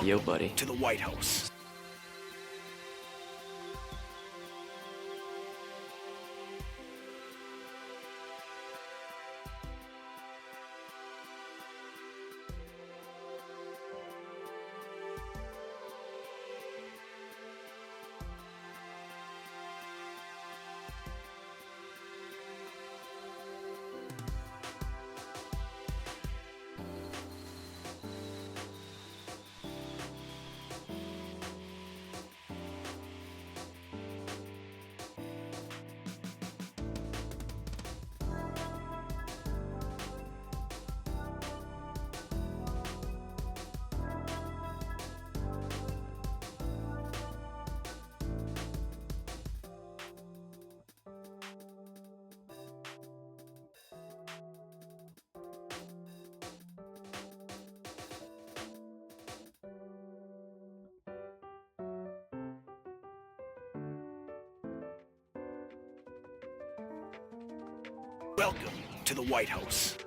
Yo, buddy. To the White House. Welcome to the White House.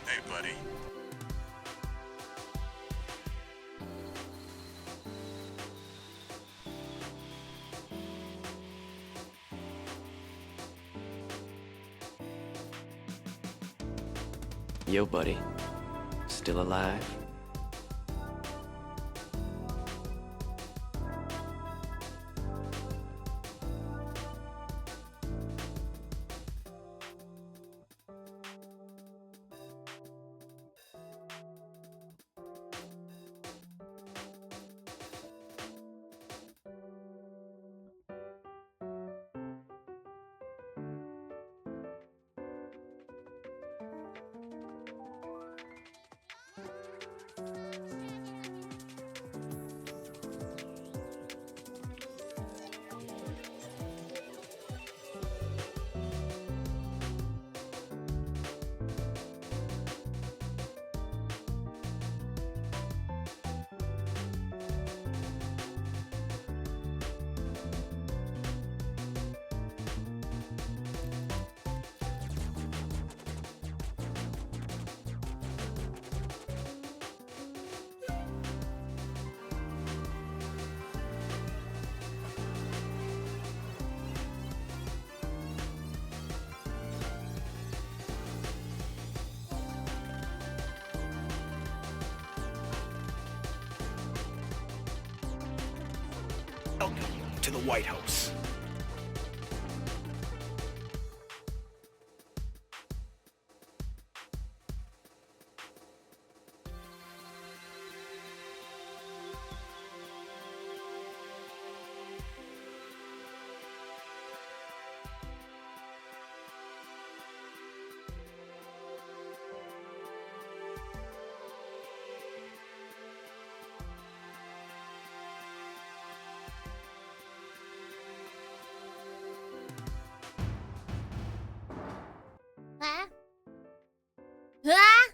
Hey, buddy. Yo, buddy. Still alive? Welcome to the White House. Huh? Huh?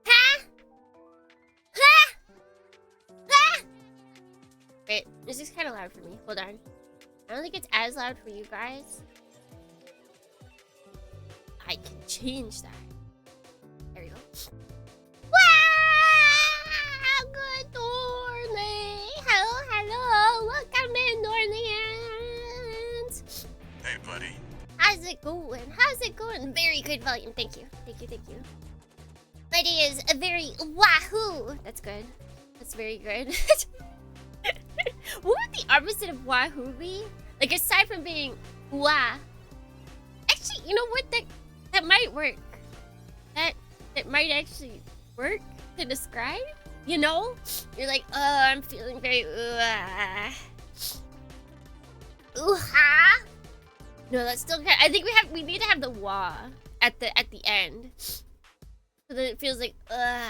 Huh? Huh? Huh? Wait, this is kind of loud for me. Hold on. I don't think it's as loud for you guys. I can change that. There we go. Wow! Good morning! Hello! Welcome in, Norlians! Hey, buddy. How's it going? Very good volume. Thank you. Buddy is a very wahoo. That's good. That's very good. What would the opposite of wahoo be? Like, aside from being wah. Actually, you know what? That might work. That might actually work to describe. You know? You're like, I'm feeling very ooh-ha. No, that's still kind. I think we need to have the wah at the end. So that it feels like I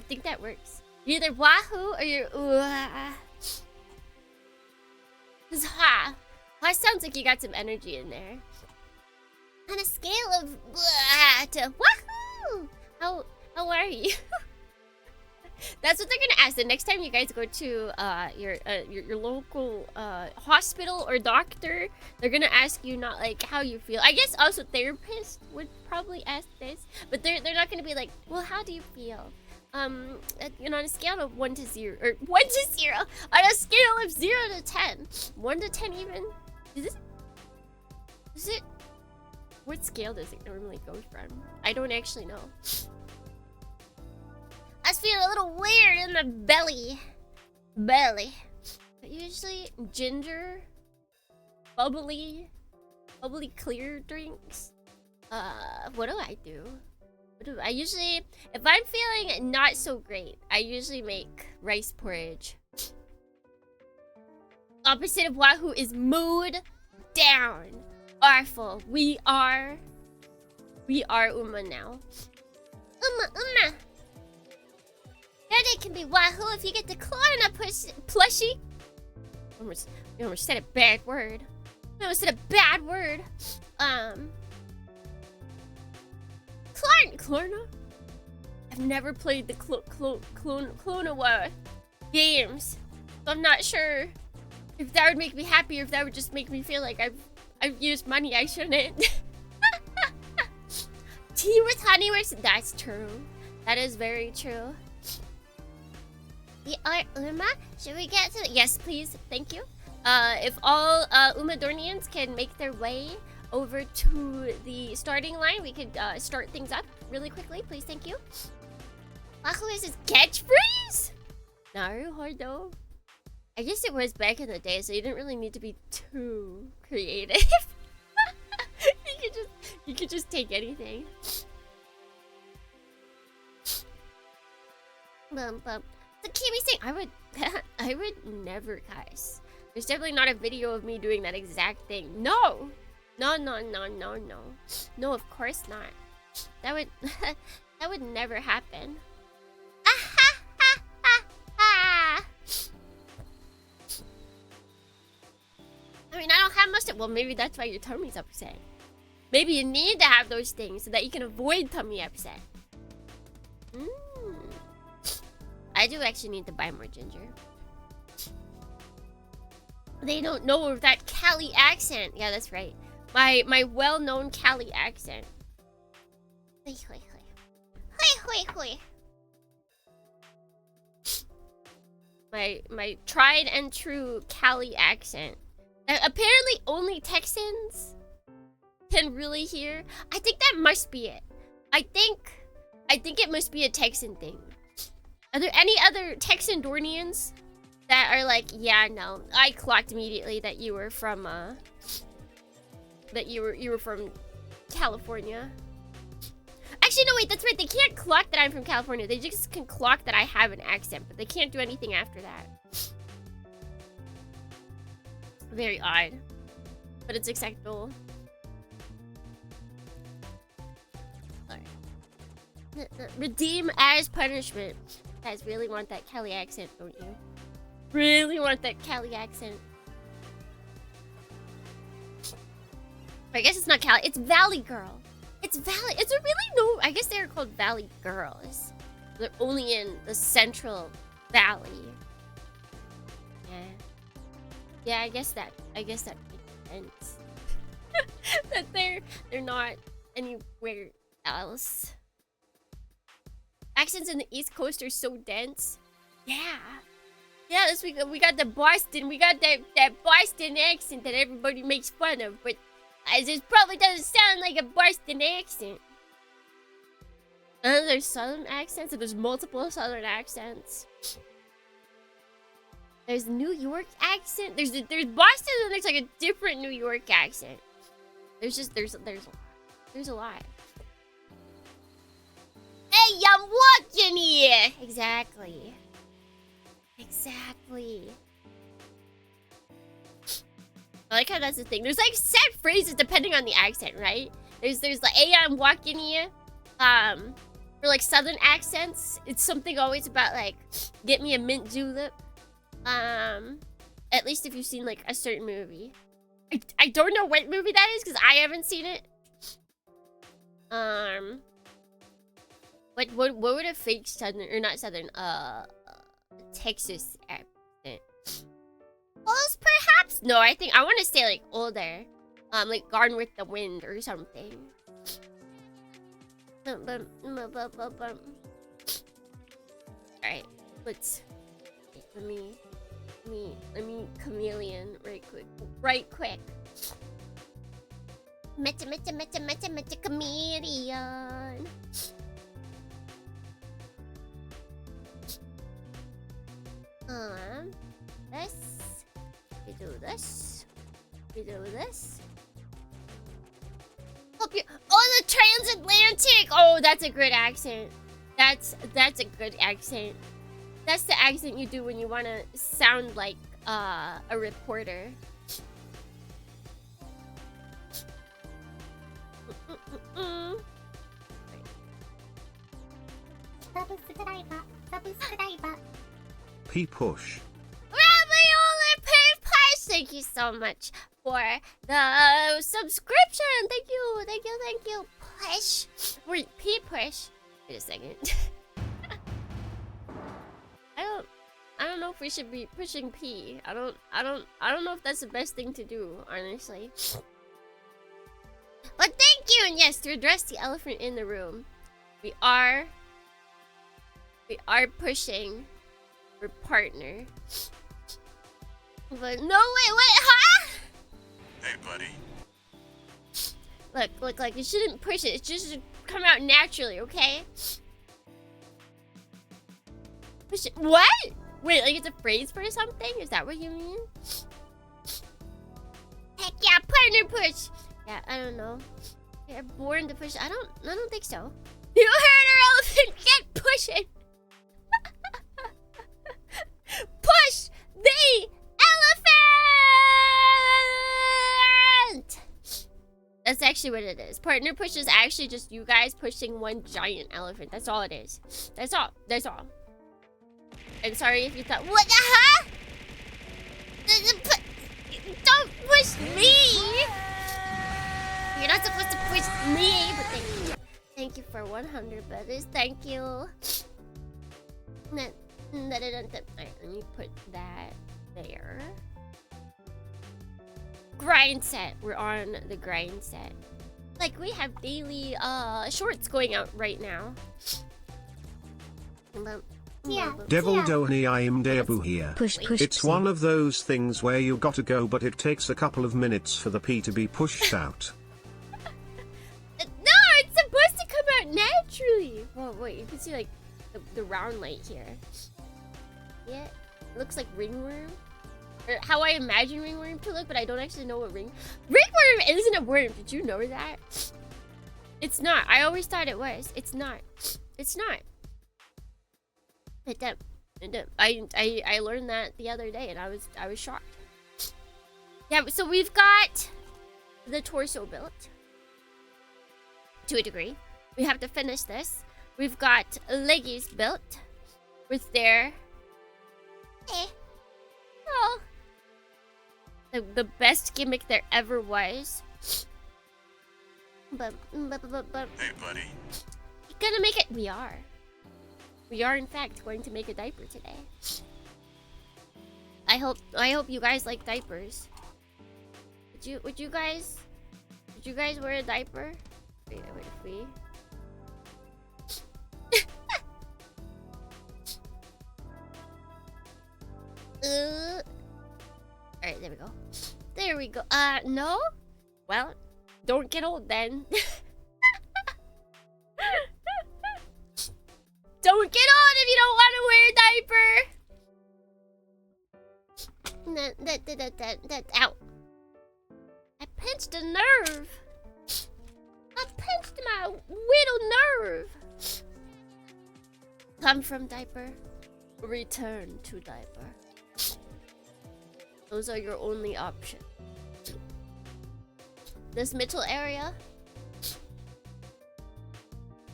think that works. You're either wahoo or you're Cause ha sounds like you got some energy in there. On a scale of to wahoo, how are you? That's what they're gonna ask the next time you guys go to your local hospital or doctor. They're gonna ask you not like how you feel. I guess also therapists would probably ask this, but they're not gonna be like, well, how do you feel? You know, on a scale of 1 to 0 or 1 to 0, on a scale of 0 to 10, 1 to 10 even. Is it? What scale does it normally go from? I don't actually know. I was feeling a little weird in the belly. But usually ginger, bubbly clear drinks. What do I do? I usually, if I'm feeling not so great, I usually make rice porridge. Opposite of wahoo is mood down. Awful. We are Uma now. Uma. Daddy can be wahoo if you get the claw in a plushie. You almost said a bad word. Klarna? I've never played the Klonoa games. So I'm not sure if that would make me happy or if that would just make me feel like I've used money I shouldn't. Tea with honey works. That's true. That is very true. We are Uma. Should we get to yes, please. Thank you. If all Umadornians can make their way over to the starting line, we could start things up really quickly, please. Thank you. Wahoo is his catchphrase? Naruhodo. I guess it was back in the day, so you didn't really need to be too creative. you could just take anything. Bum. So Kimi saying I would never cuss. There's definitely not a video of me doing that exact thing. No, of course not. That would never happen. I mean, I don't have much. Well, maybe that's why your tummy's upset. Maybe you need to have those things so that you can avoid tummy upset. I do actually need to buy more ginger. They don't know that Cali accent. Yeah, that's right. My well-known Cali accent. My tried and true Cali accent. Apparently only Texans can really hear. I think that must be it. I think it must be a Texan thing. Are there any other Texan Dornians that are like, yeah, no, I clocked immediately that you were from you were from California. Actually, no, wait, that's right. They can't clock that I'm from California. They just can clock that I have an accent, but they can't do anything after that. Very odd, but it's acceptable. Alright. Redeem as punishment. You guys really want that Cali accent, don't you? Really want that Cali accent. I guess it's not Cali. It's Valley Girl. It's Valley. It's a really no. I guess they're called Valley Girls. They're only in the Central Valley. Yeah. Yeah. I guess that makes sense. that they're not anywhere else. Accents in the East Coast are so dense. Yeah. Yeah, this week we got the Boston. We got that Boston accent that everybody makes fun of, but it probably doesn't sound like a Boston accent. There's Southern accents, and there's multiple Southern accents. There's New York accent. There's Boston, and there's like a different New York accent. There's a lot. Hey, I'm walking here. Exactly. I like how that's the thing. There's like set phrases depending on the accent, right? There's like, hey, I'm walking here. For like Southern accents, it's something always about like, get me a mint julep. At least if you've seen like a certain movie. I don't know what movie that is because I haven't seen it. What would a fake Southern, or not Southern, Texas accent? Close, perhaps? No, I think I want to say like older. Like Gone with the Wind or something. Alright, let me chameleon right quick. Meta chameleon. We do this. Hope you. Oh, the transatlantic. Oh, that's a good accent. That's a good accent. That's the accent you do when you want to sound like a reporter. P-push. Ravioli P-push! Thank you so much for the subscription. Thank you. Push. Wait, P-push. Wait a second. I don't know if we should be pushing P. I don't know if that's the best thing to do, honestly. But thank you, and yes, to address the elephant in the room, we are pushing for partner. But no, wait, huh? Hey, buddy. Look, like you shouldn't push it. It just should come out naturally, okay? Push it. What? Wait, like it's a phrase for something? Is that what you mean? Heck yeah, partner push. Yeah, I don't know. You're born to push. I don't think so. You heard her, elephant. Get pushing. Push the elephant. That's actually what it is. Partner push is actually just you guys pushing one giant elephant. That's all it is. That's all. I'm sorry if you thought, what the huh? Don't push me! You're not supposed to push me, but thank you. Thank you for 100 brothers. Thank you. Alright, let me put that there. Grind set. We're on the grind set. Like, we have daily shorts going out right now. Yeah. Devil Donny, I am Deabu here. Push. It's one of those things where you gotta go, but it takes a couple of minutes for the pee to be pushed out. No, it's supposed to come out naturally. Oh, wait, you can see like the round light here. Yeah, it looks like ringworm. Or how I imagine ringworm to look, but I don't actually know what ringworm isn't a worm. Did you know that? It's not. I always thought it was. It's not. I learned that the other day, and I was shocked. Yeah, so we've got the torso built to a degree. We have to finish this. We've got leggies built with their the best gimmick there ever was. But Hey, buddy. you gonna make it? We are in fact going to make a diaper today. I hope you guys like diapers. Would you guys Did you guys wear a diaper? Wait, we. Alright, there we go. There we go. No? Well, don't get old then. Don't get old if you don't want to wear a diaper. Ow. I pinched a nerve. I pinched my little nerve. Come from diaper. Return to diaper. Those are your only options. This middle area,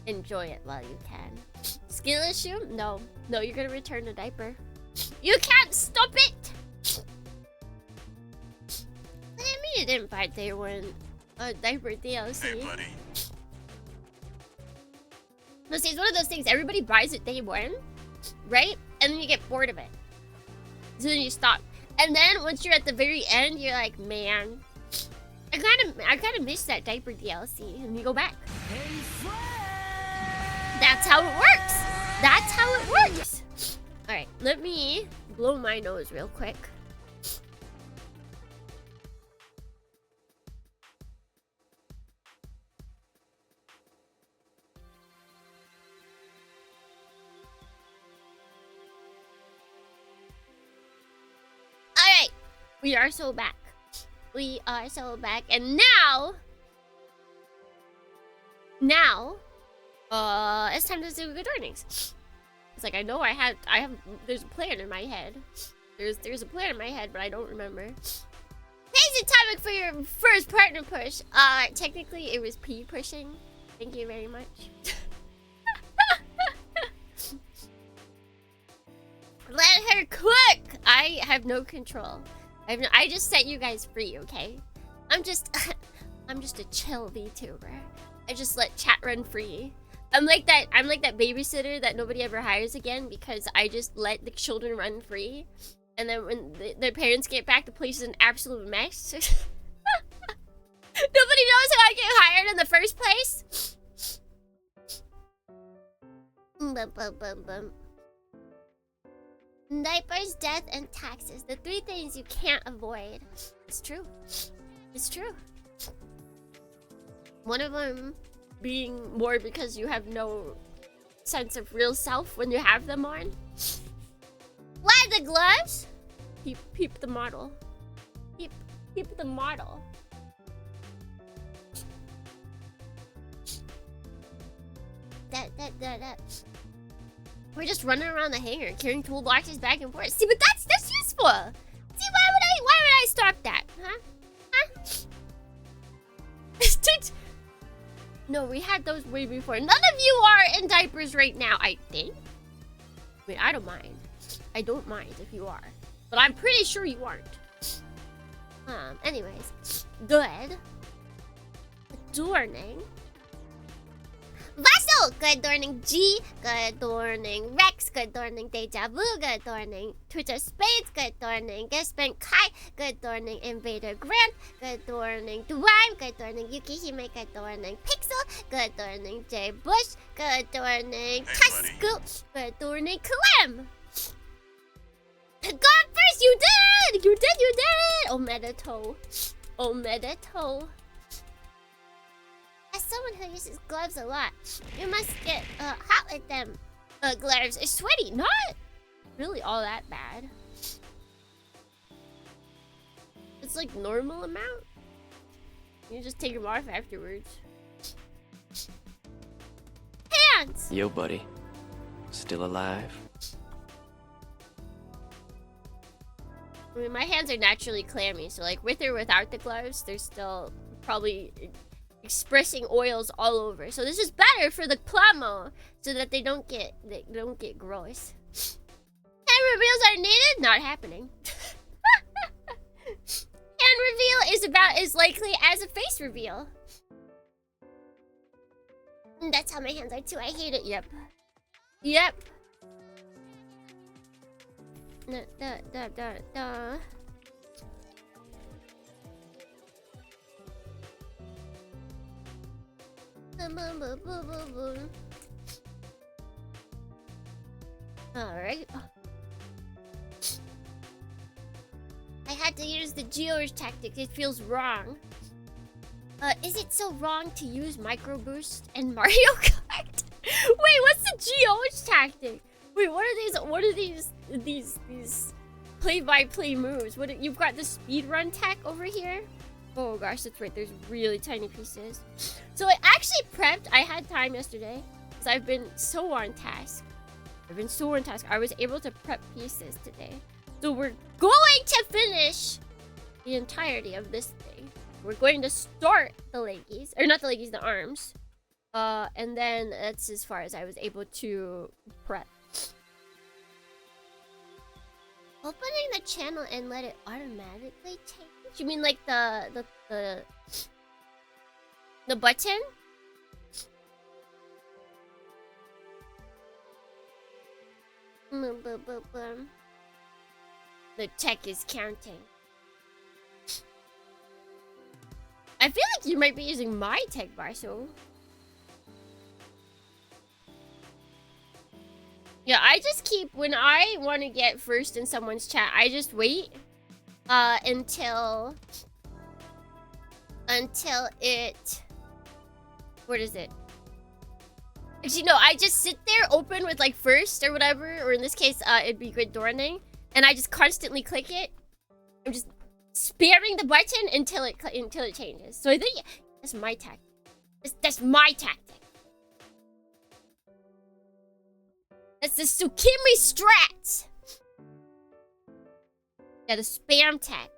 enjoy it while you can. Skill issue? No. No, you're gonna return the diaper. You can't stop it! What do you mean you didn't buy day one diaper DLC? Hey, buddy. No, see, it's one of those things, everybody buys it day one, right? And then you get bored of it. So then you stop. And then once you're at the very end, you're like, man, I kinda miss that diaper DLC, and you go back. That's how it works. That's how it works. All right, let me blow my nose real quick. All right, we are so back. We are so back, and now, it's time to do good earnings. It's like I know I have. There's a plan in my head. There's a plan in my head, but I don't remember. Here's the topic for your first partner push. Technically it was P pushing. Thank you very much. Let her cook. I have no control. I just set you guys free, okay? I'm just a chill VTuber. I just let chat run free. I'm like that babysitter that nobody ever hires again because I just let the children run free. And then when their parents get back, the place is an absolute mess. Nobody knows how I get hired in the first place. Diapers, death, and taxes. The three things you can't avoid. It's true. It's true. One of them being more because you have no sense of real self when you have them on. Why the gloves? Peep the model. Peep the model. That. We're just running around the hangar, carrying toolboxes back and forth. See, but that's useful. See, why would I stop that? Huh? No, we had those way before. None of you are in diapers right now, I think. I mean, I don't mind. I don't mind if you are. But I'm pretty sure you aren't. Anyways. Good. Adorning. Vassal! Good morning, G. Good morning, Rex. Good morning, Deja Vu. Good morning, Twitter Spades. Good morning, Guestman Kai. Good morning, Invader Grant. Good morning, Dwayne. Good morning, Yukihime. Good morning, Pixel. Good morning, Jay Bush. Good morning, Tasku. Good morning, Clem. Go first, you did! You did! Omedeto. As someone who uses gloves a lot, you must get hot with them. Gloves are sweaty, not really all that bad. It's like normal amount. You just take them off afterwards. Hands! Yo, buddy. Still alive? I mean, my hands are naturally clammy, so like with or without the gloves, they're still probably expressing oils all over. So this is better for the plamo, so that they don't get gross. Hand reveals are needed? Not happening. Hand reveal is about as likely as a face reveal. And that's how my hands are too. I hate it. Yep. Alright. I had to use the Geoge tactic. It feels wrong. Is it so wrong to use Micro Boost and Mario Kart? Wait, what's the Geoge tactic? Wait, what are these play-by-play moves? You've got the speedrun tech over here? Oh gosh, that's right, there's really tiny pieces. So I actually prepped. I had time yesterday because I've been so on task. I was able to prep pieces today. So we're going to finish the entirety of this thing. We're going to start the leggies, or not the leggies, the arms. And then that's as far as I was able to prep. Opening the channel and let it automatically change? You mean like the button? The tech is counting. I feel like you might be using my tech bar, so... Yeah, I just keep... When I want to get first in someone's chat, I just wait until it... What is it? Actually, no, I just sit there open with like first or whatever, or in this case, it'd be good dawning, and I just constantly click it. I'm just spamming the button until it changes. So I think that's my tactic. That's my tactic. That's the Tsukimi strat. Yeah, the spam tech.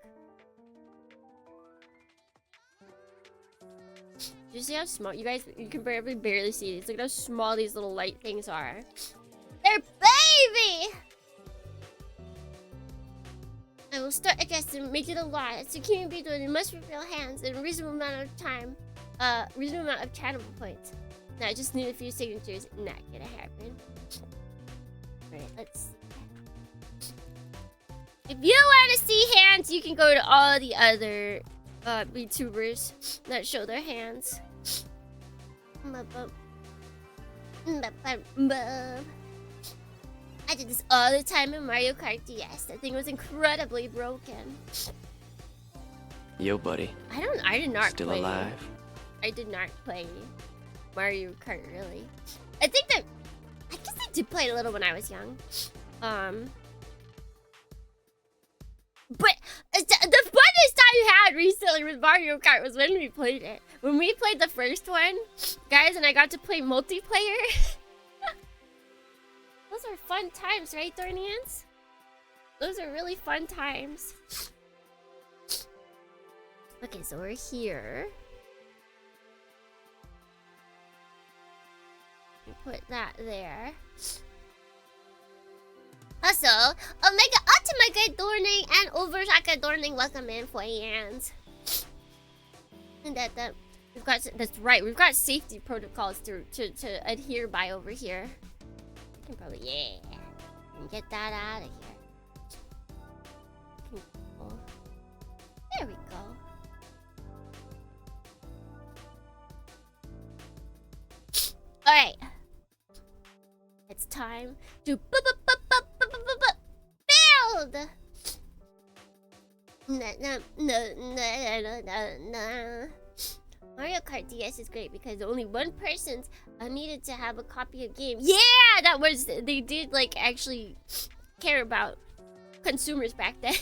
You see how small you guys? You can barely see these. Look at how small these little light things are. They're baby. I will start a guess and make it a lot. It's a Tsukimi beetle and it must reveal hands in a reasonable amount of time. Reasonable amount of chattable points. Now I just need a few signatures. Not gonna happen. Alright, let's. If you want to see hands, you can go to all the other VTubers that show their hands. I did this all the time in Mario Kart DS. That thing was incredibly broken. Yo, buddy. I did not Still play. alive? I did not play Mario Kart, really. I guess I did play it a little when I was young. But the funnest time you had recently with Mario Kart was when we played it. When we played the first one, guys, and I got to play multiplayer. Those are fun times, right, Dornians? Those are really fun times. Okay, so we're here. We put that there. Also, Omega Ultimate Dorning and Overshaka Dorning, welcome in for hands. And we've got, that's right, we've got safety protocols to adhere by over here. I can probably, yeah, and get that out of here. There we go. Alright. It's time to build! Mario Kart DS is great because only one person needed to have a copy of game. Yeah, that was, they did like actually care about consumers back then.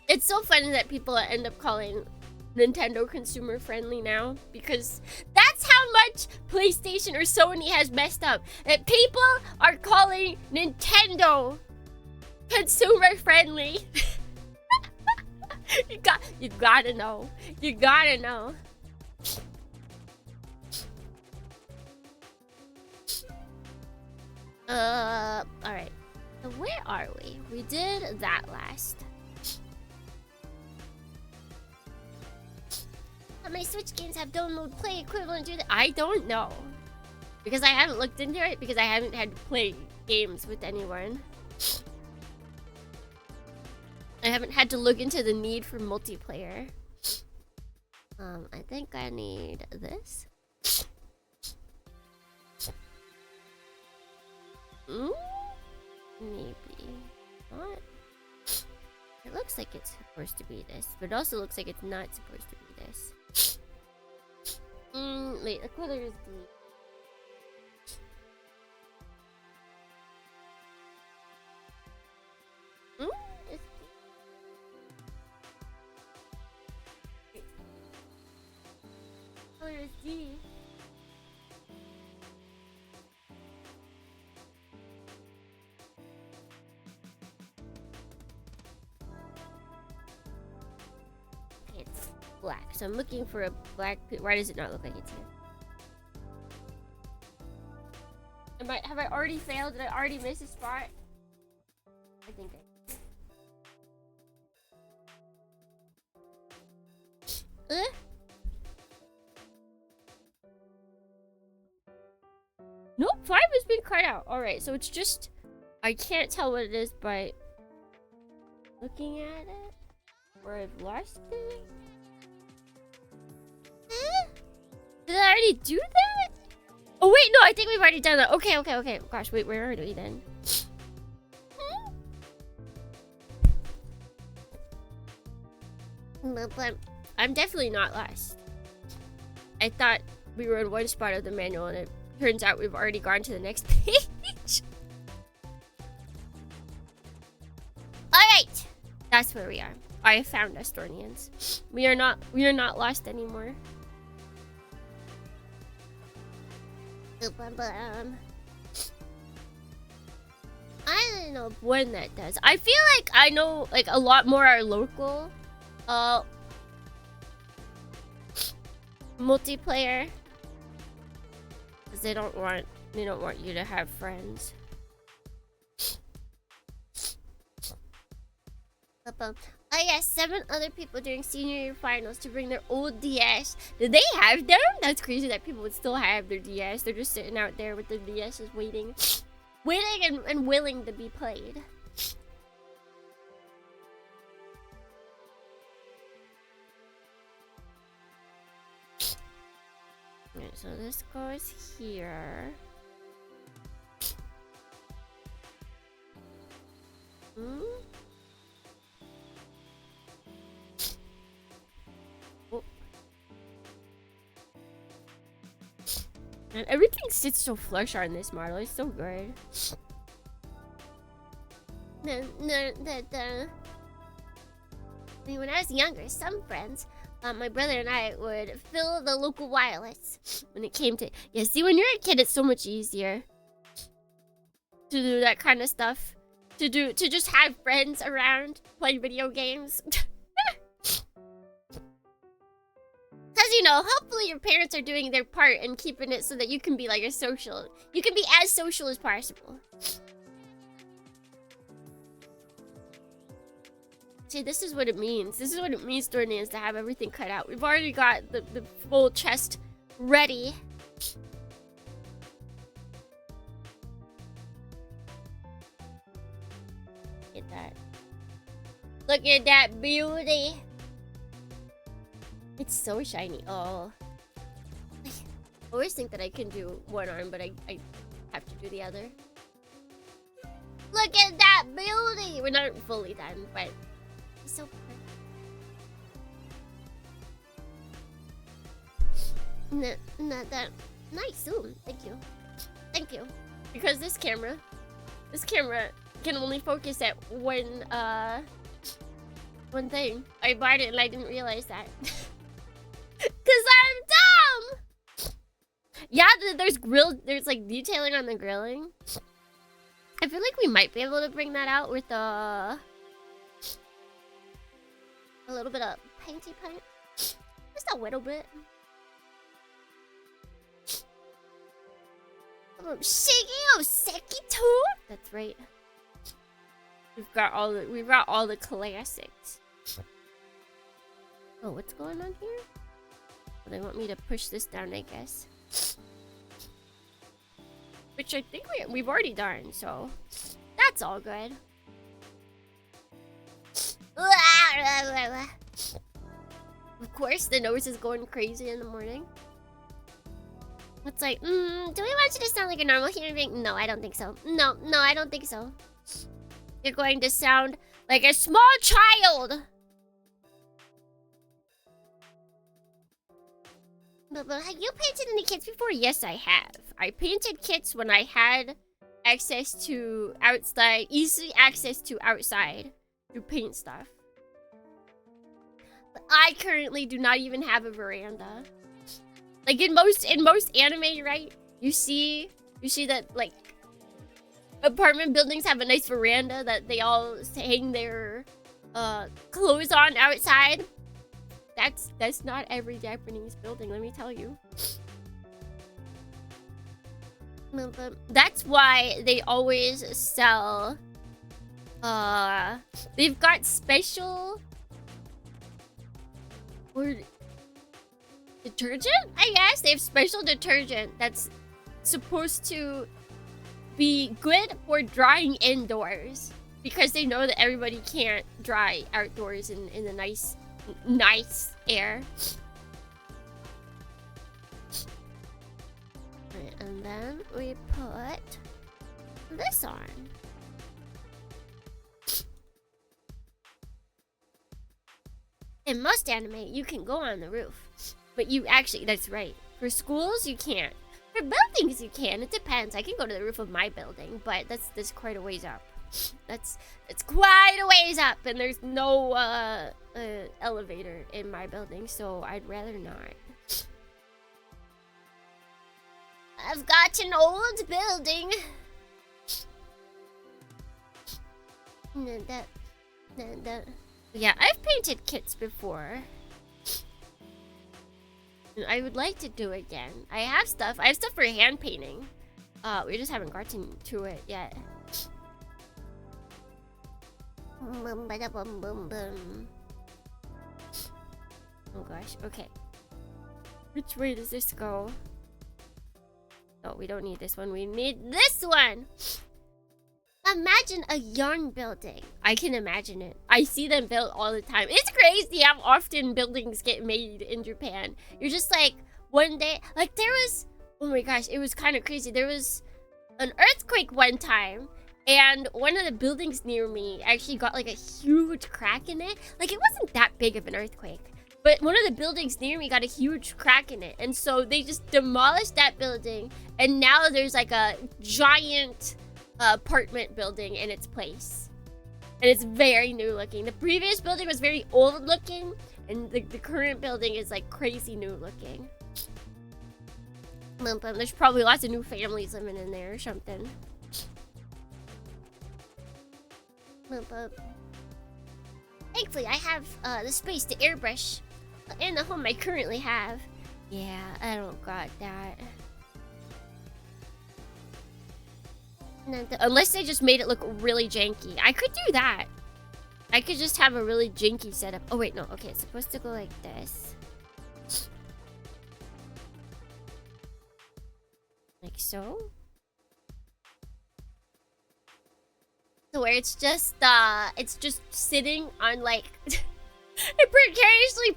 It's so funny that people end up calling Nintendo consumer friendly now, because that's how much PlayStation or Sony has messed up. That people are calling Nintendo consumer friendly. You gotta know. You gotta know. Alright. So where are we? We did that last. How many Switch games have download play equivalent to that? I don't know. Because I haven't looked into it, because I haven't had to play games with anyone. I haven't had to look into the need for multiplayer. I think I need this. Maybe not. It looks like it's supposed to be this, but it also looks like it's not supposed to be this. Wait, the color is blue. It's color is D. It's black, so I'm looking for a black. Why does it not look like it's here? Have I already failed? Did I already miss a spot? I think I. Nope, 5 has been cut out. Alright, so it's just... I can't tell what it is by looking at it. Or I've lost it. Did I already do that? Oh wait, no, I think we've already done that. Okay. Gosh, wait, where are we then? But I'm definitely not lost. I thought we were in one spot of the manual, and it turns out we've already gone to the next page. Alright! That's where we are. I found us, Dornians. We are not lost anymore. I don't know when that does. I feel like I know like a lot more are local. Multiplayer. Because they don't want you to have friends. Oh yes, 7 other people during senior year finals to bring their old DS. Did they have them? That's crazy that people would still have their DS. They're just sitting out there with their DSs waiting. Waiting and willing to be played. Alright, so this goes here. Oh. And everything sits so flush on this model. It's so good. I mean, when I was younger, some friends, my brother and I would fill the local wireless when it came to... Yeah, see, when you're a kid, it's so much easier to do that kind of stuff. To just have friends around, play video games. Because, you know, hopefully your parents are doing their part and keeping it so that you can be like a social... You can be as social as possible. See, this is what it means. This is what it means, Dornians, to have everything cut out. We've already got the full chest ready. Look at that. Look at that beauty. It's so shiny. Oh. I always think that I can do one arm, but I have to do the other. Look at that beauty. We're not fully done, but it's so pretty. Not that nice. Ooh, thank you. Thank you. Because this camera can only focus at one thing. I bought it and I didn't realize that. Cause I'm dumb. Yeah, there's like detailing on the grilling. I feel like we might be able to bring that out with a little bit of painty paint. Just a little bit. Shiggy Oseki too. That's right. We've got all the classics. Oh, what's going on here? Oh, they want me to push this down, I guess. Which I think we've already done, so that's all good. Of course, the nose is going crazy in the morning. It's like, do we want you to sound like a normal human being? No, I don't think so. No, I don't think so. You're going to sound like a small child. But have you painted any kits before? Yes, I have. I painted kits when I had access to outside, easy access to outside to paint stuff. But I currently do not even have a veranda. Like in most anime, right? You see that like apartment buildings have a nice veranda that they all hang their clothes on outside. That's not every Japanese building, let me tell you. That's why they always sell they've got special or detergent, I guess. They have special detergent that's supposed to be good for drying indoors because they know that everybody can't dry outdoors in the nice air. Right, and then we put this on. In most anime, you can go on the roof. But you actually, that's right. For schools, you can't. For buildings, you can. It depends. I can go to the roof of my building, but that's quite a ways up. It's quite a ways up, and there's no elevator in my building, so I'd rather not. I've got an old building. Yeah, I've painted kits before. I would like to do it again. I have stuff for hand painting. We just haven't gotten to it yet. Oh gosh, okay. Which way does this go? Oh, we don't need this one. We need this one! Imagine a yarn building. I can imagine it. I see them built all the time. It's crazy how often buildings get made in Japan. You're just like, one day, like there was, oh my gosh, it was kind of crazy. There was an earthquake one time, and one of the buildings near me actually got like a huge crack in it. Like it wasn't that big of an earthquake, but one of the buildings near me got a huge crack in it. And so they just demolished that building, and now there's like a giant apartment building in its place, and it's very new looking. The previous building was very old looking, and the current building is like crazy new looking. There's probably lots of new families living in there or something. Thankfully I have the space to airbrush in the home I currently have. Yeah, I don't got that. Unless they just made it look really janky. I could do that. I could just have a really janky setup. Oh wait, no. Okay, it's supposed to go like this. Like so. So where it's just sitting on like precariously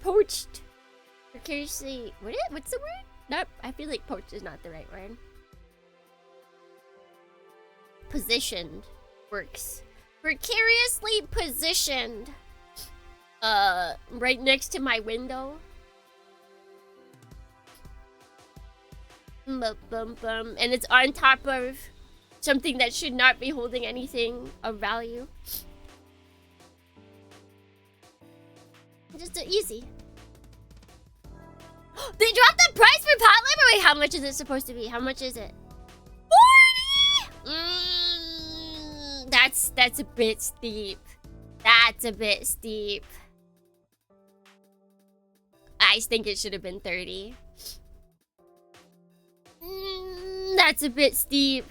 poached. Precariously, what's the word? Nope, I feel like poached is not the right word. Positioned works. Precariously positioned right next to my window. And it's on top of something that should not be holding anything of value. Just easy. They dropped the price for pot labor. Wait, how much is it supposed to be? How much is it? 40. That's a bit steep. That's a bit steep. I think it should have been 30. That's a bit steep.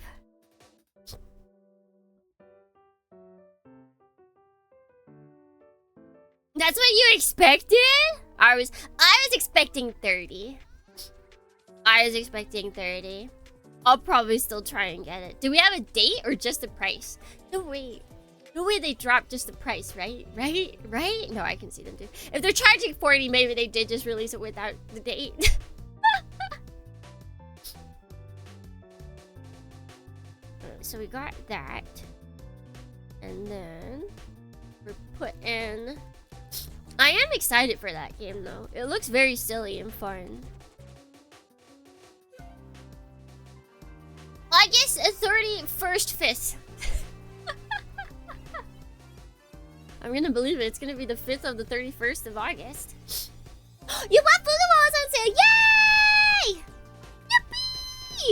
That's what you expected? I was expecting 30. I was expecting 30. I'll probably still try and get it. Do we have a date or just a price? No, wait. No way they dropped just the price, right? Right? Right? No, I can see them too. If they're charging 40, maybe they did just release it without the date. So we got that. And then we're putting... I am excited for that game though. It looks very silly and fun. I guess a 31st fifth. I'm gonna believe it. It's gonna be the 5th of the 31st of August. You bought Footballs on sale! Yay!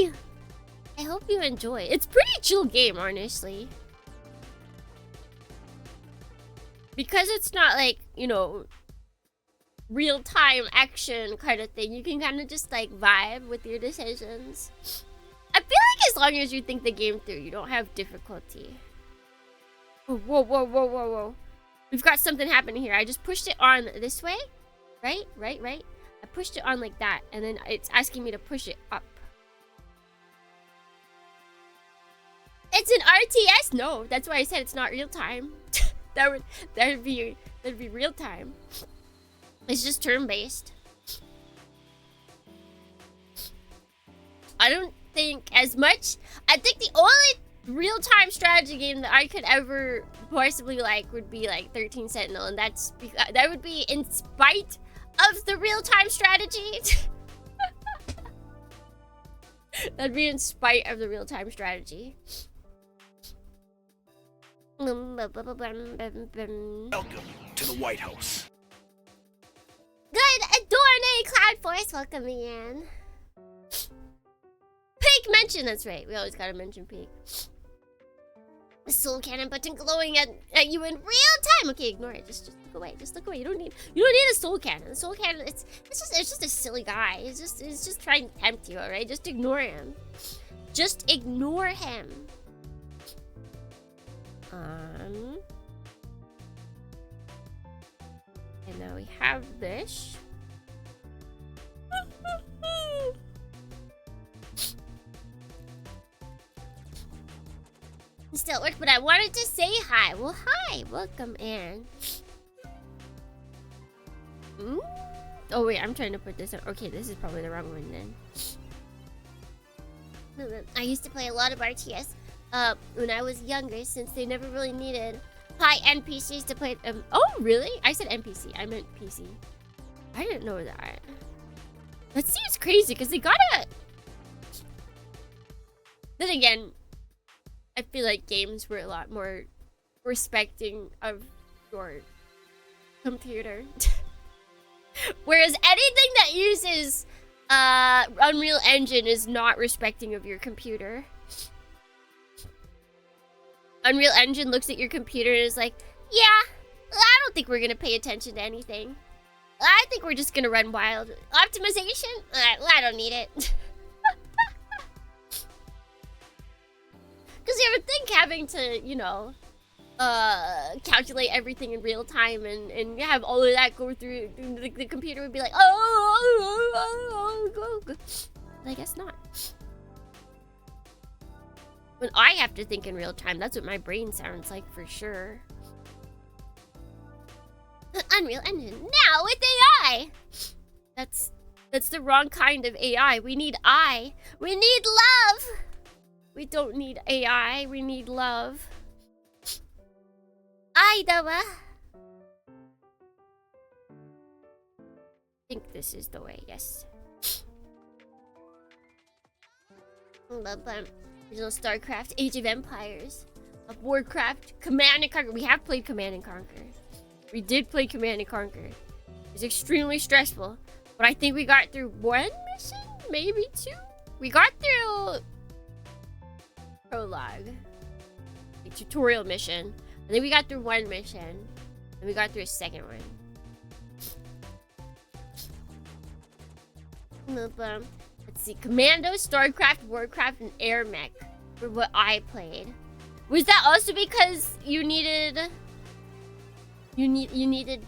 Yippee! I hope you enjoy. It's a pretty chill game, honestly. Because it's not like, you know, real-time action kind of thing. You can kind of just like vibe with your decisions. I feel like as long as you think the game through, you don't have difficulty. Whoa, whoa, whoa, whoa, whoa, whoa. We've got something happening here. I just pushed it on this way. Right? I pushed it on like that. And then it's asking me to push it up. It's an RTS? No, that's why I said it's not real time. that'd be real time. It's just turn-based. I don't think as much. I think the only real-time strategy game that I could ever possibly like would be like 13 Sentinel, and that would be in spite of the real-time strategy. That'd be in spite of the real-time strategy. Welcome to the White House. Good Adorne Cloud Force, welcome in. Peak mention, that's right. We always gotta mention Peak. The soul cannon button glowing at you in real time. Okay, ignore it. Just look away. Just look away. You don't need a soul cannon. The soul cannon, it's just a silly guy. It's just trying to tempt you, alright? Just ignore him. Just ignore him. And now we have this. Still at work, but I wanted to say hi. Well, hi. Welcome in. Oh, wait. I'm trying to put this on. Okay, this is probably the wrong one then. I used to play a lot of RTS when I was younger, since they never really needed high-end PCs to play. Oh, really? I said NPC. I meant PC. I didn't know that. That seems crazy, because they gotta... Then again, I feel like games were a lot more respecting of your computer. Whereas anything that uses Unreal Engine is not respecting of your computer. Unreal Engine looks at your computer and is like, yeah, I don't think we're gonna pay attention to anything. I think we're just gonna run wild. Optimization? I don't need it. Because you ever think having to, you know, calculate everything in real time and have all of that go through the computer would be like, oh. But I guess not. When I have to think in real time, that's what my brain sounds like for sure. Unreal Engine now with AI. That's the wrong kind of AI. We need I. We need love. We don't need AI. We need love. I think this is the way. Yes. Original StarCraft, Age of Empires, of Warcraft, Command and Conquer. We have played Command and Conquer. We did play Command and Conquer. It was extremely stressful, but I think we got through one mission, maybe two. We got through prologue, a tutorial mission, and then we got through one mission, and we got through a second one. Let's see, Commando, StarCraft, Warcraft, and Air Mech were what I played. Was that also because you needed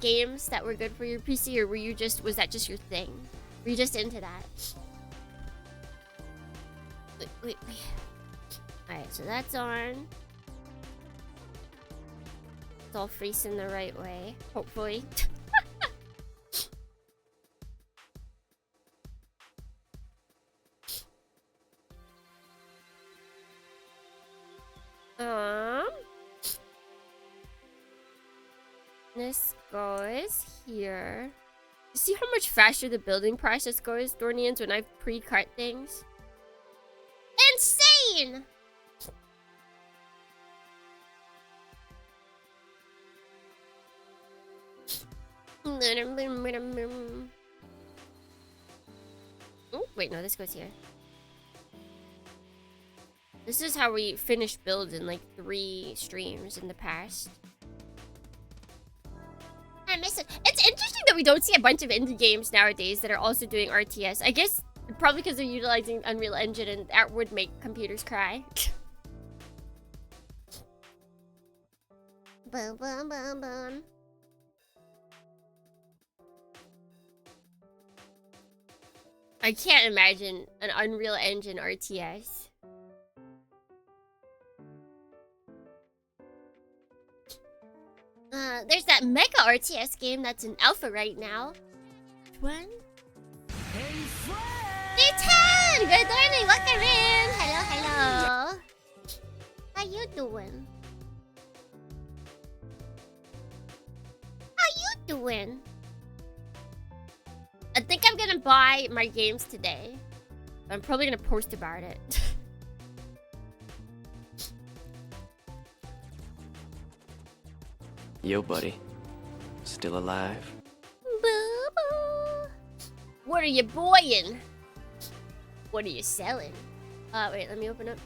games that were good for your PC, or was that just your thing? Were you just into that? Wait. Alright, so that's on. It's all facing the right way, hopefully. This goes here. You see how much faster the building process goes, Dornians, when I've pre-cut things? Insane! Oh, wait, no, this goes here. This is how we finished builds in like 3 streams in the past. I miss it. It's interesting that we don't see a bunch of indie games nowadays that are also doing RTS. I guess probably because they're utilizing Unreal Engine, and that would make computers cry. Boom, boom, boom, boom. I can't imagine an Unreal Engine RTS. There's that Mega RTS game that's in alpha right now. One? Hey, D10! Good morning, welcome in! Hello, hello. How you doing? How you doing? I think I'm gonna buy my games today. I'm probably gonna post about it. Yo, buddy. Still alive? Boo-boo. What are you boying? What are you selling? Wait, let me open up.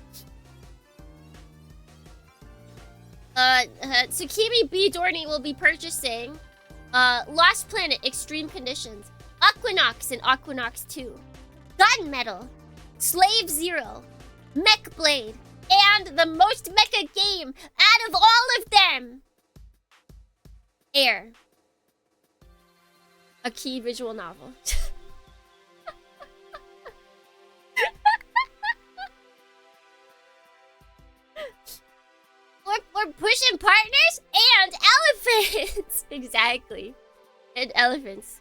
Tsukimi B. Dorney will be purchasing Lost Planet Extreme Conditions, Aquanox and Aquanox 2, Gunmetal, Slave Zero, Mech Blade, and the most mecha game out of all of them, Air. A key visual novel. We're pushing partners and elephants. Exactly. And elephants.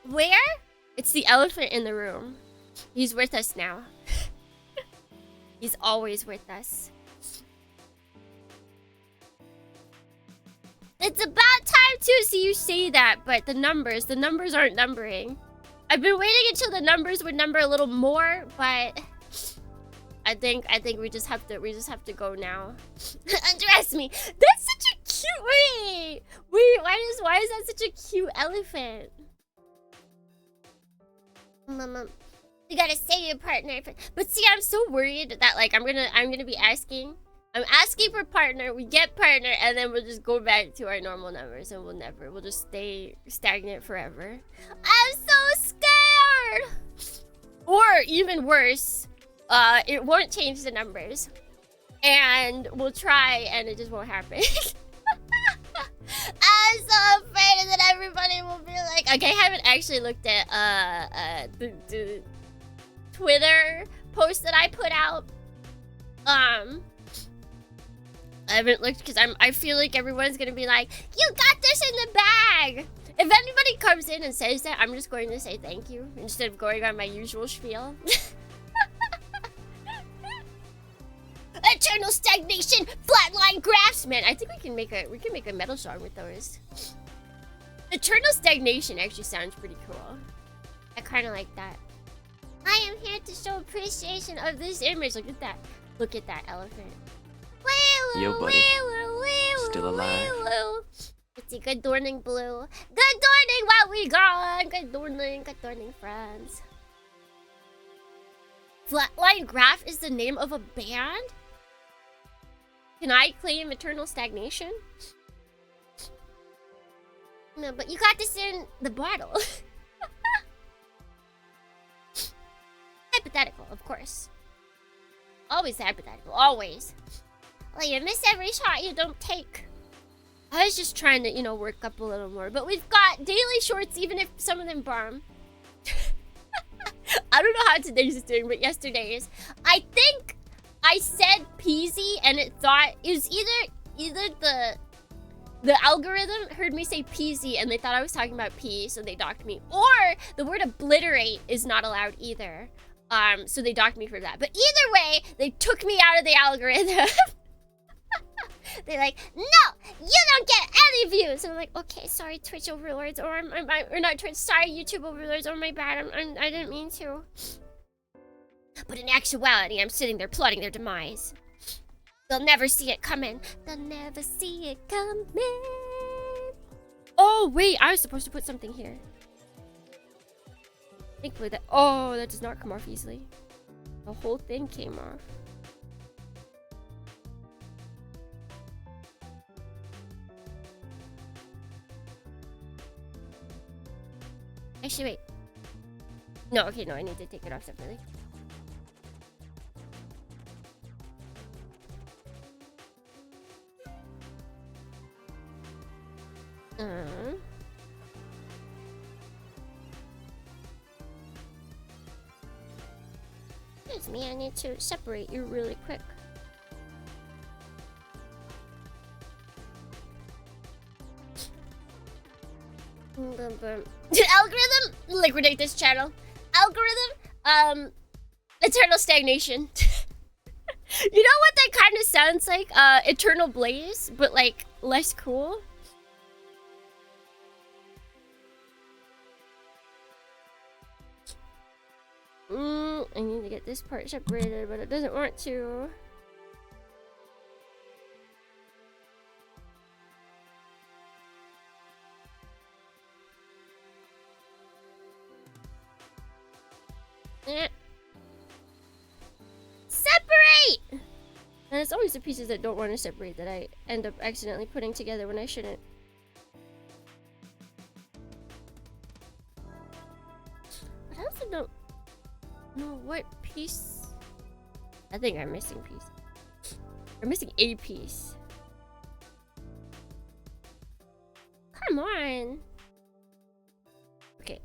Where? It's the elephant in the room. He's with us now. He's always with us. It's about time to see you say that, but the numbers aren't numbering. I've been waiting until the numbers would number a little more, but I think we just have to go now. Undress me. That's such a cute wait, why is that such a cute elephant? Mama, you gotta say your partner. But see, I'm so worried that like I'm gonna be asking. I'm asking for partner, we get partner, and then we'll just go back to our normal numbers, and we'll just stay stagnant forever. I'm so scared! Or even worse, it won't change the numbers. And we'll try, and it just won't happen. I'm so afraid that everybody will be like... Okay, I haven't actually looked at the Twitter post that I put out. I haven't looked because I feel like everyone's gonna be like, you got this in the bag! If anybody comes in and says that, I'm just going to say thank you instead of going on my usual spiel. Eternal stagnation, flatline graphs, man. I think we can make a metal song with those. Eternal stagnation actually sounds pretty cool. I kind of like that. I am here to show appreciation of this image. Look at that. Look at that elephant. Yo, buddy. Still alive? It's a good morning, Blue. Good morning, while we gone. Good morning, friends. Flatline Graph is the name of a band? Can I claim eternal stagnation? No, but you got this in the bottle. Hypothetical, of course. Always hypothetical, always. Well, you miss every shot you don't take. I was just trying to, you know, work up a little more. But we've got daily shorts, even if some of them bomb. don't know how today's is doing, but yesterday's. I think I said peasy and it thought it was either the algorithm heard me say peasy and they thought I was talking about pee, so they docked me. Or the word obliterate is not allowed either. So they docked me for that. But either way, they took me out of the algorithm. They're like, no, you don't get any views. And I'm like, okay, sorry, Twitch overlords, or not Twitch, sorry, YouTube overlords, or my bad, I didn't mean to. But in actuality, I'm sitting there plotting their demise. They'll never see it coming. They'll never see it coming. Oh, wait, I was supposed to put something here. Thankfully that, oh, that does not come off easily. The whole thing came off. Actually, wait. No, okay, no, I need to take it off separately. Excuse me, I need to separate you really quick. Algorithm, liquidate this channel. Algorithm, eternal stagnation. You know what that kind of sounds like? Eternal blaze, but like less cool. I need to get this part separated, but it doesn't want to. Separate! And it's always the pieces that don't want to separate that I end up accidentally putting together when I shouldn't. But I also don't know what piece. I think I'm missing a piece. I'm missing a piece. Come on. Okay.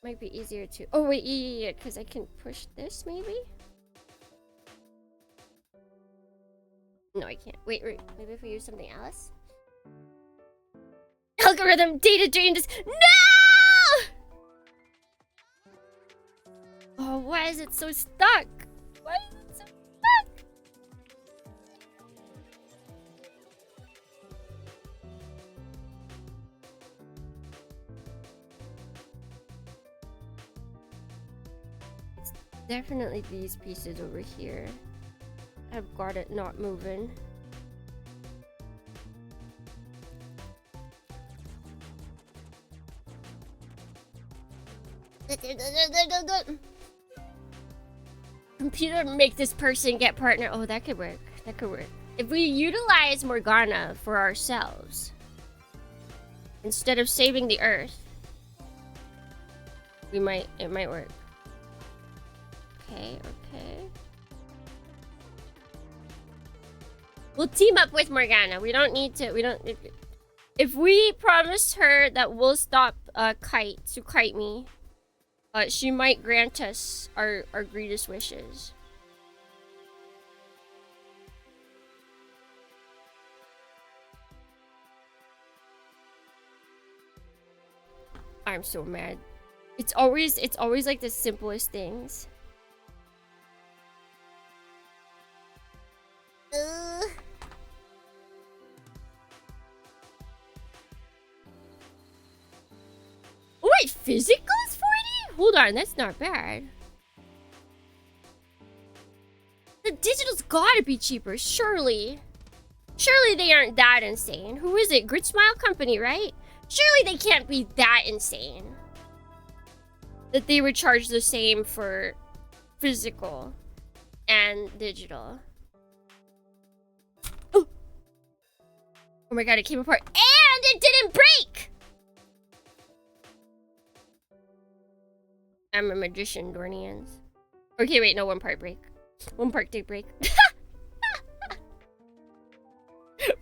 Might be easier to. Oh, wait, yeah, because I can push this maybe? No, I can't. Wait, maybe if we use something else? Algorithm data drain just. No! Oh, why is it so stuck? Why is it so stuck? It's definitely these pieces over here. I've got it not moving. Computer, make this person get partner. Oh, that could work. That could work. If we utilize Morgana for ourselves instead of saving the Earth, it might work. Okay. We'll team up with Morgana. We don't need to. If we promise her that we'll stop Kite to kite me, she might grant us our greatest wishes. I'm so mad. It's always like the simplest things. Oh, wait, physical is 40? Hold on, that's not bad. The digital's gotta be cheaper, surely. Surely they aren't that insane. Who is it? Grit Smile Company, right? Surely they can't be that insane that they would charge the same for physical and digital. Oh my god, it came apart and it didn't break! I'm a magician, Dornians. Okay, wait, no, one part break. One part did break.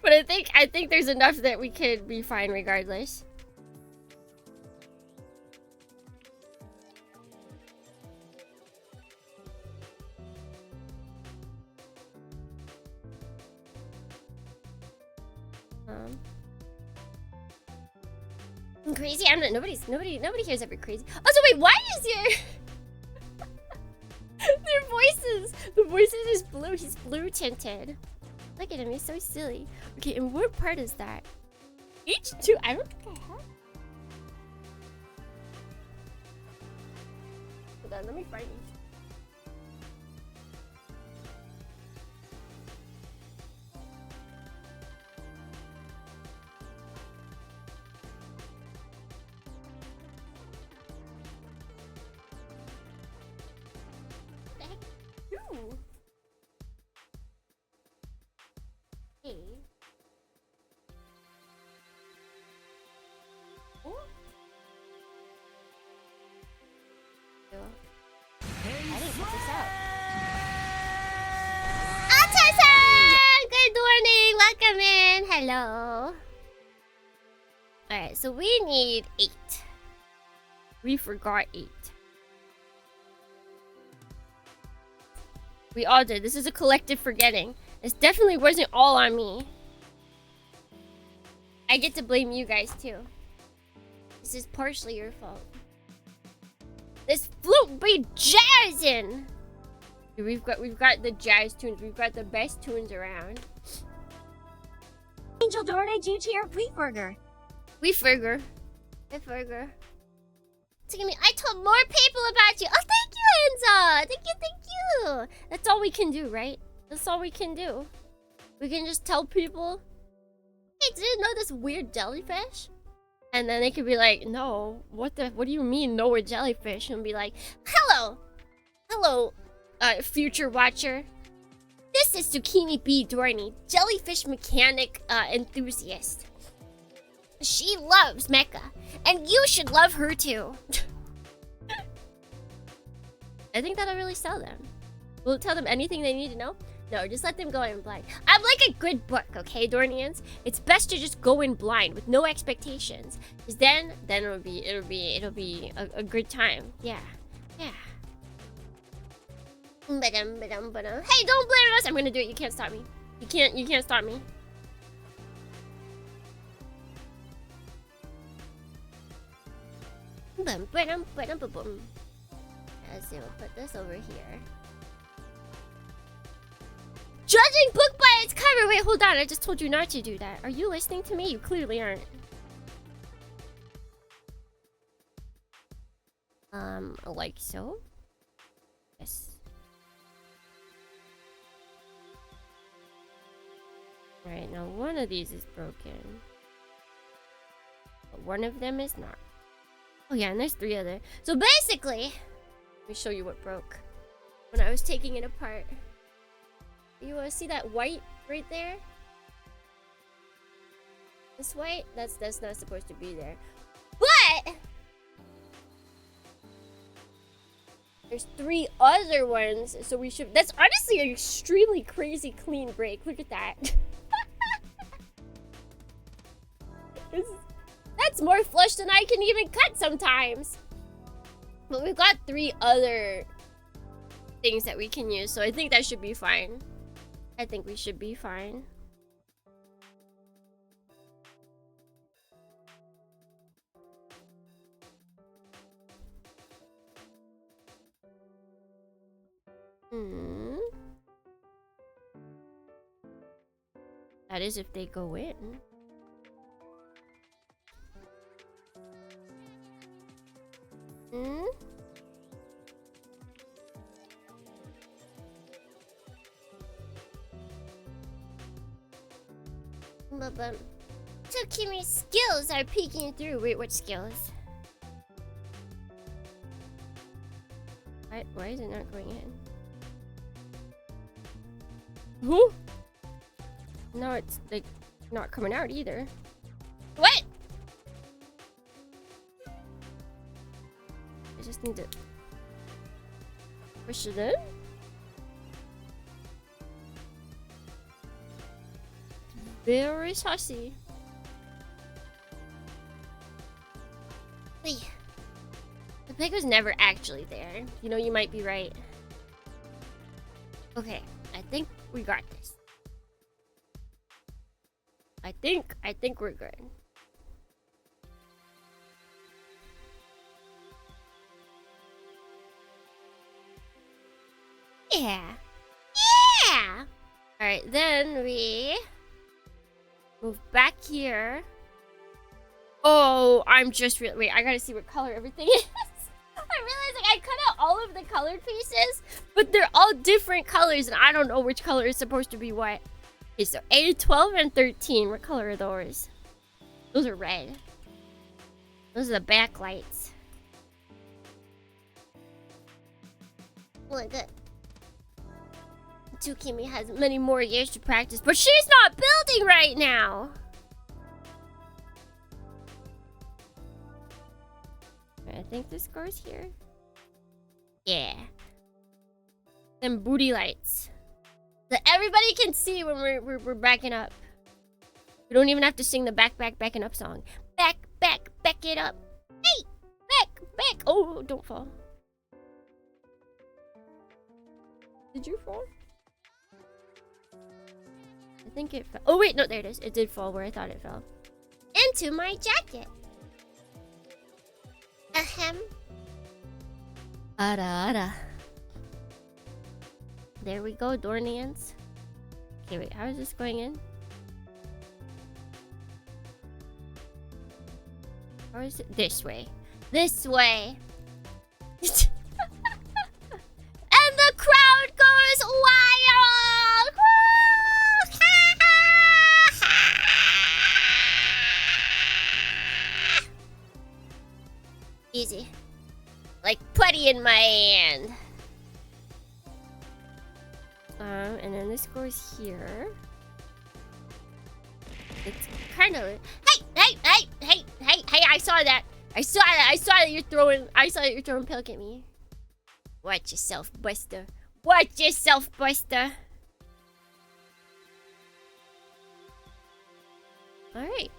But I think there's enough that we could be fine regardless. I'm crazy? I'm not. Nobody here's ever crazy. Also, wait, why is your their voices? The voices is blue. He's blue tinted. Look at him. He's so silly. Okay, and what part is that? H2. I don't think I have. Hold on. Let me find you. Ooh. Hey. Oh. I didn't put this out. Atasan! Good morning! Welcome in! Hello. Alright, so we need 8. We forgot 8. We all did. This is a collective forgetting. This definitely wasn't all on me. I get to blame you guys too. This is partially your fault. This flute be jazzing. We've got the jazz tunes. We've got the best tunes around. Angel Dorne due to your wheat burger. Wheat burger. I told more people about you. Oh, thank you, Enza. Thank you. That's all we can do, right? That's all we can do. We can just tell people, hey, did you know this weird jellyfish? And then they could be like, no, what do you mean, no, we're jellyfish? And be like, hello, future watcher. This is Zucchini B. Dorney, jellyfish mechanic enthusiast. She loves mecha, and you should love her too. I think that'll really sell them. Will it tell them anything they need to know? No, just let them go in blind. I'm like a good book, okay, Dornians? It's best to just go in blind with no expectations. Cause then it'll be a good time. Yeah. Hey, don't blame us. I'm gonna do it. You can't stop me. You can't stop me. Let's see, we'll put this over here. Judging book by its cover! Wait, hold on. I just told you not to do that. Are you listening to me? You clearly aren't. Like so? Yes. Right, now one of these is broken. But one of them is not. Oh yeah, and there's 3 other. So basically, let me show you what broke when I was taking it apart. You want to see that white right there? This white? That's not supposed to be there. But there's 3 other ones, so we should. That's honestly an extremely crazy clean break. Look at that. That's more flush than I can even cut sometimes. But we've got 3 other things that we can use, so I think that should be fine. I think we should be fine. That is if they go in. Tsukimi's skills are peeking through. Wait, what skills? Why is it not going in? Who? No, it's like not coming out either. What? I just need to push it in. Very saucy. Wait. The pig was never actually there. You know, you might be right. Okay, I think we got this. I think we're good. Yeah. Yeah. All right, then we move back here. Oh, I'm just really... Wait, I gotta see what color everything is. I realized like I cut out all of the colored pieces, but they're all different colors, and I don't know which color is supposed to be what. Okay, so 8, 12, and 13. What color are those? Those are red. Those are the backlights. Look at... Tsukimi has many more years to practice, but she's not building right now! I think this goes here. Yeah. Them booty lights. So everybody can see when we're backing up. We don't even have to sing the backing up song. Back it up. Hey! Back! Oh, don't fall. Did you fall? I think it fell. Oh wait, no, there it is. It did fall where I thought it fell. Into my jacket. Ahem. Ara. There we go, Dornians. Okay, wait, how is this going in? How is it? This way. This way. And the crowd goes wild! Easy. Like putty in my hand. And then this goes here. It's kind of... Hey! I saw that. I saw that you're throwing pilk at me. Watch yourself, Buster. Watch yourself, Buster. Alright.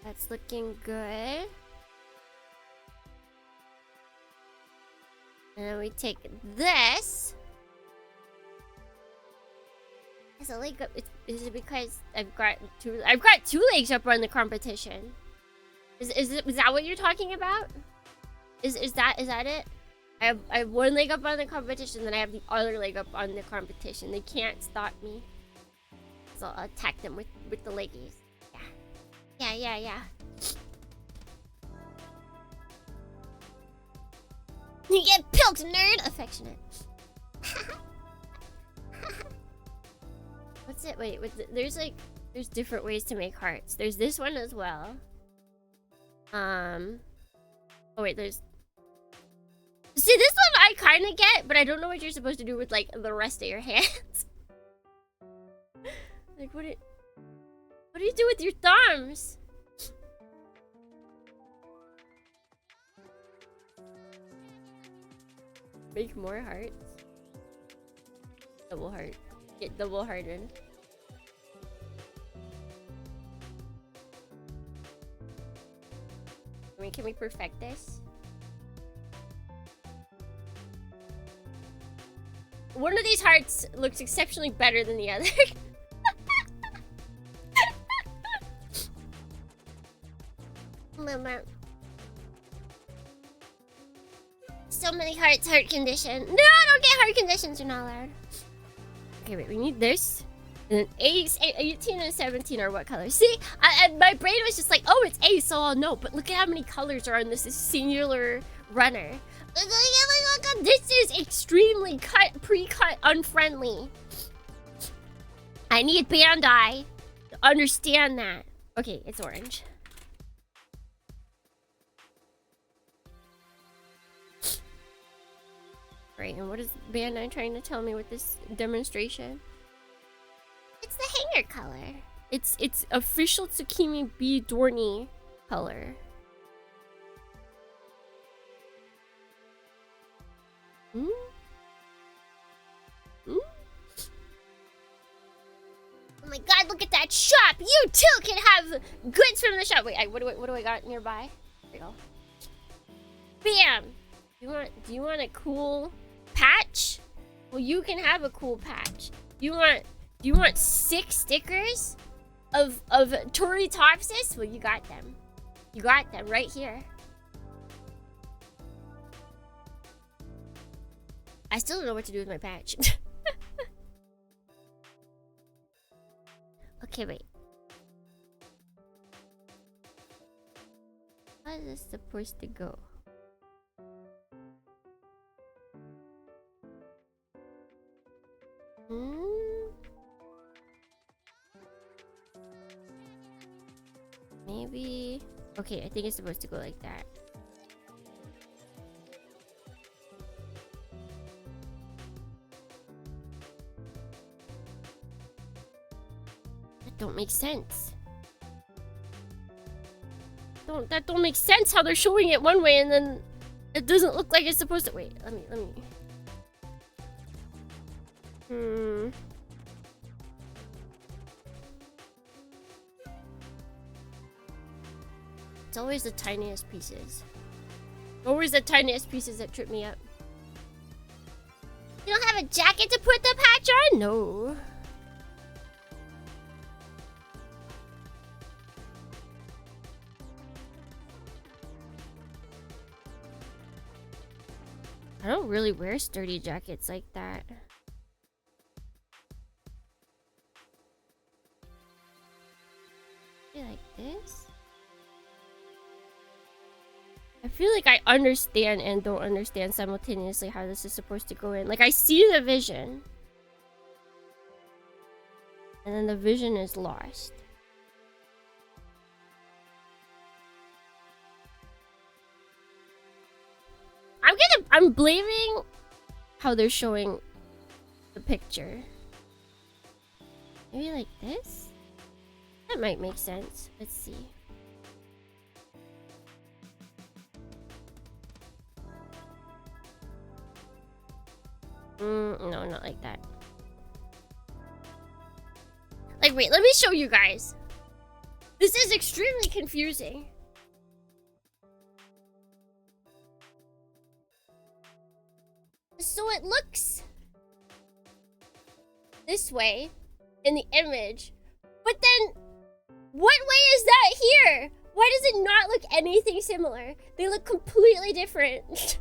That's looking good. And then we take this. Is a leg up? Is it because I've got two legs up on the competition? Is that what you're talking about? Is that it? I have one leg up on the competition, then I have the other leg up on the competition. They can't stop me. So I'll attack them with the leggies. Yeah. You get pilked, nerd! Affectionate. What's it? Wait, there's different ways to make hearts. There's this one as well. Oh wait, there's... See, this one I kind of get, but I don't know what you're supposed to do with, like, the rest of your hands. Like, what do you do with your thumbs? Make more hearts. Double heart. Get double hearted. Can we perfect this? One of these hearts looks exceptionally better than the other. So many hearts, heart condition. No, don't get heart conditions. You're not allowed. Okay, wait. We need this. And then 18 and 17 are what colors? See, my brain was just like, oh, it's A, so I'll know. But look at how many colors are on this singular runner. This is extremely pre-cut, unfriendly. I need Bandai to understand that. Okay, it's orange. Right, and what is Bandai trying to tell me with this demonstration? It's the hanger color. It's official Tsukimi B Dorny color. Oh my god, look at that shop! You too can have goods from the shop. Wait, what do I got nearby? There we go. Bam! Do you want a cool patch? Well, you can have a cool patch. Do you want 6 stickers of Toritopsis? Well, you got them. You got them right here. I still don't know what to do with my patch. Okay, wait. How is this supposed to go? Maybe... Okay, I think it's supposed to go like that. That don't make sense. That don't make sense how they're showing it one way and then it doesn't look like it's supposed to. Wait, let me. It's always the tiniest pieces. Always the tiniest pieces that trip me up. You don't have a jacket to put the patch on? No. I don't really wear sturdy jackets like that. Maybe like this? I feel like I understand and don't understand simultaneously how this is supposed to go in. Like, I see the vision. And then the vision is lost. I'm blaming how they're showing the picture. Maybe like this? That might make sense. Let's see. No, not like that. Like, wait, let me show you guys. This is extremely confusing. So it looks this way in the image, but then what way is that here? Why does it not look anything similar? They look completely different.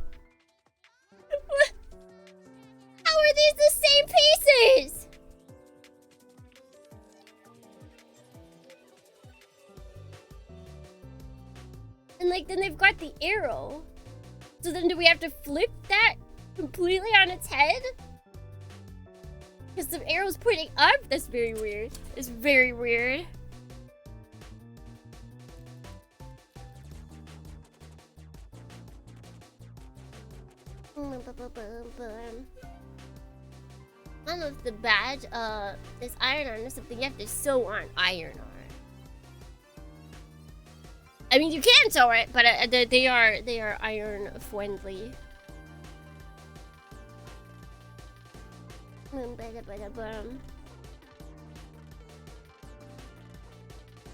How are these the same pieces? And like, then they've got the arrow. So then do we have to flip that completely on its head? Because the arrow's pointing up? That's very weird. It's very weird. I don't know if the badge is iron on or something you have to sew on iron on. I mean, you can sew it, but they are iron friendly.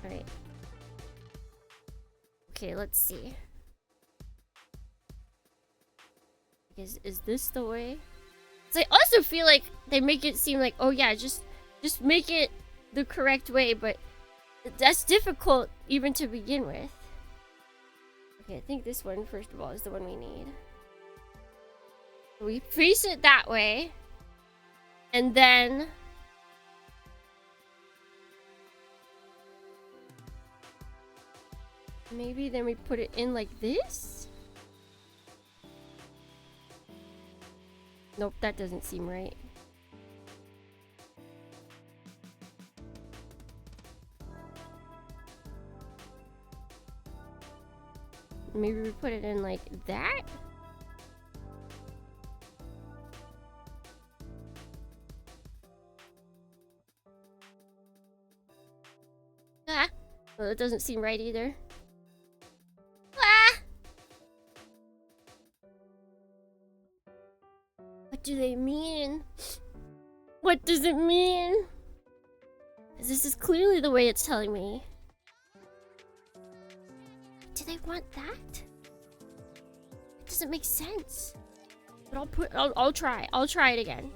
Alright. Okay, let's see. Is this the way? So I also feel like they make it seem like, oh yeah, just make it the correct way, but that's difficult even to begin with. Okay, I think this one, first of all, is the one we need. We face it that way. And then... maybe then we put it in like this? Nope, that doesn't seem right. Maybe we put it in like that? Ah! Well, that doesn't seem right either. Ah! What do they mean? What does it mean? This is clearly the way it's telling me. Do they want that? It doesn't make sense. But I'll try. I'll try it again.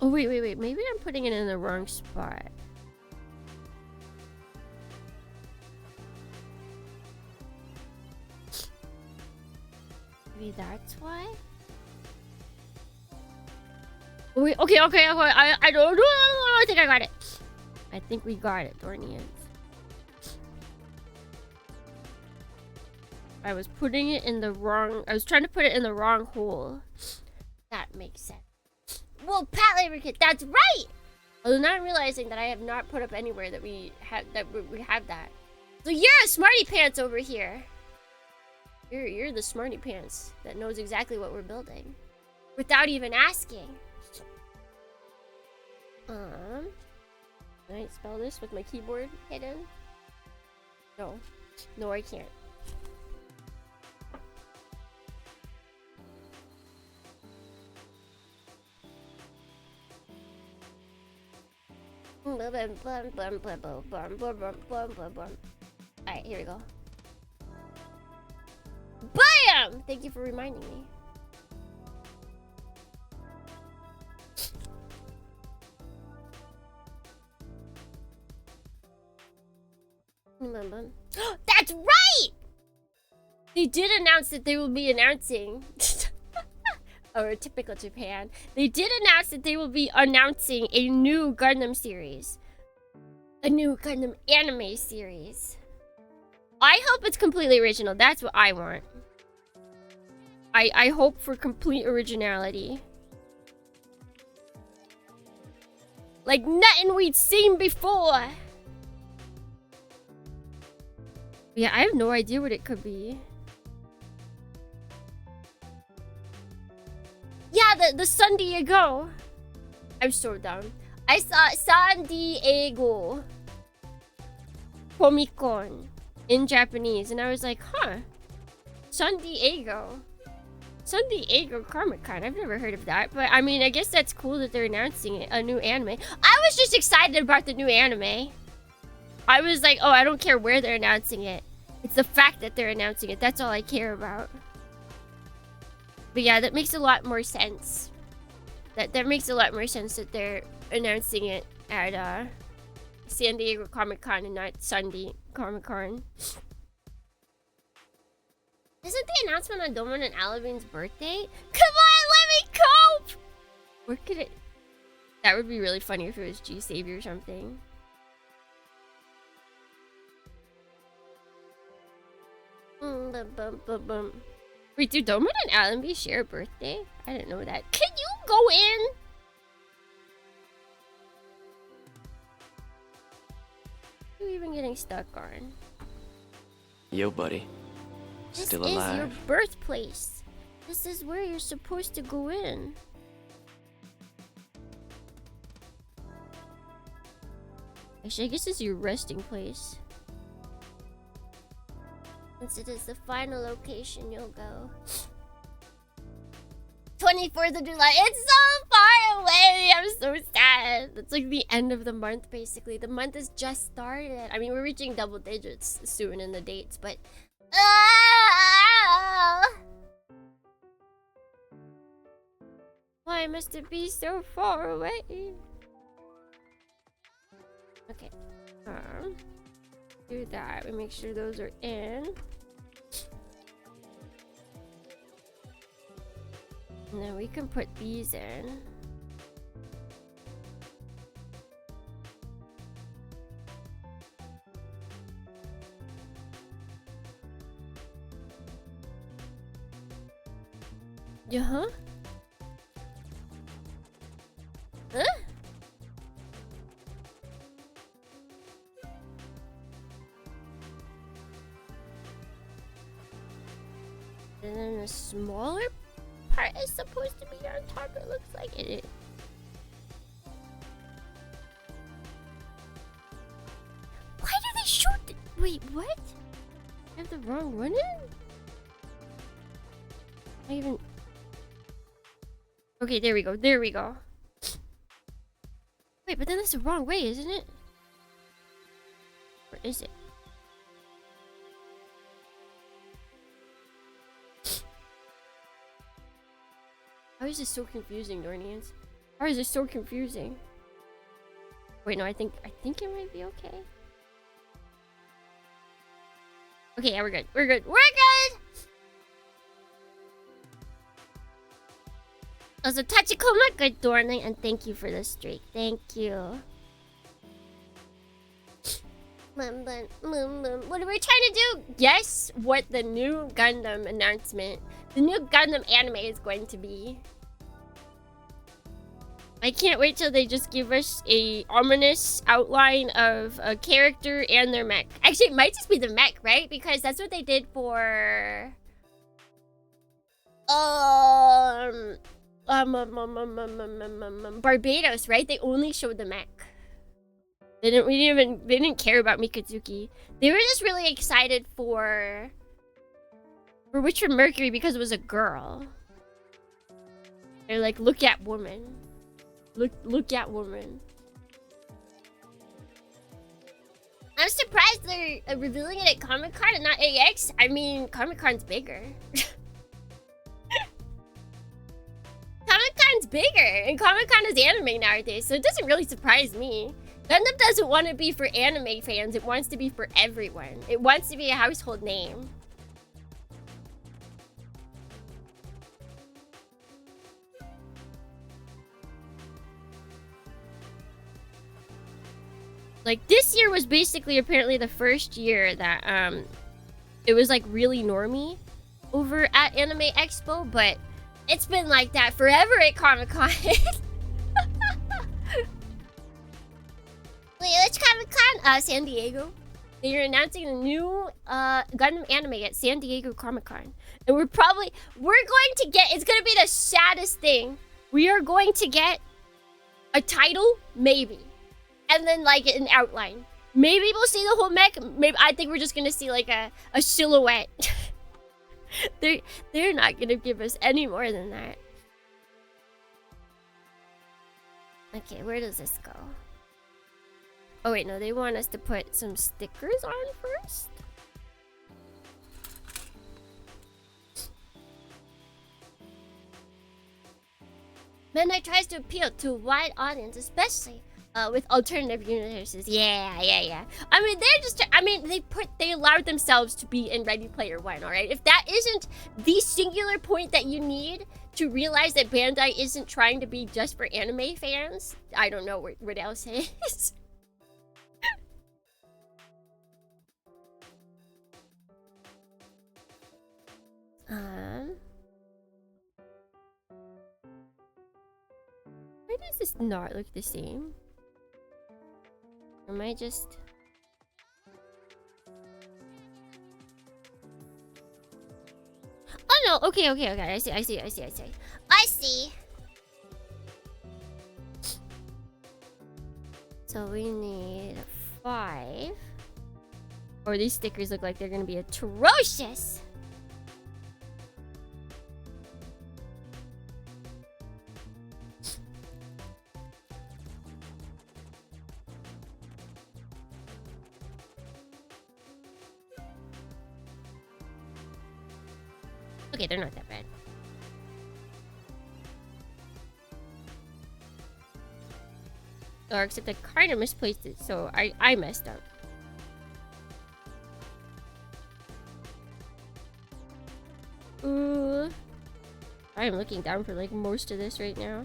Oh, wait. Maybe I'm putting it in the wrong spot. Maybe that's why? Oh, wait, okay. I don't know. I think I got it. I think we got it, Dornians. I was putting it in the wrong... I was trying to put it in the wrong hole. That makes sense. Well, Pat Labor Kit, that's right! Although now I'm realizing that I have not put up anywhere that we have that. So you're a smarty pants over here. You're the smarty pants that knows exactly what we're building. Without even asking. Can I spell this with my keyboard hidden? No. No, I can't. Alright, here we go. BAM! Thank you for reminding me. That's right! They did announce that they will be announcing... or typical Japan. They did announce that they will be announcing a new Gundam series. A new Gundam anime series. I hope it's completely original. That's what I want. I hope for complete originality. Like nothing we'd seen before. Yeah, I have no idea what it could be. Yeah, the San Diego. I'm so down. I saw San Diego Comic Con in Japanese, and I was like, huh, San Diego Comic Con. I've never heard of that, but I mean, I guess that's cool that they're announcing it, a new anime. I was just excited about the new anime. I was like, oh, I don't care where they're announcing it. It's the fact that they're announcing it. That's all I care about. But yeah, that makes a lot more sense. That makes a lot more sense that they're announcing it at San Diego Comic-Con and not Sunday Comic-Con. Isn't the announcement on Doman and Alavin's birthday? Come on, let me cope! Where could it... That would be really funny if it was G-Savior or something. Wait, do Doman and Allenby share a birthday? I didn't know that. Can you go in? What are you even getting stuck on? Yo, buddy. Still alive? This is your birthplace. This is where you're supposed to go in. Actually, I guess this is your resting place. Since it is the final location you'll go. 24th of July. It's so far away. I'm so sad. It's like the end of the month, basically. The month has just started. I mean, we're reaching double digits soon in the dates, but... Why must it be so far away? Okay. Do that. We make sure those are in. And then we can put these in. Yeah. Huh? And then the smaller part is supposed to be on top. It looks like it is. Why do they shoot the... Wait, what? I have the wrong one in? I even... Okay, there we go. There we go. Wait, but then that's the wrong way, isn't it? Or is it? How is this so confusing, Dornians? Why is it so confusing? Wait, no, I think it might be okay. Okay, yeah, we're good. We're good. We're good! Also, Tachikoma, good morning, and thank you for the streak. Thank you. What are we trying to do? Guess what the new Gundam announcement, the new Gundam anime is going to be. I can't wait till they just give us a ominous outline of a character and their mech. Actually, it might just be the mech, right? Because that's what they did for... Barbados, right? They only showed the mech. They didn't care about Mikazuki. They were just really excited for Witch from Mercury because it was a girl. They're like, look at woman. Look at woman. I'm surprised they're revealing it at Comic-Con and not AX. I mean, Comic-Con's bigger. Comic-Con's bigger, and Comic-Con is anime nowadays, so it doesn't really surprise me. Gundam doesn't want to be for anime fans, it wants to be for everyone. It wants to be a household name. Like, this year was basically apparently the first year that it was like really normie over at Anime Expo, but it's been like that forever at Comic-Con. Wait, which Comic-Con? San Diego. They're announcing a new Gundam anime at San Diego Comic-Con. And we're going to get, it's going to be the saddest thing. We are going to get a title, maybe. And then like an outline. Maybe we'll see the whole mech. Maybe I think we're just going to see like a silhouette. They're not going to give us any more than that. Okay, where does this go? Oh wait, no, they want us to put some stickers on first? Midnight tries to appeal to a wide audience, especially with alternative universes. Yeah. I mean, they allowed themselves to be in Ready Player One, alright? If that isn't the singular point that you need to realize that Bandai isn't trying to be just for anime fans, I don't know what else is. Why does this not look the same? Am I just... Oh no, okay. I see. So we need 5. Or these stickers look like they're gonna be atrocious. Okay, they're not that bad. Or except I kind of misplaced it, so I messed up. Ooh. I am looking down for like most of this right now.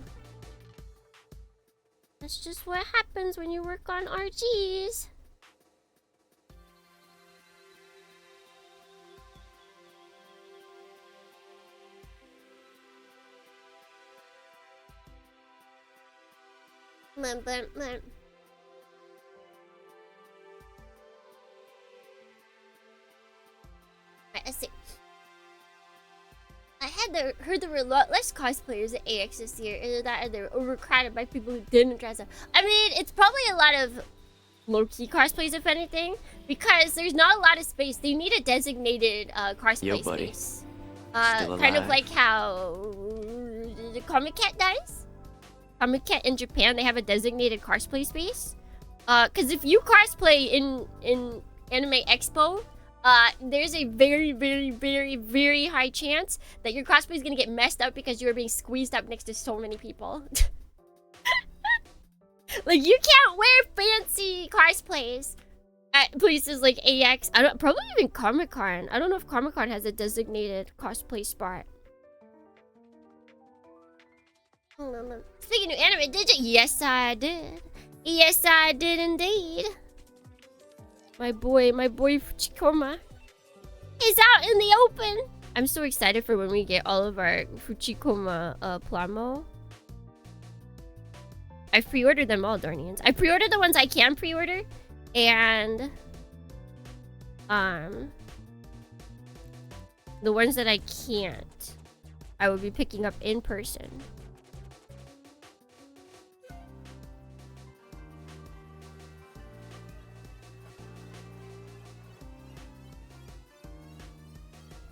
That's just what happens when you work on RGs. Alright, let's see. I heard there were a lot less cosplayers at AX this year. Either that or they were overcrowded by people who didn't dress up. I mean, it's probably a lot of low-key cosplays, if anything, because there's not a lot of space. They need a designated cosplay space. Kind of like how the Comic Cat does. Comic Cat in Japan, they have a designated cosplay space. Because if you cosplay in Anime Expo, there's a very, very, very, very high chance that your cosplay is gonna get messed up because you are being squeezed up next to so many people. Like, you can't wear fancy cosplays at places like AX. Probably even Comic-Con. I don't know if Comic-Con has a designated cosplay spot. Speaking of anime, did you? Yes, I did. Yes, I did indeed. My boy Fuchikoma is out in the open. I'm so excited for when we get all of our Fuchikoma Plamo. I pre-ordered them all, Dornians. I pre-ordered the ones I can pre-order, and the ones that I can't, I will be picking up in person.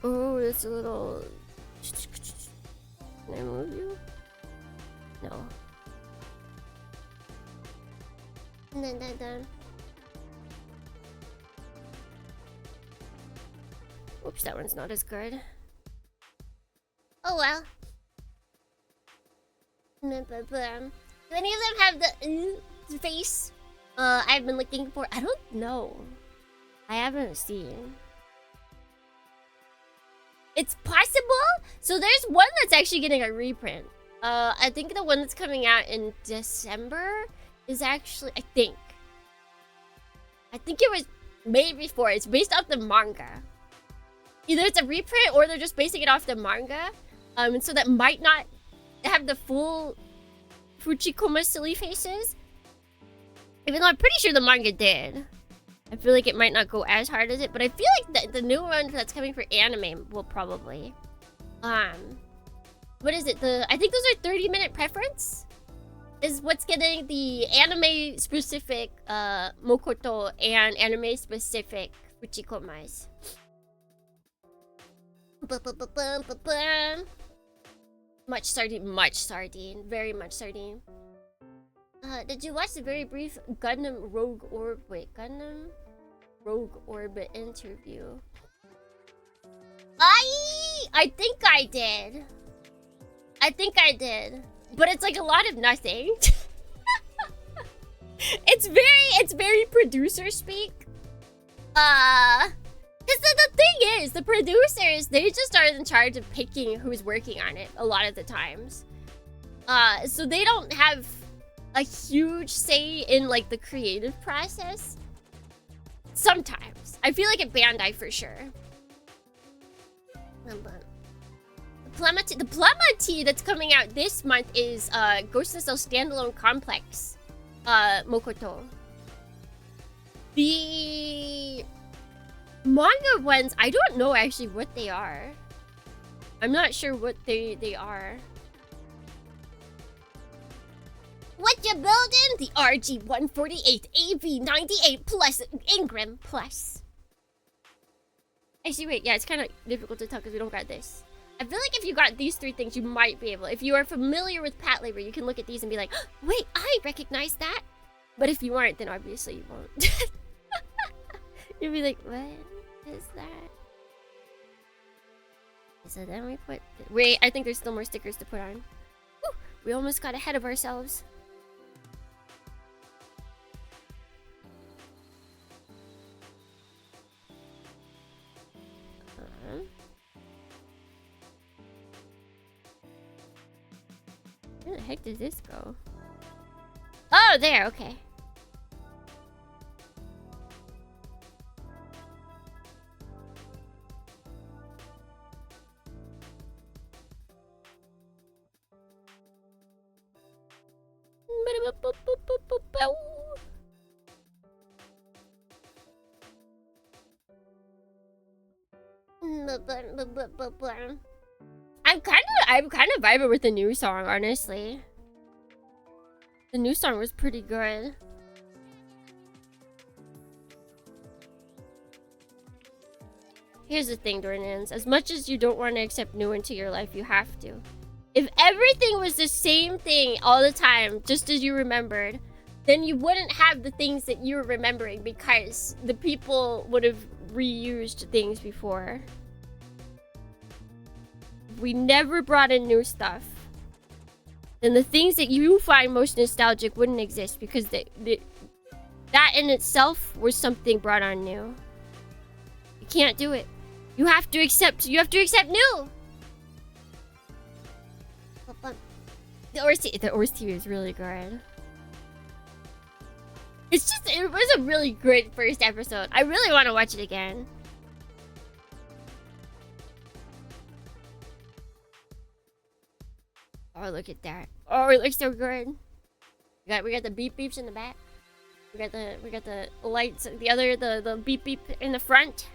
Oh, it's a little... Can I move you? No. Dun. Oops, that one's not as good. Oh well. Do any of them have the face I've been looking for? I don't know. I haven't seen. It's possible. So there's one that's actually getting a reprint. I think the one that's coming out in December is actually, I think it was made before. It's based off the manga. Either it's a reprint or they're just basing it off the manga. And so that might not have the full Fuchikoma silly faces. Even though I'm pretty sure the manga did. I feel like it might not go as hard as it, but I feel like the new one that's coming for anime will probably. What is it? I think those are 30-minute preference. Is what's getting the anime specific Mokoto and anime specific Fuchikomas. Much sardine, very much sardine. Did you watch the very brief Gundam Rogue Orbit interview? I think I did. But it's like a lot of nothing. It's very producer speak. Cause the thing is, the producers, they just are in charge of picking who's working on it a lot of the times. So they don't have a huge say in like the creative process. Sometimes. I feel like at Bandai for sure. The Plama that's coming out this month is Ghost in the Shell Standalone Complex Mokoto. The manga ones, I don't know actually what they are. I'm not sure what they are. What you building? The RG-148 AV-98Plus Ingram Plus. Actually, wait, yeah, it's kind of difficult to tell because we don't got this. I feel like if you got these three things, you might be able. If you are familiar with Patlabor, you can look at these and be like, oh, wait, I recognize that. But if you aren't, then obviously you won't. You'll be like, what is that? So then we put... Wait, I think there's still more stickers to put on. Woo, we almost got ahead of ourselves. Where the heck does this go? Oh, there, okay. I'm kind of vibing with the new song, honestly. The new song was pretty good. Here's the thing, Dornans. As much as you don't want to accept new into your life, you have to. If everything was the same thing all the time, just as you remembered, then you wouldn't have the things that you're remembering because the people would have reused things before. We never brought in new stuff, then the things that you find most nostalgic wouldn't exist because that in itself was something brought on new. You can't do it. You have to accept new. The Ors TV is really good. It was a really great first episode. I really want to watch it again. Oh, look at that. Oh, it looks so good. We got the beep beeps in the back. We got the lights, the beep beep in the front.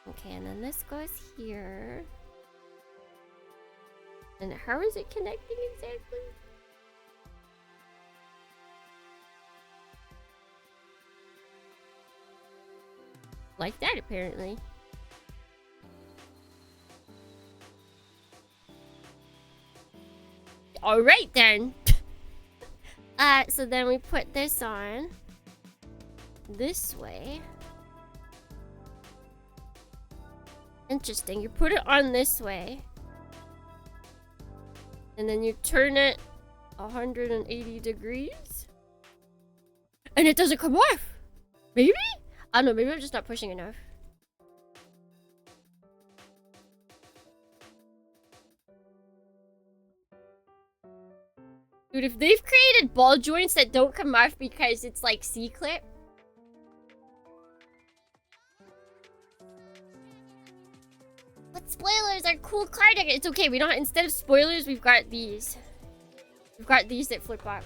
Okay, and then this goes here. And how is it connecting exactly? Like that, apparently. Alright then. So then we put this on this way. Interesting. You put it on this way. And then you turn it 180 degrees. And it doesn't come off. Maybe? I don't know. Maybe I'm just not pushing enough. Dude, if they've created ball joints that don't come off because it's like C-clip. But spoilers are cool card deck. It's okay. We don't. Instead of spoilers, we've got these. We've got these that flip up.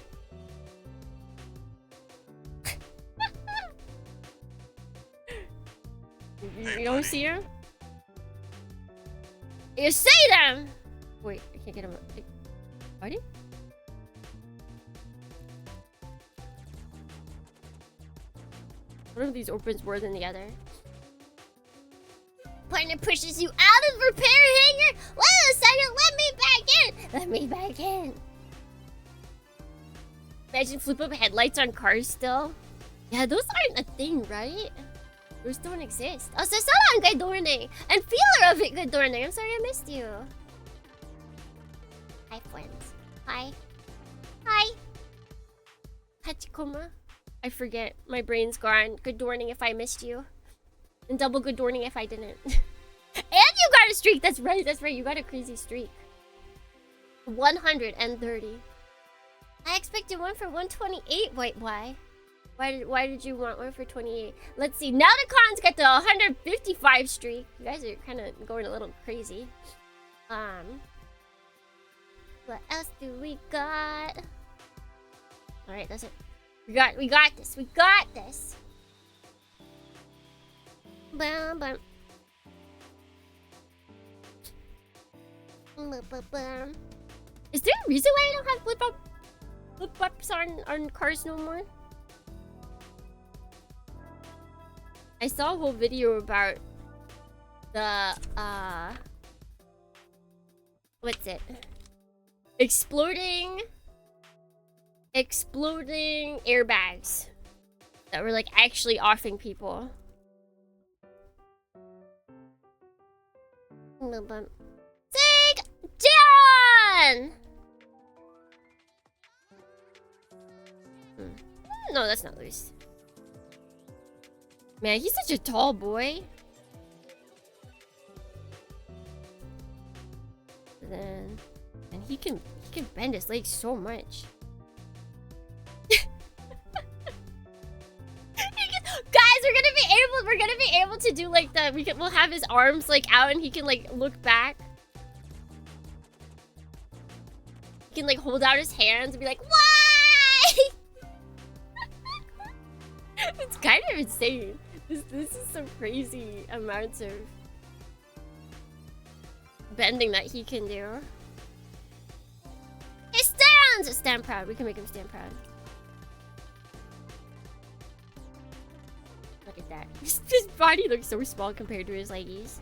You don't see them? You see them! Wait, I can't get them. What? One of these opens more than the other. Partner pushes you out of repair hanger. Wait a second, let me back in. Let me back in. Imagine flip up headlights on cars still. Yeah, those aren't a thing, right? Those don't exist. Oh, so long, good morning. And feeler of it, good morning. I'm sorry I missed you. Hi, friends. Hi. Hi. Hachikoma. I forget. My brain's gone. Good morning if I missed you. And double good morning if I didn't. And you got a streak! That's right, that's right. You got a crazy streak. 130. I expected one for 128. Wait, why? Why did you want one for 28? Let's see. Now the Khan's got the 155 streak. You guys are kind of going a little crazy. What else do we got? Alright, that's it. We got this. We got this. Bum, bum. Bum. Is there a reason why I don't have flip ups on cars no more? I saw a whole video about the what's it? Exploding airbags that were like actually offing people. Take down! No, that's not loose. Man, he's such a tall boy. And he can bend his legs so much. Guys, we're gonna be able to do like the we'll have his arms like out and he can like look back. He can like hold out his hands and be like, why? It's kind of insane. This is some crazy amounts of bending that he can do. He stands! Stand proud. We can make him stand proud. Look at that. His body looks so small compared to his leggies.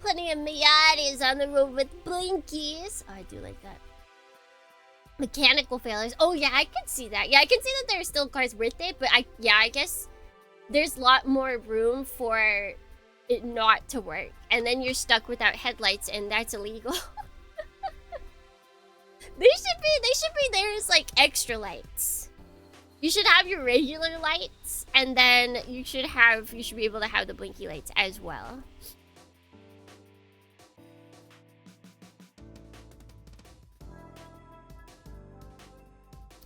Plenty of Miatis on the road with blinkies. Oh, I do like that. Mechanical failures. Oh yeah, I can see that. Yeah, I can see that there are still cars worth it, but I guess there's a lot more room for it not to work, and then you're stuck without headlights, and that's illegal. They should be there's like extra lights. You should have your regular lights, and then you should be able to have the blinky lights as well.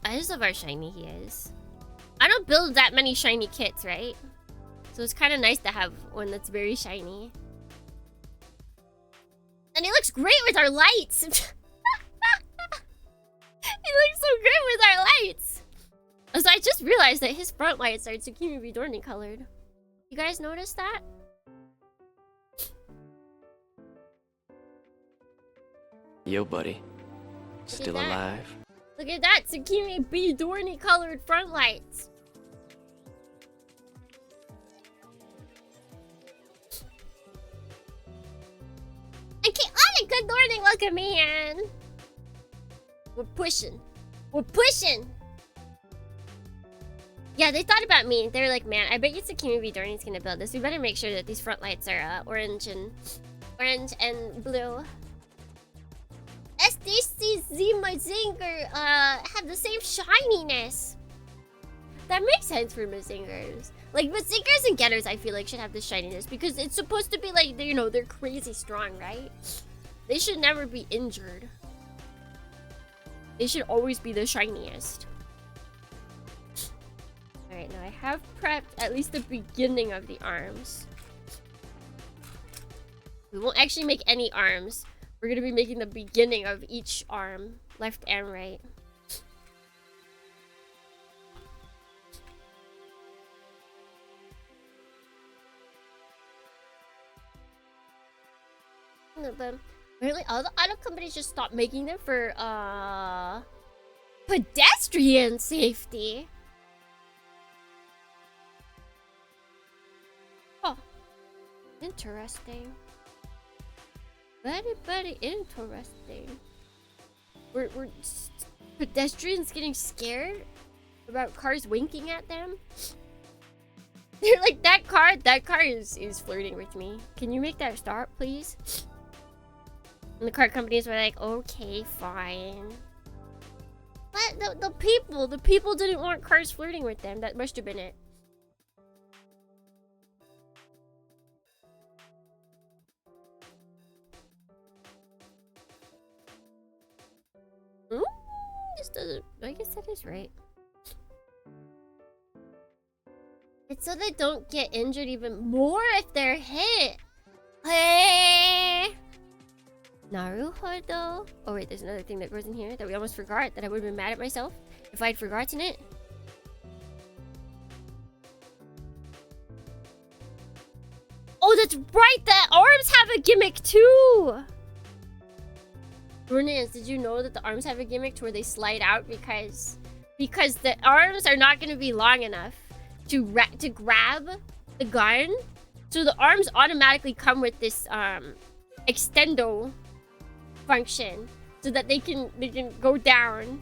I just love how shiny he is. I don't build that many shiny kits, right? So it's kind of nice to have one that's very shiny. And he looks great with our lights. He looks so good with our lights. So I just realized that his front lights are Tsukimi Bidorni colored. You guys notice that? Yo, buddy. Still alive? Look at that, Tsukimi Bidorni colored front lights. Okay, oh, good morning, welcome in. We're pushing. We're pushing. Yeah, they thought about me. They were like, man, I bet you Tsukimi Bidorni's gonna build this. We better make sure that these front lights are orange and blue. SDCZ Mazinger have the same shininess. That makes sense for Mazingers. Like, Mazingers and Getters, I feel like, should have the shininess because it's supposed to be like, you know, they're crazy strong, right? They should never be injured. They should always be the shiniest. Alright, now I have prepped at least the beginning of the arms. We won't actually make any arms. We're gonna be making the beginning of each arm, left and right. But really, all the auto companies just stopped making them for pedestrian safety. Oh, interesting. Very interesting. We're pedestrians getting scared about cars winking at them. They're like, that car is flirting with me. Can you make that stop, please? And the car companies were like, okay, fine. But the people didn't want cars flirting with them. That must have been it. This doesn't, I guess that is right. It's so they don't get injured even more if they're hit. Hey! Naruhodo. Oh wait, there's another thing that goes in here that we almost forgot, that I would have been mad at myself if I'd forgotten it. Oh, that's right! The arms have a gimmick too! Brunez, did you know that the arms have a gimmick to where they slide out because the arms are not going to be long enough to grab the gun? So the arms automatically come with this extendo function so that they can go down,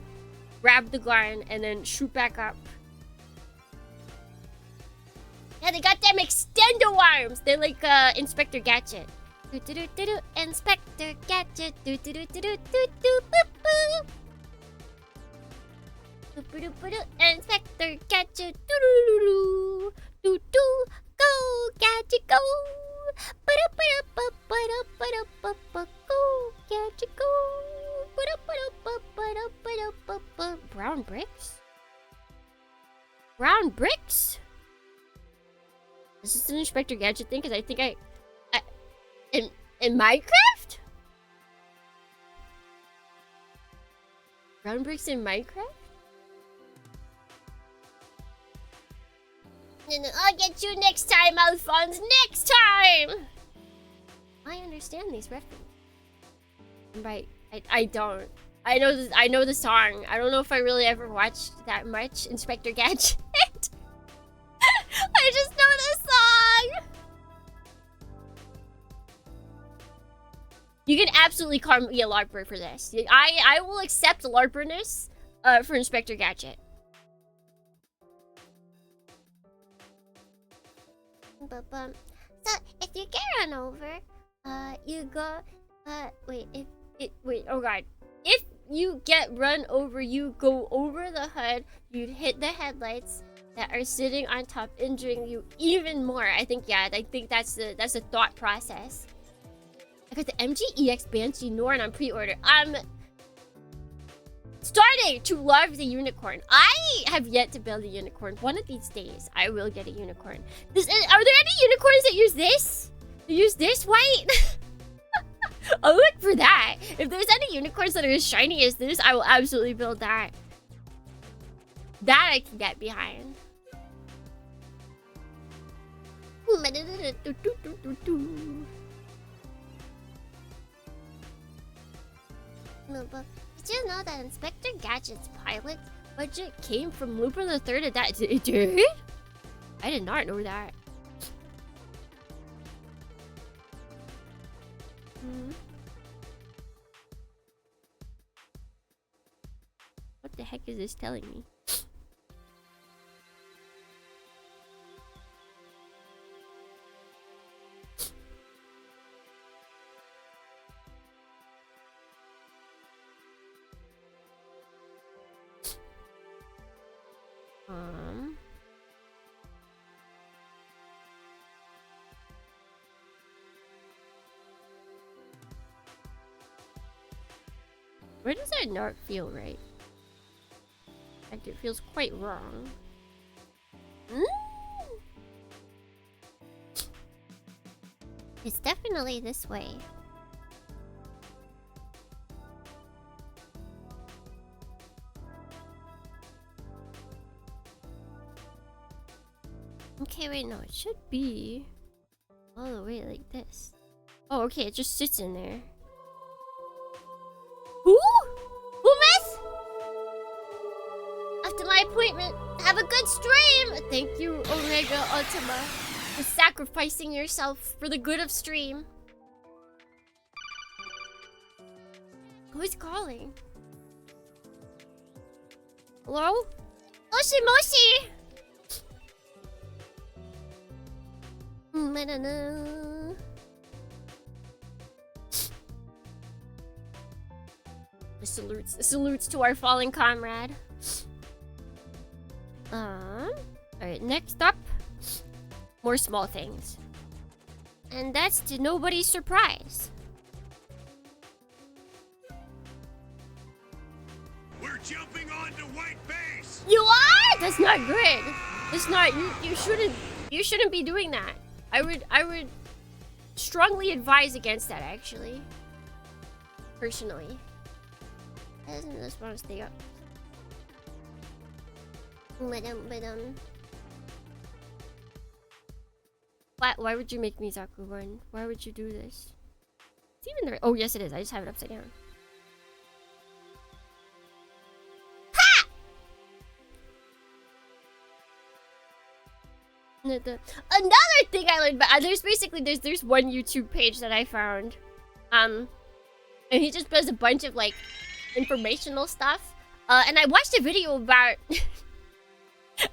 grab the gun, and then shoot back up. Yeah, they got them extendo arms. They're like Inspector Gadget. Inspector Gadget. Inspector Gadget. Go Gadget go. Go Gadget go. Brown bricks? Brown bricks? Is this an Inspector Gadget thing? Because I think I in Minecraft? Brown bricks in Minecraft? And I'll get you next time, Alphonse. Next time! I understand these references. Right. I don't. I know the song. I don't know if I really ever watched that much Inspector Gadget. I just know the song. You can absolutely call me a LARPer for this. I will accept LARPerness for Inspector Gadget. So if you get run over, you go. Wait. Oh god. If you get run over, you go over the hood. You'd hit the headlights that are sitting on top, injuring you even more. I think that's the thought process. I got the MGEX Banshee Norn on pre-order. I'm starting to love the unicorn. I have yet to build a unicorn. One of these days, I will get a unicorn. Are there any unicorns that use this? That use this white? I'll look for that. If there's any unicorns that are as shiny as this, I will absolutely build that. That I can get behind. No, but did you know that Inspector Gadget's pilot budget came from Looper the Third? It did? I did not know that. What the heck is this telling me? Where does that not feel right? Like it feels quite wrong. It's definitely this way. Okay, wait, no, it should be all the way like this. Oh, okay, it just sits in there. Who? Who, miss? After my appointment, have a good stream! Thank you, Omega Ultima, for sacrificing yourself for the good of stream. Who's calling? Hello? Moshi Moshi! Salutes to our fallen comrade. Alright, next up, more small things. And that's to nobody's surprise. We're jumping onto white base. You are? That's not good. That's not you shouldn't be doing that. I would strongly advise against that, actually. Personally. I just want to stay up. Why would you make me Zaku run? Why would you do this? It's even the oh yes it is. I just have it upside down. Ha! Another thing I learned about there's one YouTube page that I found. And he just does a bunch of like informational stuff. And I watched a video about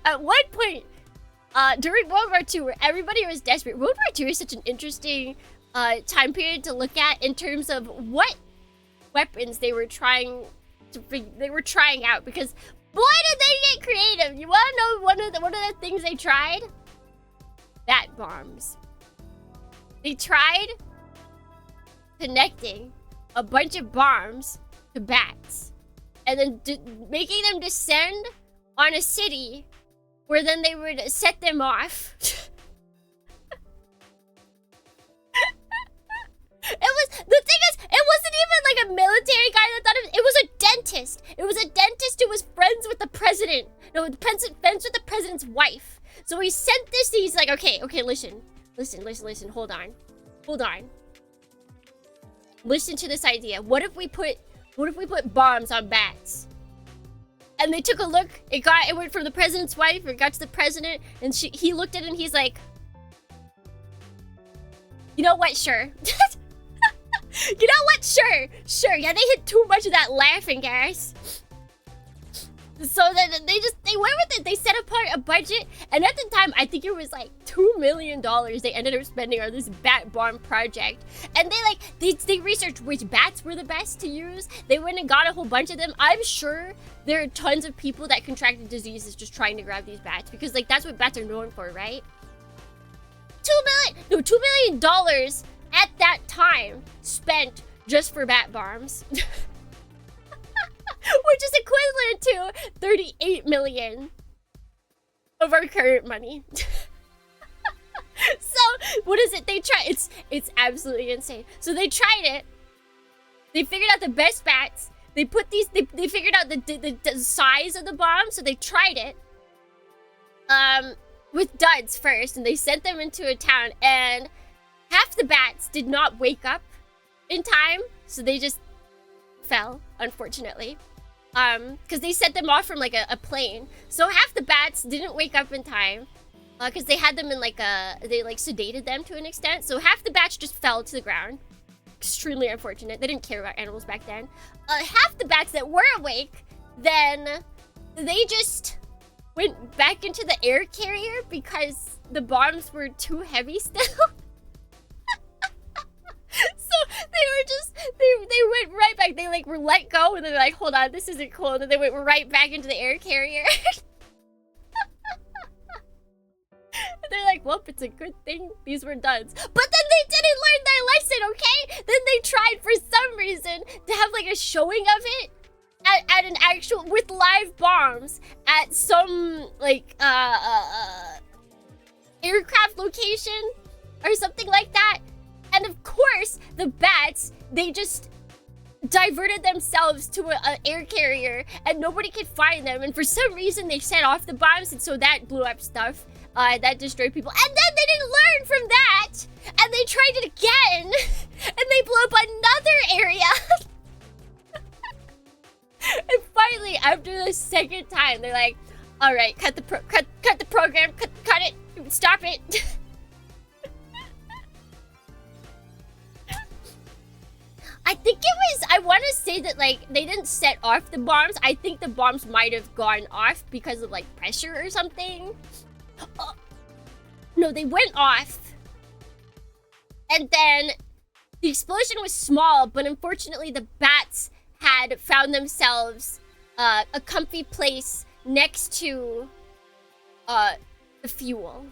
at one point during World War II where everybody was desperate. World War II is such an interesting time period to look at in terms of what weapons they were trying out, because boy did they get creative. You wanna know one of the things they tried? Bat bombs. They tried connecting a bunch of bombs to bats and then making them descend on a city where then they would set them off. The thing is, it wasn't even like a military guy that thought it was a dentist. It was a dentist who was friends with the president. No, friends with the president's wife. So he sent this, he's like, okay, listen, hold on. Listen to this idea. What if we put bombs on bats? And they took a look, it went from the president's wife, it got to the president, and he looked at it and he's like, you know what, sure. You know what? Sure. Yeah, they hit too much of that laughing gas. So then they went with it. They set apart a budget, and at the time, I think it was like $2 million they ended up spending on this bat bomb project. And they researched which bats were the best to use. They went and got a whole bunch of them. I'm sure there are tons of people that contracted diseases just trying to grab these bats, because like that's what bats are known for, right? $2 million at that time spent just for bat bombs. Which is equivalent to 38 million of our current money. So, what is it? They try it's absolutely insane. So they tried it. They figured out the best bats. They put these they figured out the size of the bomb, so they tried it. With duds first, and they sent them into a town, and half the bats did not wake up in time, so they just fell, unfortunately. Because they sent them off from like a plane. So half the bats didn't wake up in time. Because they had them in like they like sedated them to an extent. So half the bats just fell to the ground. Extremely unfortunate. They didn't care about animals back then. Half the bats that were awake, then they just went back into the air carrier because the bombs were too heavy still. So they went right back. They like were let go, and they're like, hold on, this isn't cool. And then they went right back into the air carrier. They're like, well, it's a good thing these were duds. But then they didn't learn their lesson, okay? Then they tried for some reason to have like a showing of it at an actual, with live bombs at some like aircraft location or something like that. And of course, the bats, they just diverted themselves to an air carrier, and nobody could find them. And for some reason, they set off the bombs, and so that blew up stuff. That destroyed people. And then they didn't learn from that, and they tried it again, and they blew up another area. And finally, after the second time, they're like, all right, cut the program, cut it, stop it. I think it was, I want to say that, like, they didn't set off the bombs. I think the bombs might have gone off because of, like, pressure or something. No, they went off. And then the explosion was small, but unfortunately the bats had found themselves a comfy place next to the fuel.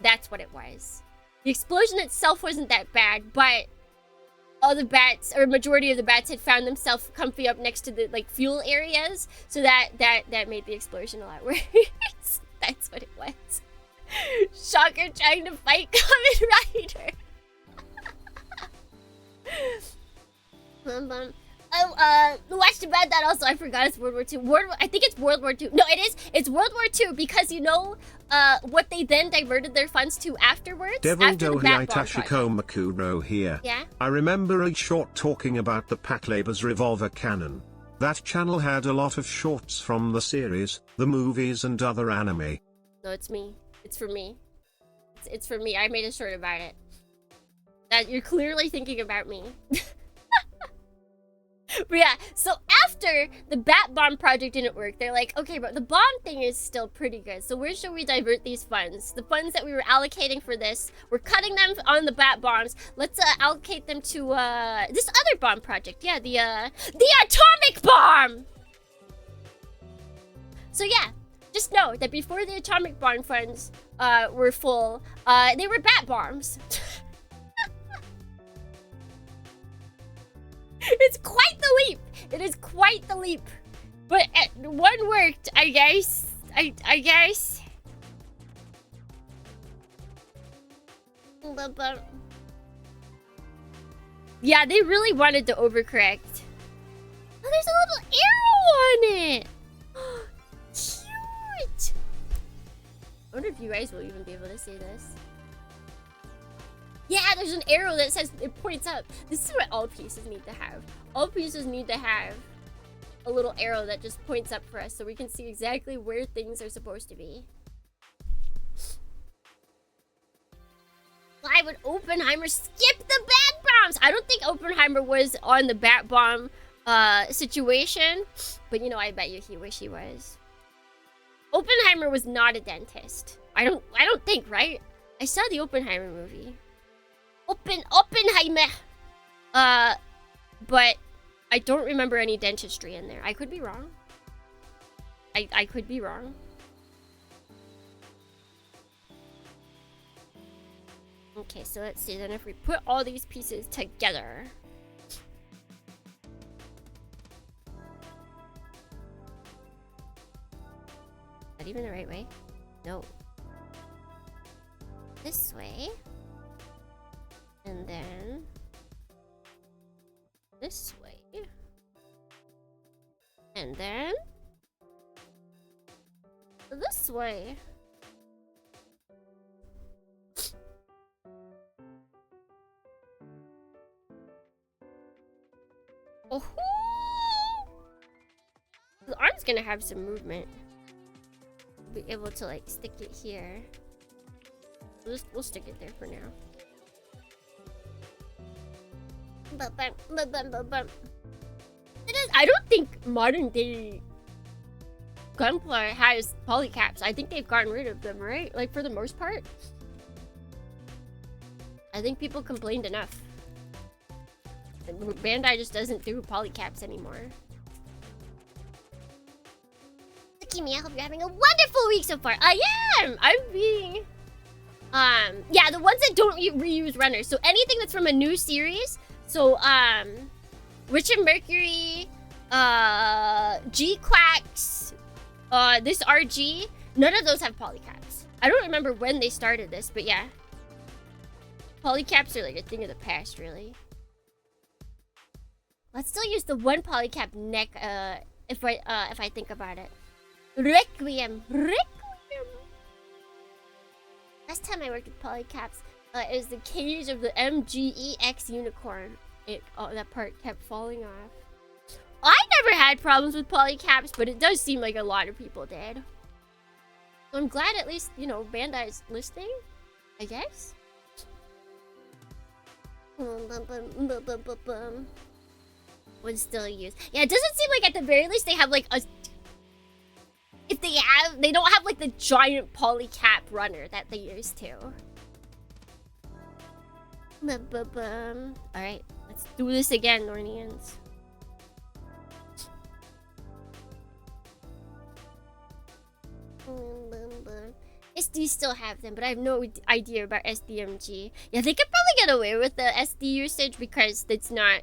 That's what it was. The explosion itself wasn't that bad, but all the bats, or majority of the bats, had found themselves comfy up next to the like fuel areas, so that made the explosion a lot worse. That's what it was. Shocker trying to fight Kamen Rider. Watched about that also. I forgot it's World War II. I think it's World War II. No, it is. It's World War II because you know what they then diverted their funds to afterwards. Devil after the Bat Bomb project. Makuro here. Yeah? I remember a short talking about the Patlabors revolver cannon. That channel had a lot of shorts from the series, the movies and other anime. No, it's me. It's for me. It's for me. I made a short about it. You're clearly thinking about me. But yeah, so after the Bat Bomb project didn't work, they're like, okay, but the bomb thing is still pretty good. So where should we divert these funds? The funds that we were allocating for this, we're cutting them on the Bat Bombs. Let's allocate them to this other bomb project. Yeah, the atomic bomb! So yeah, just know that before the atomic bomb funds were full, they were Bat Bombs. It's quite the leap. It is quite the leap. But one worked, I guess. I guess. Yeah, they really wanted to overcorrect. Oh, there's a little arrow on it. Cute. I wonder if you guys will even be able to see this. Yeah, there's an arrow that says, it points up. This is what all pieces need to have. All pieces need to have a little arrow that just points up for us so we can see exactly where things are supposed to be. Why would Oppenheimer skip the Bat bombs. I don't think Oppenheimer was on the bat bomb situation, but you know, I bet you he wish he was. Oppenheimer was not a dentist. I don't think, right? I saw the Oppenheimer movie. Oppenheimer. But I don't remember any dentistry in there. I could be wrong. I could be wrong. Okay, so let's see then if we put all these pieces together. Is that even the right way? No. This way. And then this way. And then this way. Oh, the arm's gonna have some movement. Be able to like stick it here. We'll stick it there for now. I don't think modern day gunpowder has polycaps. I think they've gotten rid of them, right? Like for the most part. I think people complained enough. Bandai just doesn't do polycaps anymore. Kimi, I hope you're having a wonderful week so far. I am! I'm being... yeah, the ones that don't reuse runners. So anything that's from a new series. So, Witch and Mercury, G-Quacks, this RG. None of those have polycaps. I don't remember when they started this, but yeah. Polycaps are like a thing of the past, really. Let's still use the one polycap neck, if I think about it. Requiem. Last time I worked with polycaps, it was the cage of the MGEX unicorn. That part kept falling off. I never had problems with polycaps, but it does seem like a lot of people did. So I'm glad at least, you know, Bandai's listening, I guess. Would still use. Yeah, it doesn't seem like at the very least they have like a... If they have, they don't have like the giant polycap runner that they used to. Alright, let's do this again, Nornians. SD still have them, but I have no idea about SDMG. Yeah, they could probably get away with the SD usage because it's not...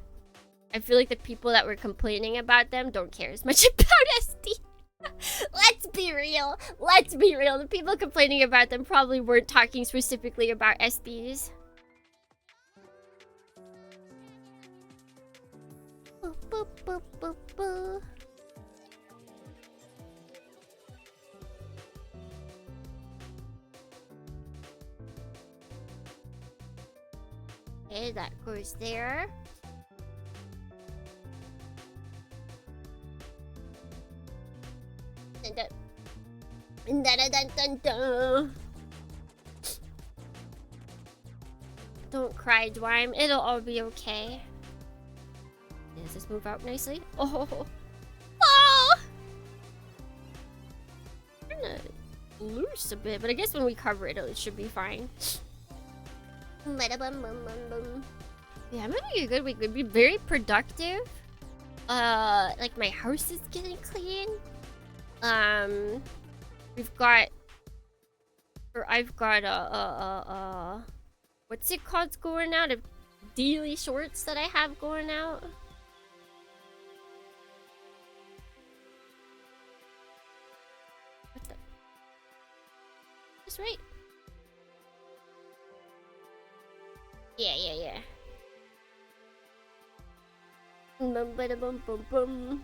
I feel like the people that were complaining about them don't care as much about SD. Let's be real. Let's be real. The people complaining about them probably weren't talking specifically about SDs. Okay, that goes there. Dun, dun, dun, dun, dun. Don't cry, Dwime. It'll all be okay. Does this move out nicely? Oh! Oh! Kinda loose a bit, but I guess when we cover it, it should be fine. Yeah, I'm having a good week. We'd be very productive. Like my house is getting clean. We've got, or I've got what's it called going out? Of daily shorts that I have going out. What the? That's right. Yeah. Bum.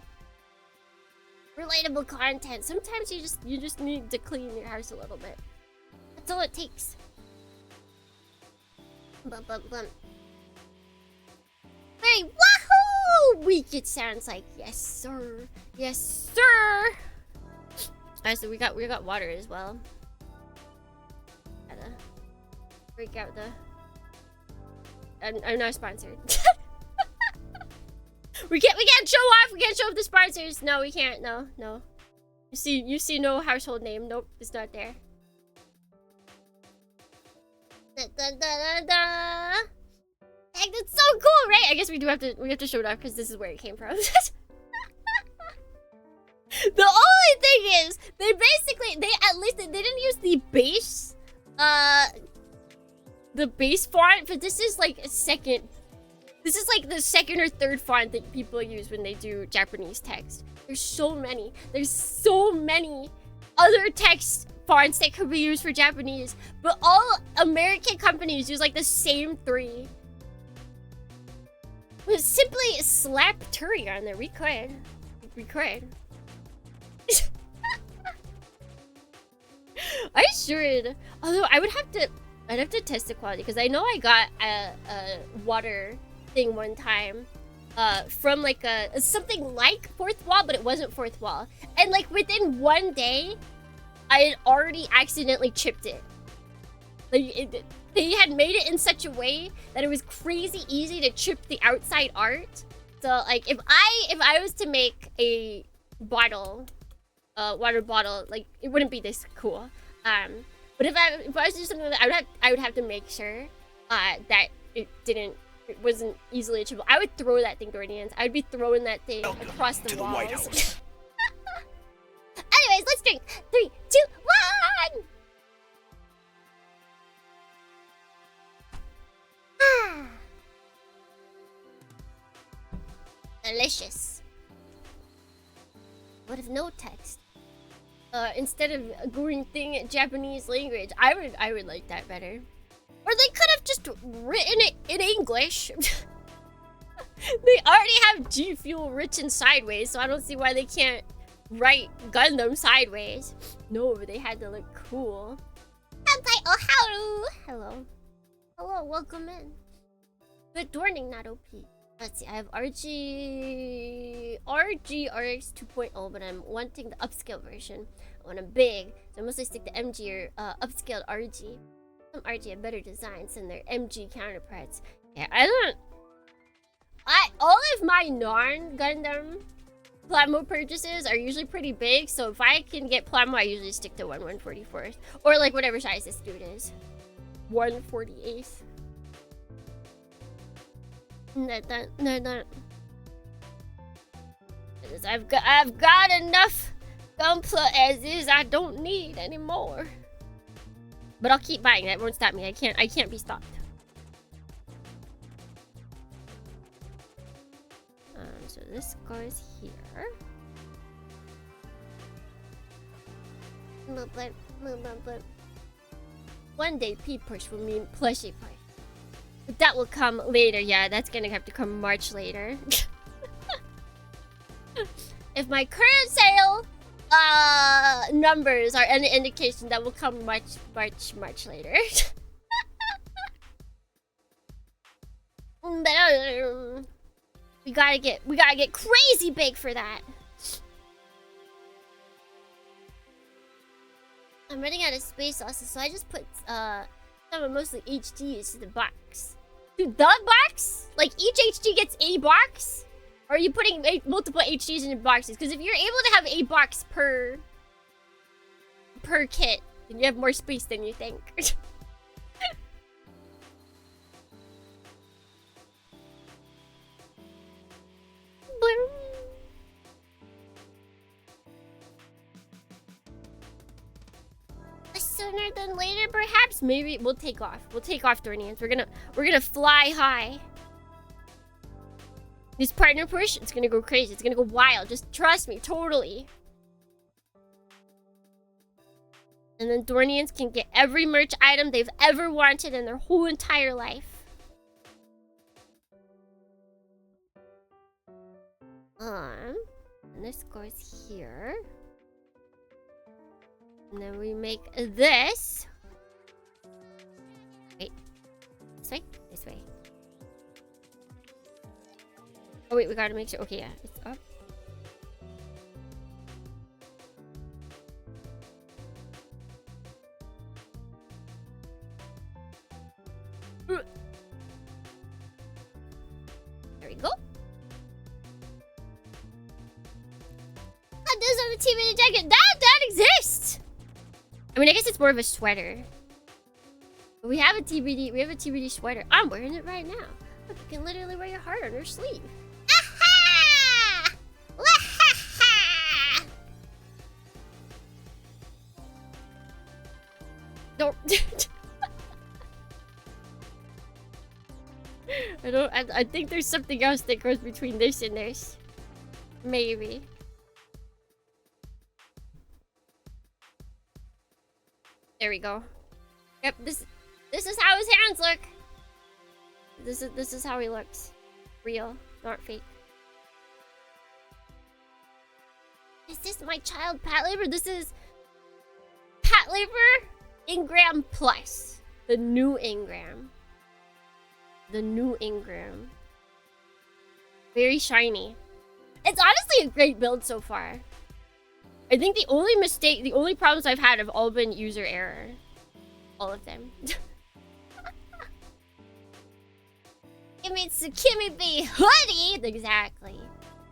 Relatable content. Sometimes you just need to clean your house a little bit. That's all it takes. Very wahoo! Weak it sounds like. Yes, sir. Yes, sir. Alright, so we got water as well. Gotta break out the I'm not sponsored. we can't show off. We can't show off the sponsors. No, we can't. No. You see no household name. Nope, it's not there. Heck, that's so cool, right? I guess we have to show it off because this is where it came from. The only thing is, they didn't use the base, font, but this is like the second or third font that people use when they do Japanese text. There's so many other text fonts that could be used for Japanese, but all American companies use like the same 3. But simply slap Turi on there. We could. I should. Although I'd have to test the quality because I know I got a water thing one time from like something like Fourth Wall, but it wasn't Fourth Wall. And like within one day, I had already accidentally chipped it. Like they had made it in such a way that it was crazy easy to chip the outside art. So like if I was to make a bottle, water bottle, like it wouldn't be this cool. But if I was to do something like that, I would have to make sure that it wasn't easily achievable. I would throw that thing, Guardians. I would be throwing that thing across the walls. White House. Anyways, let's drink. 3, 2, 1. Delicious. What if no text? Instead of going thing in Japanese language, I would like that better. Or they could have just written it in English. They already have G Fuel written sideways, so I don't see why they can't write Gundam sideways. No, but they had to look cool. Hello. Hello, welcome in. Good morning, not OP. Let's see, I have RG RX 2.0, but I'm wanting the upscale version. When I'm big, so I mostly stick to MG or upscaled RG. Some RG have better designs than their MG counterparts. Yeah, all of my non-Gundam Plasmo purchases are usually pretty big, so if I can get Plasmo, I usually stick to 1/144th. Or like whatever size this dude is. 1/48th. No. I've got enough Gunpla as is. I don't need any more. But I'll keep buying. That won't stop me. I can't be stopped. So this goes here. One day P-push will mean plushie push. But that will come later. Yeah, that's gonna have to come March later. If my current sale numbers are any indication, that will come much later. We gotta get crazy big for that. I'm running out of space sauces, so I just put some of mostly HDs to the box. Dude, the box? Like each HD gets a box? Or are you putting multiple HDs in boxes? Because if you're able to have a box per kit, then you have more space than you think. Sooner than later, perhaps. Maybe we'll take off. We'll take off, Dornians. We're gonna fly high. This partner push, it's gonna go crazy. It's gonna go wild. Just trust me, totally. And then Dornians can get every merch item they've ever wanted in their whole entire life. And this goes here. And then we make this. Wait. This way? This way. Oh wait, we gotta make sure. Okay, yeah. It's up. go. That does have a TBD jacket. That exists. I mean, I guess it's more of a sweater. But we have a TBD. We have a TBD sweater. I'm wearing it right now. Look, you can literally wear your heart on your sleeve. Aha! Wahaha! Don't. I think there's something else that goes between this and this. Maybe. There we go. Yep, this is how his hands look. This is how he looks. Real, not fake. Is this my child Pat Labor? This is Pat Labor Ingram Plus. The new Ingram. The new Ingram. Very shiny. It's honestly a great build so far. I think the only problems I've had have all been user error. All of them. Give me Tsukimi B hoodie! Exactly.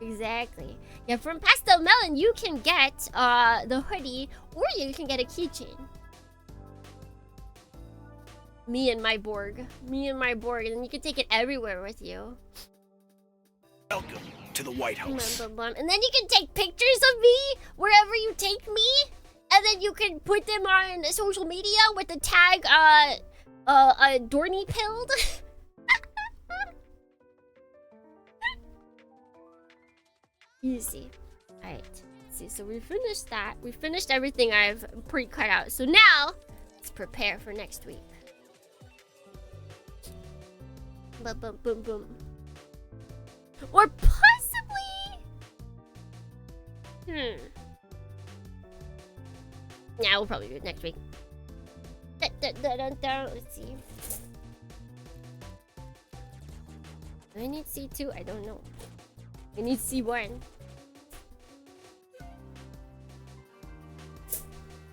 Exactly. Yeah, from Pastel Melon, you can get the hoodie, or you can get a keychain. Me and my Borg. Me and my Borg, and then you can take it everywhere with you. Welcome to the White House. And then you can take pictures of me wherever you take me, and then you can put them on social media with the tag Dorney Pilled. Easy. Alright. Let's see. So we finished that. We finished everything I've pre-cut out. So now let's prepare for next week. Boom, boom, boom, boom. Or possibly... Yeah, we'll probably do it next week. Let's see. Do I need C2? I don't know. I need C1.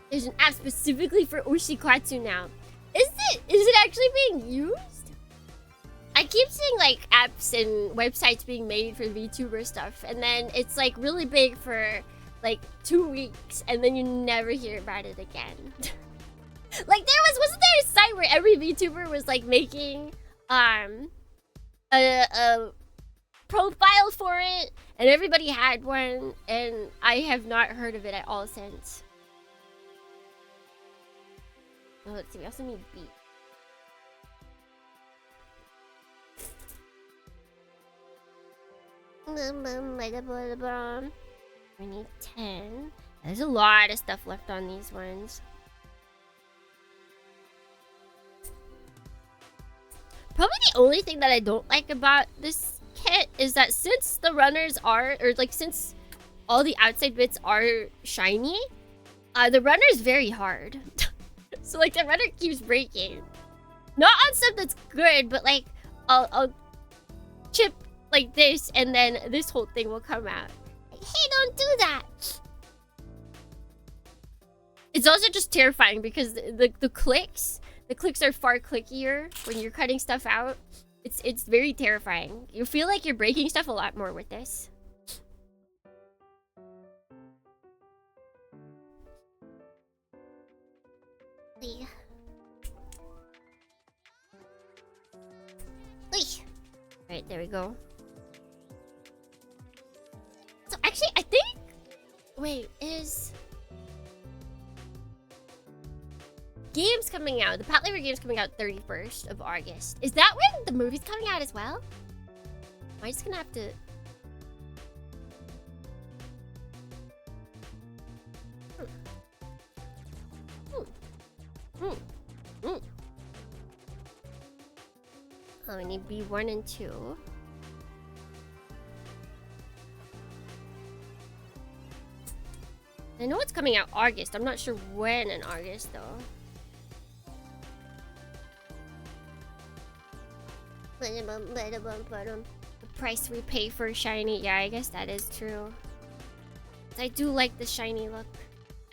There's an app specifically for Oshikatsu now. Is it actually being used? I keep seeing like apps and websites being made for VTuber stuff, and then it's like really big for like 2 weeks, and then you never hear about it again. Like wasn't there a site where every VTuber was like making a profile for it, and everybody had one, and I have not heard of it at all since. Oh, let's see, we also need beat. We need 10. There's a lot of stuff left on these ones. Probably the only thing that I don't like about this kit is that since the runners are, or like since all the outside bits are shiny, the runner is very hard. So like the runner keeps breaking. Not on stuff that's good, but like I'll chip like this, and then this whole thing will come out. Like, hey, don't do that. It's also just terrifying because the clicks are far clickier when you're cutting stuff out. It's very terrifying. You feel like you're breaking stuff a lot more with this. Alright, there we go. So actually, I think... Wait, is... Game's coming out. The Pat Labor game's coming out 31st of August. Is that when the movie's coming out as well? Am I just gonna have to... Oh, we need B1 and 2. I know it's coming out August. I'm not sure when in August, though. The price we pay for shiny. Yeah, I guess that is true. I do like the shiny look.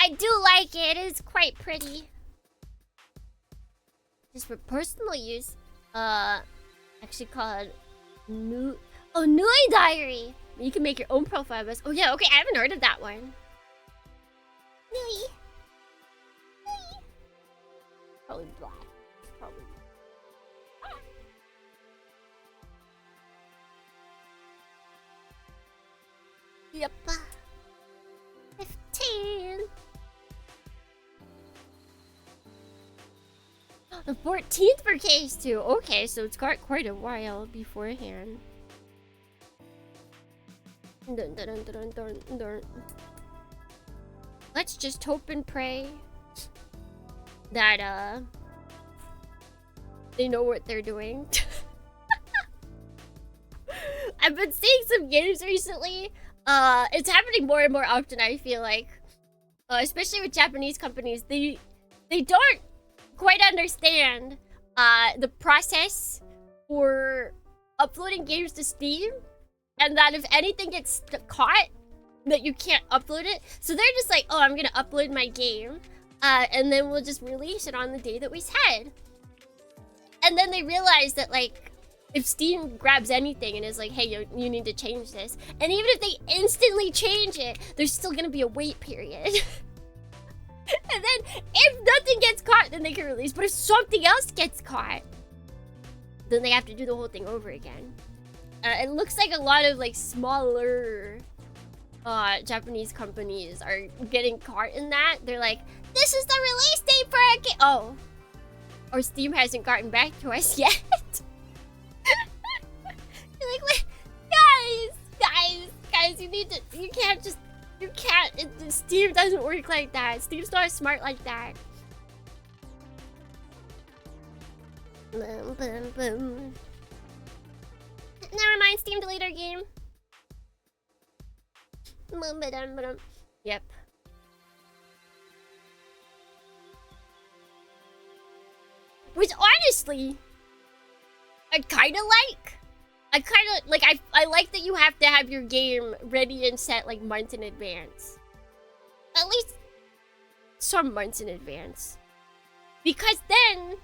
I do like it. It is quite pretty. Just for personal use. Actually called Oh, Nui Diary. You can make your own profile bus. Oh yeah, okay, I haven't heard of that one. Nui. Nui. Probably black. Probably. Yep. 15. The 14th for case 2. Okay, so it's got quite a while beforehand. Dun, dun, dun, dun, dun, dun. Let's just hope and pray that they know what they're doing. I've been seeing some games recently. It's happening more and more often, I feel like. Especially with Japanese companies. They don't quite understand the process for uploading games to Steam. And that if anything gets caught, that you can't upload it. So they're just like, oh, I'm gonna upload my game. And then we'll just release it on the day that we said. And then they realize that, like, if Steam grabs anything and is like, hey, you need to change this. And even if they instantly change it, there's still gonna be a wait period. And then if nothing gets caught, then they can release. But if something else gets caught, then they have to do the whole thing over again. It looks like a lot of, like, smaller Japanese companies are getting caught in that. They're like, this is the release date for a game. Oh. Or Steam hasn't gotten back to us yet. You're like, wait, guys, you can't, Steam doesn't work like that. Steam's not smart like that. Boom, boom, boom. Never mind, Steam delete our game. Yep. Which honestly, I kind of like. I like that you have to have your game ready and set like months in advance. At least some months in advance. Because then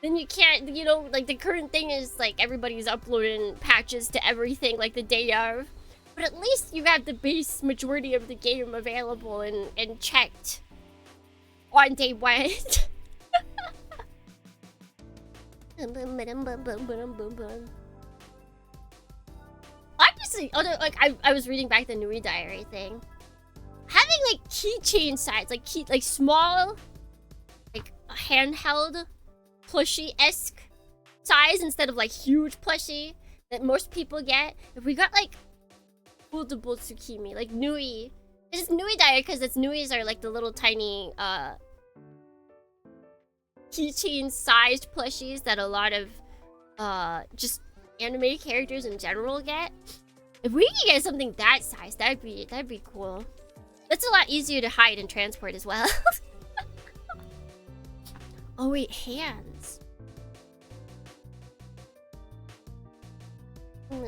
you can't, you know, like the current thing is like everybody's uploading patches to everything like the day of. But at least you have the base majority of the game available and checked on day one. Honestly, although like I was reading back the Nui Diary thing, having like keychain size, like small, like handheld plushie-esque size instead of like huge plushie that most people get. If we got like foldable tsukimi, like Nui, it's Nui Diary because its Nuis are like the little tiny keychain sized plushies that a lot of just anime characters in general get. If we could get something that size, that'd be cool. That's a lot easier to hide and transport as well. Oh wait, hands. We'll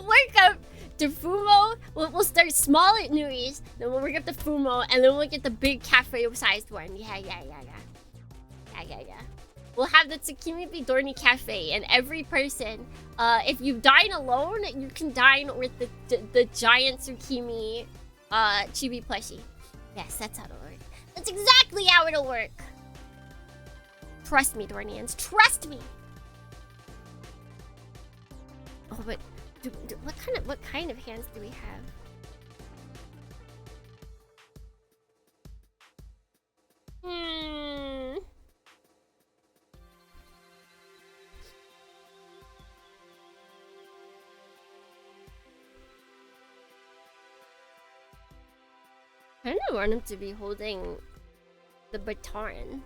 work up to Fumo. We'll start small at Nui's, then we'll work up to Fumo, and then we'll get the big cafe-sized one. Yeah. We'll have the Tsukimi Bidorni Cafe, and every person, if you dine alone, you can dine with the giant Tsukimi chibi plushie. Yes, that's how it'll work. That's exactly how it'll work. Trust me, Dornians. Trust me. Oh, but what kind of hands do we have? I kind of want him to be holding the baton.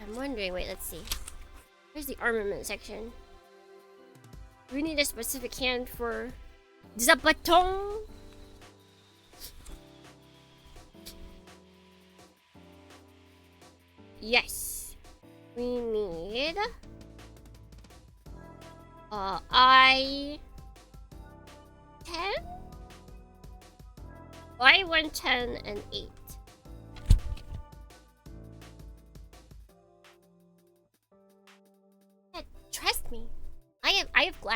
I'm wondering, wait, let's see. Where's the armament section? Do we need a specific hand for the baton? Yes. We need I-10? I-110 and 8.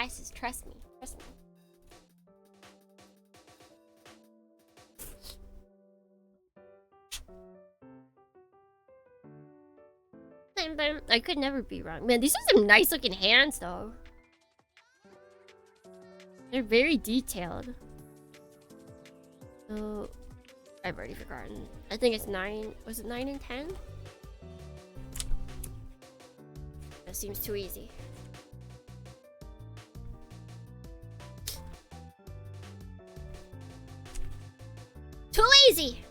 glasses. Trust me. Trust me. I could never be wrong. Man, these are some nice looking hands though. They're very detailed. So I've already forgotten. I think it's 9. Was it 9 and 10? That seems too easy. Too easy!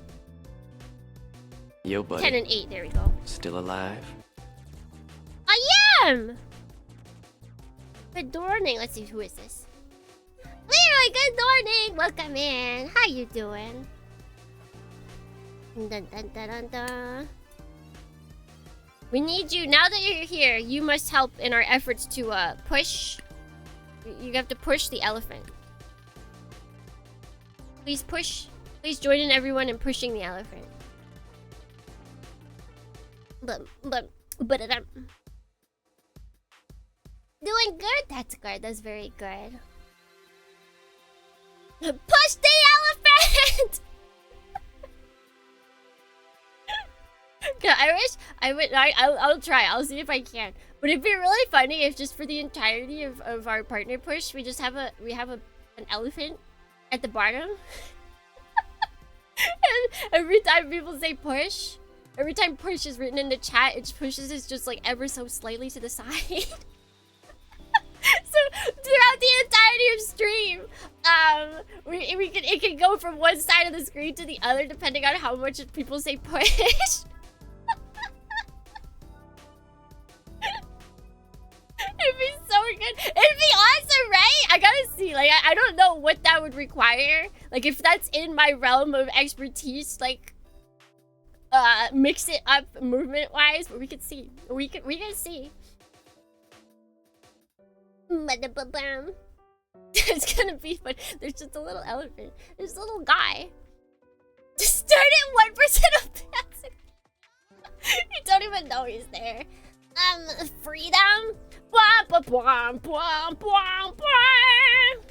Yo, buddy. 10 and 8, there we go. Still alive? I am! Good morning. Let's see, who is this? Leroy, good morning! Welcome in. How you doing? Dun, dun, dun, dun, dun. We need you, now that you're here, you must help in our efforts to push. You have to push the elephant. Please push. Please join in everyone in pushing the elephant. Doing good? That's good. That's very good. Push the elephant! Yeah, I wish I would. I'll try. I'll see if I can. Would it be really funny if just for the entirety of our partner push, we just have an elephant at the bottom? And every time people say push, every time push is written in the chat, it pushes us just like ever so slightly to the side. So throughout the entirety of stream, it can go from one side of the screen to the other depending on how much people say push. It'd be so good. It'd be awesome, right? I gotta see. Like, I don't know what that would require. Like, if that's in my realm of expertise, like, mix it up movement-wise, but we could see. We can see. It's gonna be fun. There's just a little elephant. There's a little guy. Just start at 1% of passing. You don't even know he's there. Freedom. Bwah, bwah, bwah, bwah, bwah, bwah.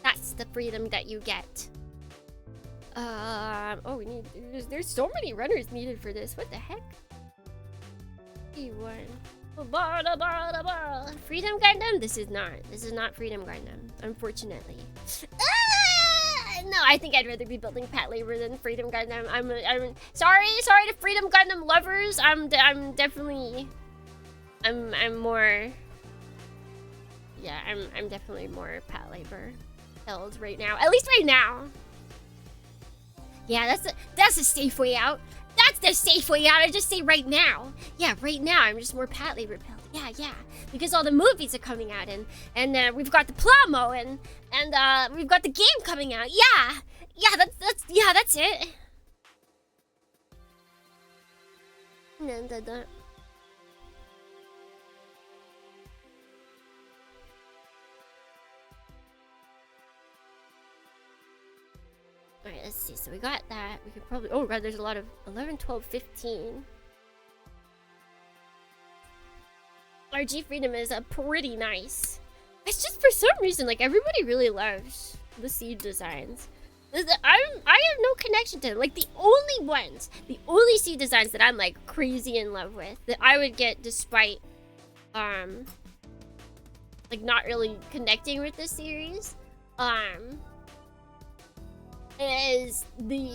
That's the freedom that you get. Oh, we need. There's so many runners needed for this. What the heck? E1. Freedom Gundam? This is not Freedom Gundam, unfortunately. No, I think I'd rather be building Pat Labor than Freedom Gundam. I'm sorry to Freedom Gundam lovers. I'm definitely more. Yeah, I'm definitely more Pat Labor held right now. At least right now. Yeah, that's a safe way out. That's the safe way out. I just say right now. Yeah, right now I'm just more Pat Labor pilled. Yeah, because all the movies are coming out and we've got the Plamo and we've got the game coming out. Yeah, that's it. Alright, let's see. So we got that. We could probably... Oh god, there's a lot of 11, 12, 15. RG Freedom is pretty nice. It's just for some reason, like, everybody really loves the seed designs. I have no connection to them. Like, the only seed designs that I'm, like, crazy in love with, that I would get despite, like, not really connecting with this series, is the...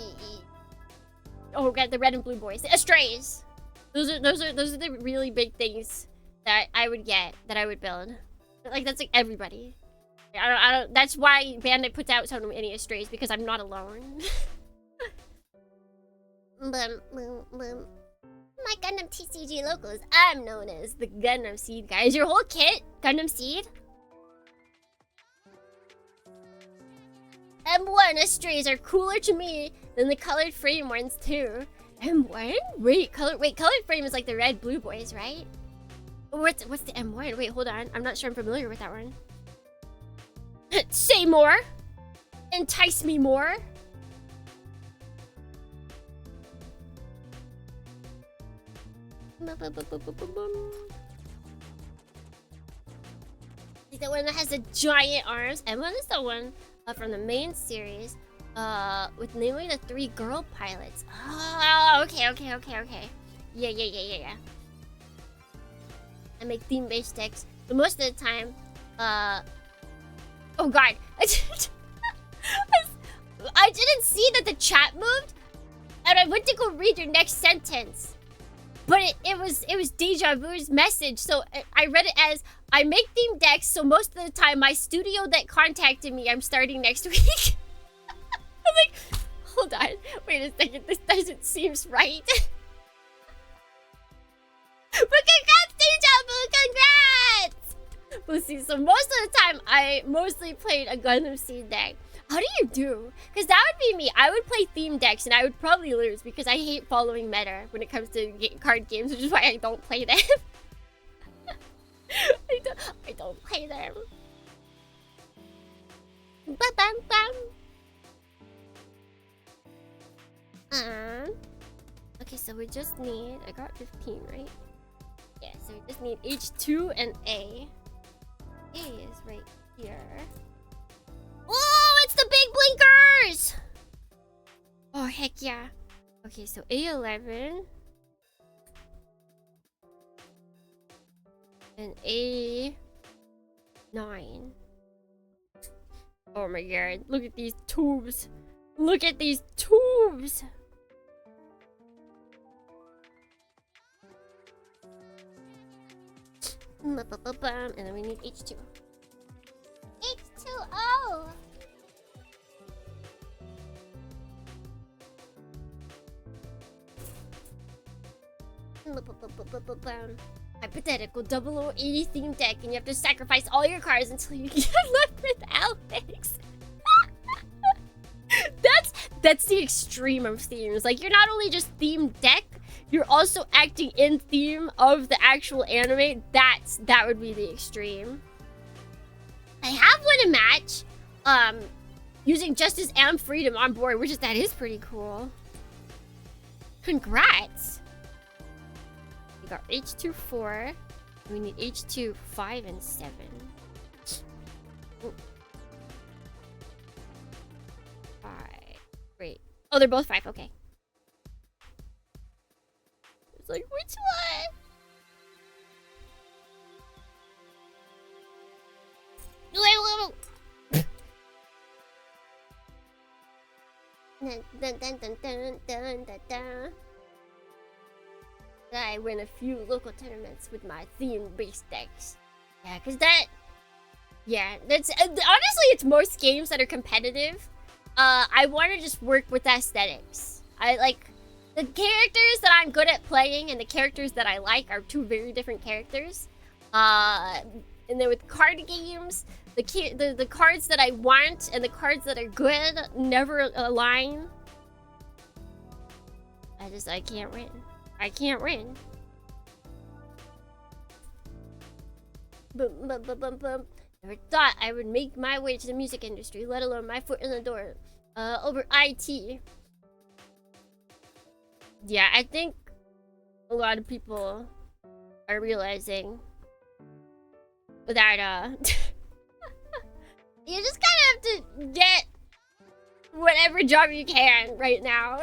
Oh god, the red and blue boys. The Strays. Those are the really big things that I would get, that I would build. Like, that's like everybody. I don't that's why Bandit puts out so many Strays, because I'm not alone. My Gundam TCG locals, I'm known as the Gundam Seed guy. Is your whole kit Gundam Seed? M1 Strays are cooler to me than the colored frame ones too. M1? Wait, colored frame is like the red blue boys, right? What's the M1? Wait, hold on. I'm not sure I'm familiar with that one. Say more. Entice me more. the one that has the giant arms. And one is the one from the main series with namely the 3 girl pilots. Oh, okay. Yeah. I make theme-based decks, but most of the time, oh god, I didn't see that the chat moved, and I went to go read your next sentence, but it was Deja Vu's message, so I read it as, I make theme decks, so most of the time my studio that contacted me, I'm starting next week. I'm like, hold on, wait a second, this doesn't seem right. But congrats, Deja Vu, congrats! We'll see, so most of the time, I mostly played a Gundam Seed deck. How do you do? Because that would be me. I would play theme decks, and I would probably lose, because I hate following meta when it comes to card games, which is why I don't play them. I don't play them. Okay, so we just need, I got 15, right? Yeah, so we just need H2 and A. A is right here. Oh, it's the big blinkers! Oh, heck yeah. Okay, so A11. And A9. Oh my god, look at these tubes. Look at these tubes! And then we need H2. H2O! Hypothetical 0080 theme deck, and you have to sacrifice all your cards until you get left with Alex. That's the extreme of themes. Like, you're not only just theme deck, you're also acting in theme of the actual anime. That would be the extreme. I have won a match using Justice and Freedom on board, that is pretty cool. Congrats. We got H2 4. We need H2 5 and 7. Ooh. 5. Wait. Oh, they're both 5. Okay. It's like, which one? I win a few local tournaments with my theme-based decks. Yeah, because that's honestly, it's most games that are competitive. I want to just work with aesthetics. I like the characters that I'm good at playing and the characters that I like are 2 very different characters. And then with card games, the cards that I want and the cards that are good never align. I can't win. I can't win. Never thought I would make my way to the music industry, let alone my foot in the door over IT. Yeah, I think a lot of people are realizing that you just kind of have to get whatever job you can right now.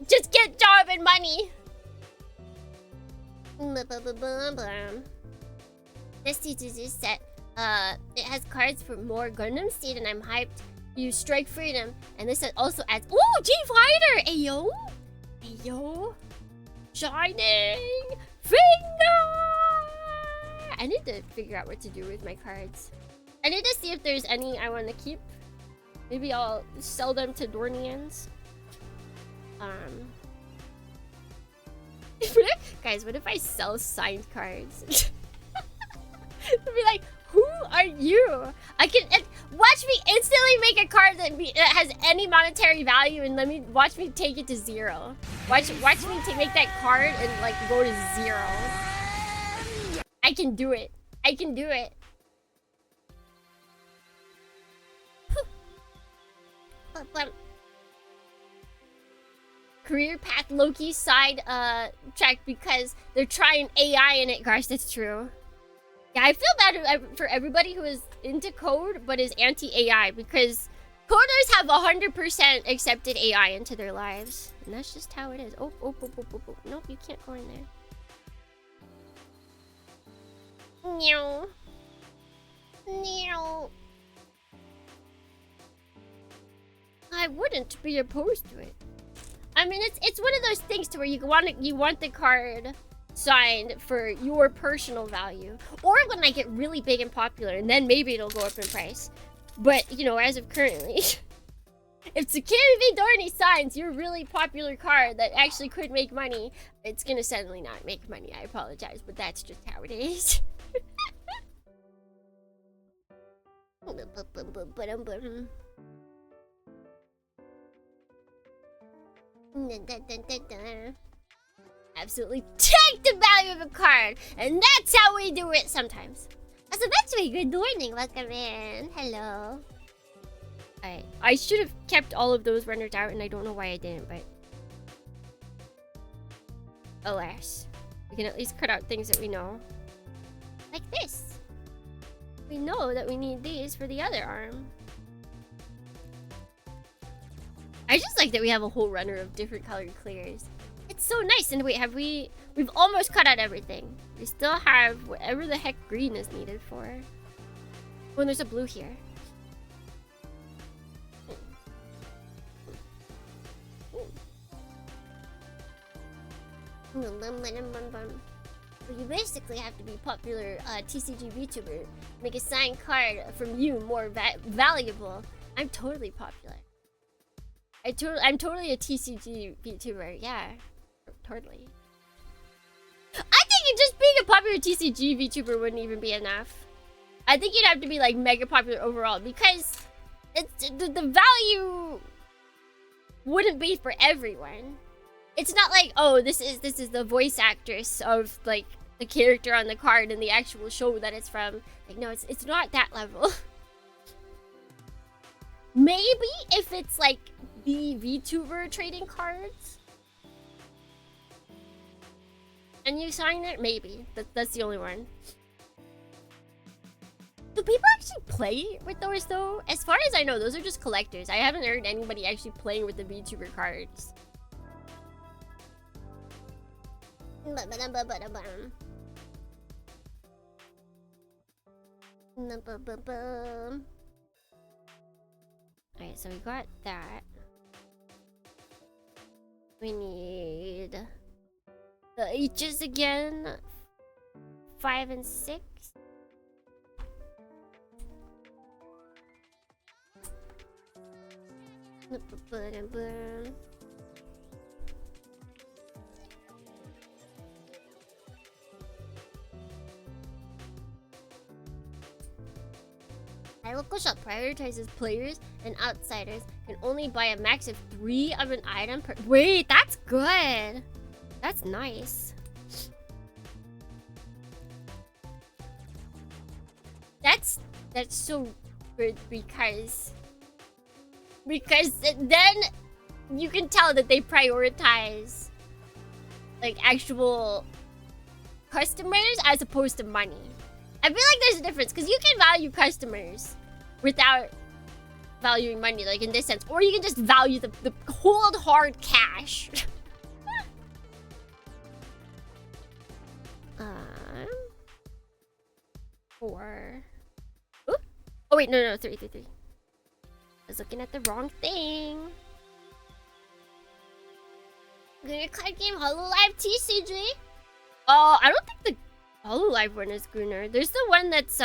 Just get job and money. This TTZ set, it has cards for more Gundam Seed, and I'm hyped. You strike freedom, and this set also adds. Ooh, G Fighter! Ayo, ayo, shining finger. I need to figure out what to do with my cards. I need to see if there's any I want to keep. Maybe I'll sell them to Dornians. Guys, what if I sell signed cards? They'll be like, who are you? I can watch me instantly make a card that has any monetary value, and watch me take it to 0. Watch me make that card and like go to 0. I can do it. I can do it. career path Loki side track because they're trying AI in it. Gosh, that's true. Yeah, I feel bad for everybody who is into code but is anti-AI because coders have 100% accepted AI into their lives. And that's just how it is. Oh. Nope, you can't go in there. No. I wouldn't be opposed to it. I mean, it's one of those things to where you want the card signed for your personal value, or when I get really big and popular, and then maybe it'll go up in price. But you know, as of currently, if Security Dorney signs your really popular card that actually could make money, it's gonna suddenly not make money. I apologize, but that's just how it is. Absolutely take the value of a card, and that's how we do it sometimes. So that's me. Good morning, welcome in. Hello. Alright, I should have kept all of those runners out, and I don't know why I didn't, but alas, we can at least cut out things that we know, like this. We know that we need these for the other arm. I just like that we have a whole runner of different colored clears. It's so nice. And wait, we've almost cut out everything. We still have whatever the heck green is needed for. Oh, and there's a blue here. So you basically have to be popular TCG VTuber. Make a signed card from you more valuable. I'm totally popular. I'm totally a TCG VTuber, yeah. Totally. I think just being a popular TCG VTuber wouldn't even be enough. I think you'd have to be like mega popular overall because it's the value wouldn't be for everyone. It's not like, oh, this is the voice actress of like the character on the card and the actual show that it's from. Like, no, it's not that level. Maybe if it's like the VTuber trading cards and you sign it, maybe. That's the only one. Do people actually play with those though? As far as I know, those are just collectors. I haven't heard anybody actually playing with the VTuber cards. Alright, so we got that. We need the H's again. 5 and 6. My local shop prioritizes players and outsiders can only buy a max of 3 of an item per— Wait, that's good. That's nice. That's so good because then you can tell that they prioritize like actual customers as opposed to money. I feel like there's a difference because you can value customers without valuing money, like in this sense, or you can just value the cold hard cash. Four. Ooh. Oh wait, no, 3. I was looking at the wrong thing. Greener card game, Hololive TCG. Oh, I don't think the Hololive one is greener. There's the one that's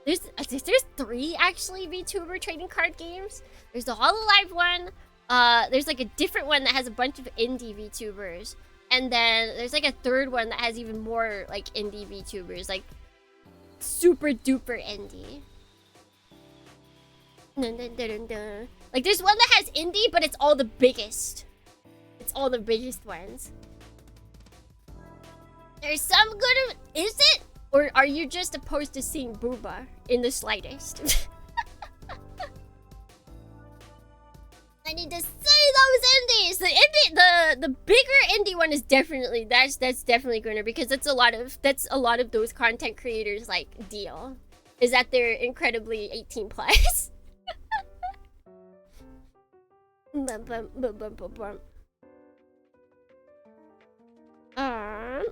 there's 3 actually VTuber trading card games. There's the Hololive one. There's like a different one that has a bunch of indie VTubers, and then there's like a third one that has even more like indie VTubers, like super duper indie. Like there's one that has indie, but it's all the biggest. It's all the biggest ones. There's some good. Is it? Or are you just opposed to seeing booba in the slightest? I need to see those indies. The bigger indie one is definitely that's definitely Gooner, because that's a lot of those content creators like deal, is that they're incredibly 18 plus.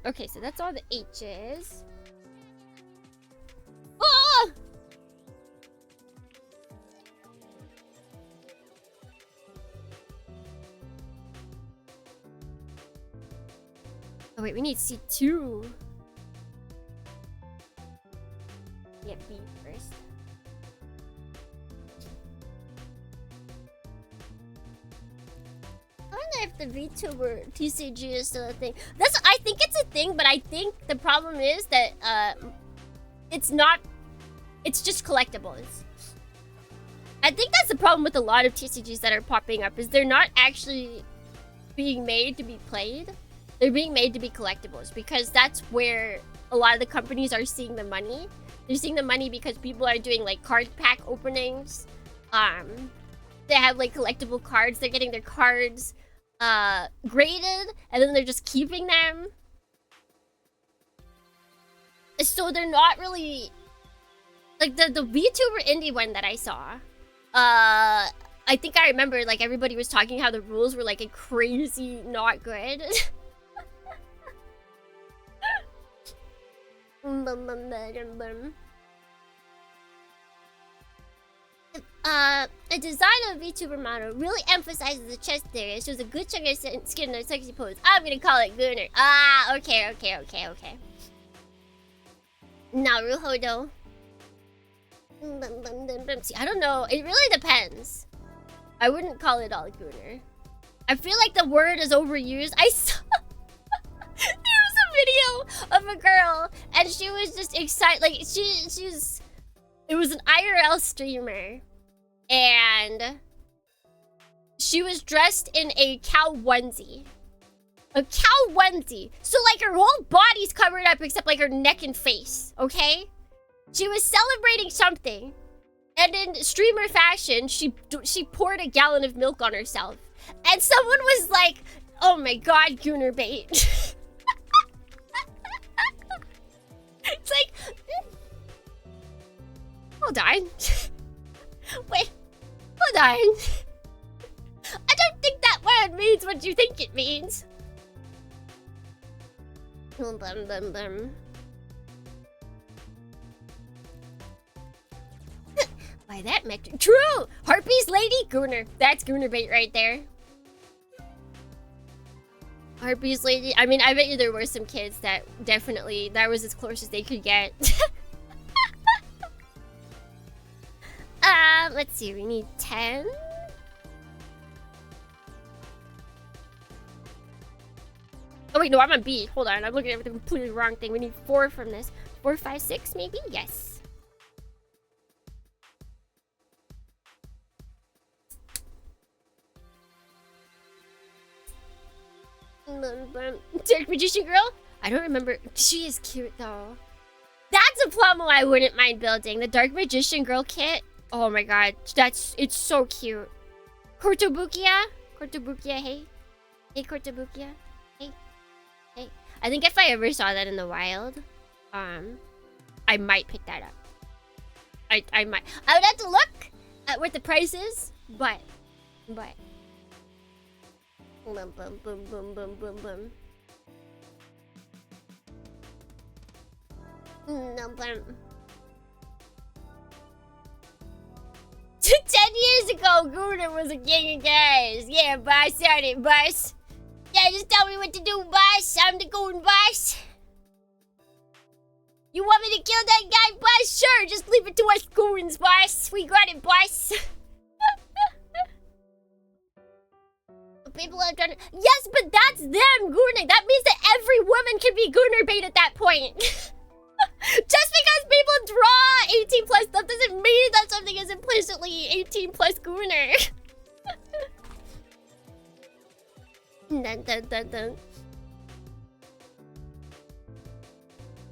Okay, so that's all the H's. Oh! Oh wait, we need C2. Yeah, B first. I wonder if the VTuber TCG is still a thing. I think it's a thing, but I think the problem is that it's not. It's just collectibles. I think that's the problem with a lot of TCGs that are popping up, is they're not actually being made to be played. They're being made to be collectibles, because that's where a lot of the companies are seeing the money. They're seeing the money because people are doing like card pack openings. They have like collectible cards. They're getting their cards graded, and then they're just keeping them. So they're not really like the VTuber indie one that I saw. I think I remember like everybody was talking how the rules were like a crazy not good. A design of VTuber model really emphasizes the chest area. It shows a good chunk of skin in a sexy pose. I'm gonna call it Gooner. Ah, okay. Naruhodo. See, I don't know. It really depends. I wouldn't call it all Gooner. I feel like the word is overused. I saw there was a video of a girl, and she was just excited. Like she's. It was an IRL streamer, and she was dressed in a cow onesie. A cow onesie. So like her whole body's covered up except like her neck and face. Okay. She was celebrating something, and in streamer fashion, she poured a gallon of milk on herself, and someone was like, "Oh my god, Gooner bait." It's like, hold on, wait, hold on. I don't think that word means what you think it means. By that metric, true. Harpies lady, Gooner. That's Gooner bait right there. Harpies lady. I mean, I bet you there were some kids that definitely that was as close as they could get. Let's see. We need 10. Oh wait, no, I'm on B. Hold on, I'm looking at the completely wrong thing. We need 4 from this. 4, 5, 6, maybe. Yes. Dark Magician Girl? I don't remember. She is cute though. That's a plummo I wouldn't mind building. The Dark Magician Girl kit. Oh my god. It's so cute. Kortobukia? Kortobukia, hey. Hey, Kortobukia. Hey. Hey. I think if I ever saw that in the wild, I might pick that up. I might. I would have to look at what the price is, but. Boom, boom, boom, boom, boom, boom, boom. No, 10 years ago, Gooner was a king of guys. Yeah, boss, on it, boss. Yeah, just tell me what to do, boss. I'm the goon boss. You want me to kill that guy, boss? Sure, just leave it to us goons, boss. We got it, boss. People are trying to... Yes, but that's them gooning. That means that every woman can be gooner bait at that point. Just because people draw 18 plus stuff doesn't mean that something is implicitly 18 plus gooner. Dun, dun, dun, dun.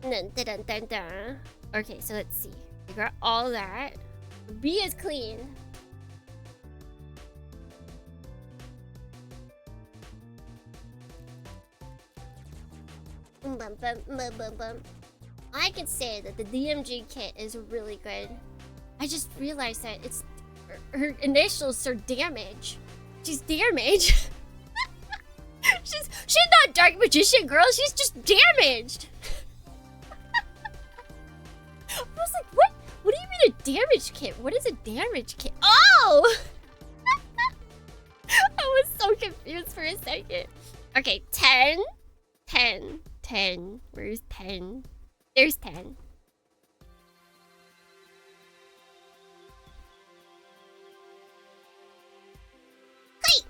Dun, dun, dun, dun, dun. Okay, so let's see. We got all that. B is clean. I can say that the DMG kit is really good. I just realized that it's her initials are damage. She's damage. she's not dark magician girl. She's just damaged. I was like, what? What do you mean a damage kit? What is a damage kit? Oh! I was so confused for a second. Okay, 10. 10. 10. Where's 10? There's 10. Hey!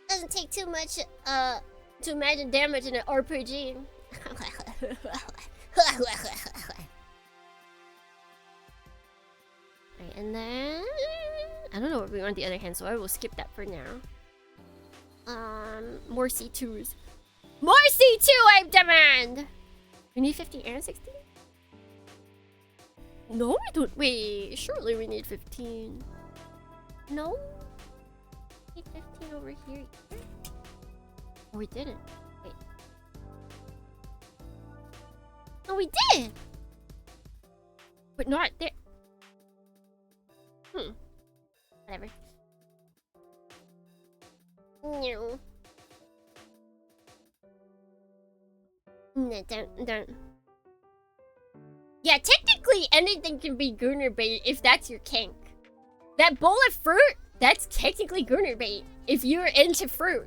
Doesn't take too much to imagine damage in an RPG. Right, and then I don't know what we want the other hand, so I will skip that for now. More C2s. More C2 I demand! We need 15 and 16? No, we don't. Wait, surely we need 15. No? We need 15 over here. Oh, we didn't. Wait. No, we did! But not there. Whatever. No. No, don't. Yeah, technically anything can be Gunner bait if that's your kink. That bowl of fruit, that's technically Gunner bait if you're into fruit.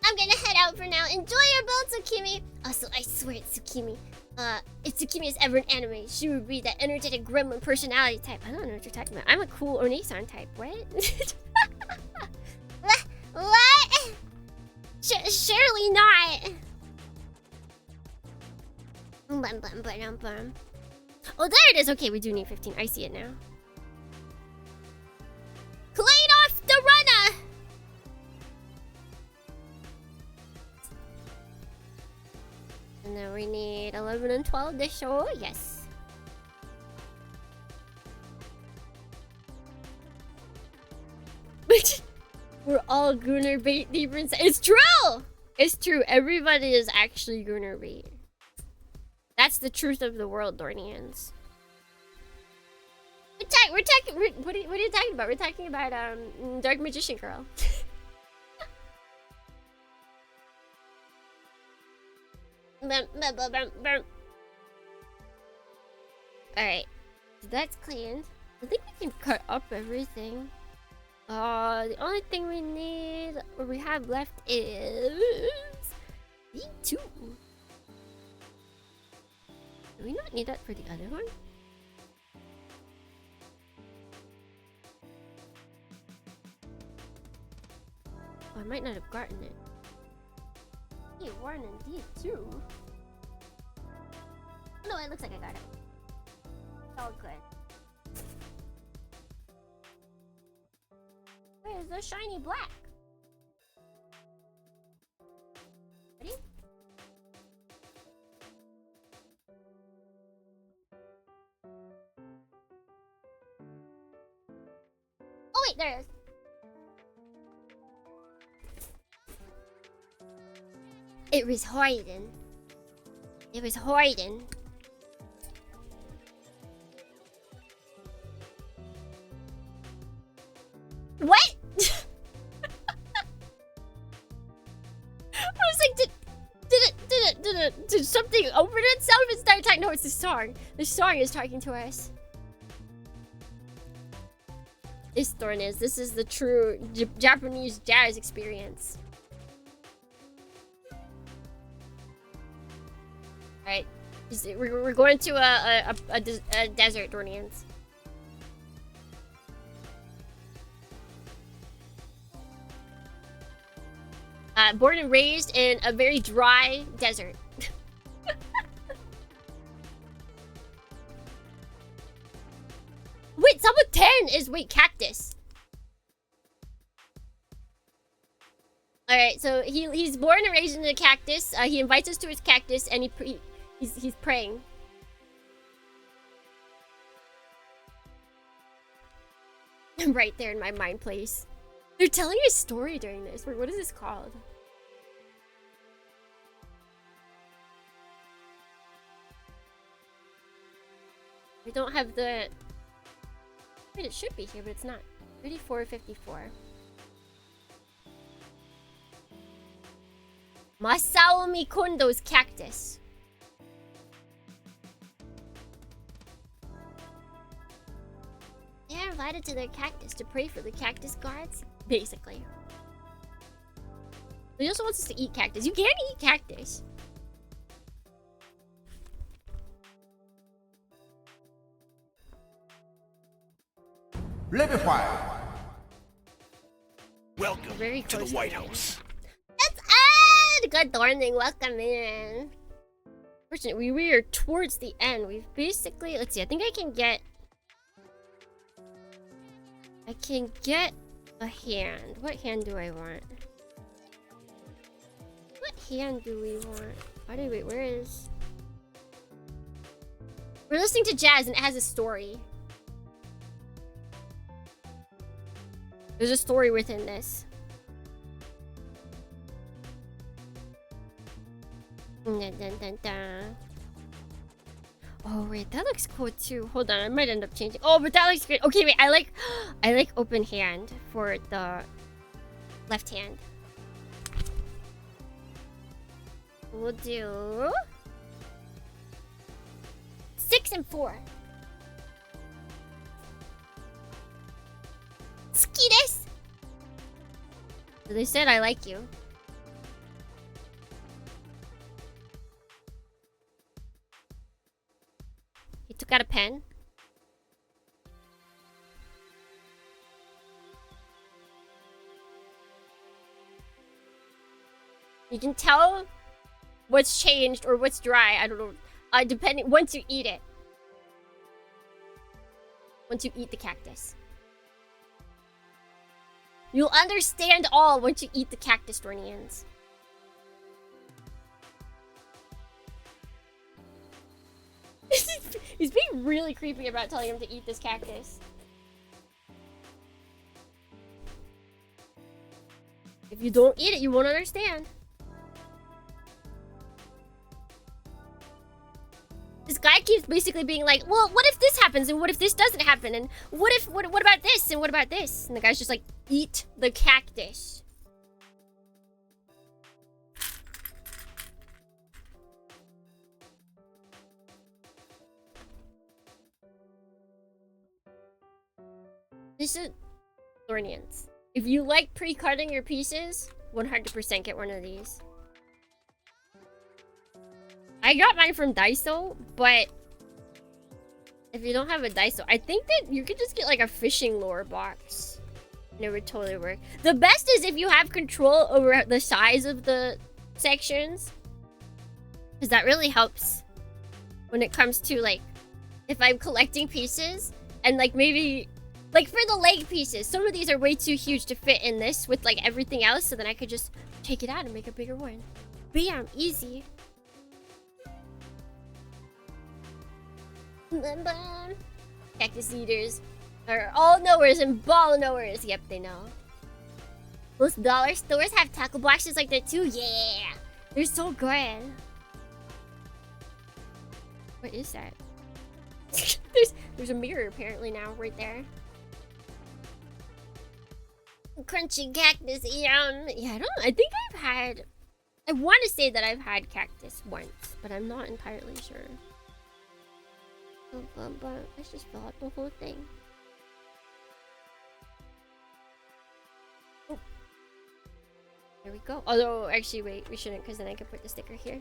I'm gonna head out for now. Enjoy your build, Tsukimi. Also, I swear it's Tsukimi. If Tsukimi is ever an anime, she would be that energetic gremlin personality type. I don't know what you're talking about. I'm a cool Onisan type. What? What? Surely not. Oh, there it is. Okay, we do need 15. I see it now. Clean off the runner. And then we need 11 and 12 to show. Yes. We're all Gunner bait deep inside. It's true! It's true. Everybody is actually Gunner bait. That's the truth of the world, Dornians. What are you talking about? We're talking about Dark Magician Girl. Alright. So that's cleaned. I think we can cut up everything. The only thing we need or we have left is V2. Do we not need that for the other one? Oh, I might not have gotten it. D1 and D2. No, it looks like I got it. It's all good. Where's the shiny black? Ready? Oh wait, there it is. It was hiding. It was hiding. What? I was like, did something open itself and start talking? No, it's the song. The song is talking to us. This is the true Japanese jazz experience. Alright, we're going to a desert, Dornians. Born and raised in a very dry desert. Wait, someone 10 is cactus. Alright, so he's born and raised in a cactus. He invites us to his cactus and he's praying. I'm right there in my mind place. They're telling a story during this. Wait, what is this called? We don't have the... Wait, it should be here, but it's not. 3454. Masaomi Kondo's cactus. They're invited to their cactus to pray for the cactus gods, basically. He also wants us to eat cactus. You can't eat cactus. Level 5. Welcome Very to the close White to me. House. That's Ed! Good morning, welcome in. Fortunately, we are towards the end. We've basically... Let's see, I think I can get a hand. What hand do I want? What hand do we want? Wait, where is... We're listening to jazz and it has a story. There's a story within this. Dun, dun, dun, dun. Oh wait, that looks cool too. Hold on, I might end up changing. Oh, but that looks good. Okay, wait, I like open hand for the left hand. We'll do 6 and 4. Ski desu. So they said I like you. He took out a pen. You can tell what's changed or what's dry. I don't know. Depending once you eat it. Once you eat the cactus. You'll understand all once you eat the cactus, Dornians. He's being really creepy about telling him to eat this cactus. If you don't eat it, you won't understand. This guy keeps basically being like, well, what if this happens? And what if this doesn't happen? And what about this? And what about this? And the guy's just like, eat the cactus. This is Thornians. If you like pre-cutting your pieces, 100% get one of these. I got mine from Daiso, but if you don't have a Daiso, I think that you could just get like a fishing lure box. And it would totally work. The best is if you have control over the size of the sections. Because that really helps when it comes to like, if I'm collecting pieces and like maybe, like for the leg pieces, some of these are way too huge to fit in this with like everything else. So then I could just take it out and make a bigger one. Bam, easy. Cactus eaters are all knowers and ball knowers. Yep, they know. Most dollar stores have tackle boxes like that too. Yeah, they're so good. What is that? there's a mirror apparently now right there. Crunchy cactus, yum. Yeah, I think I want to say that I've had cactus once, but I'm not entirely sure. Let's just fill out the whole thing. Oh. There we go. Although, actually, wait, we shouldn't, because then I could put the sticker here.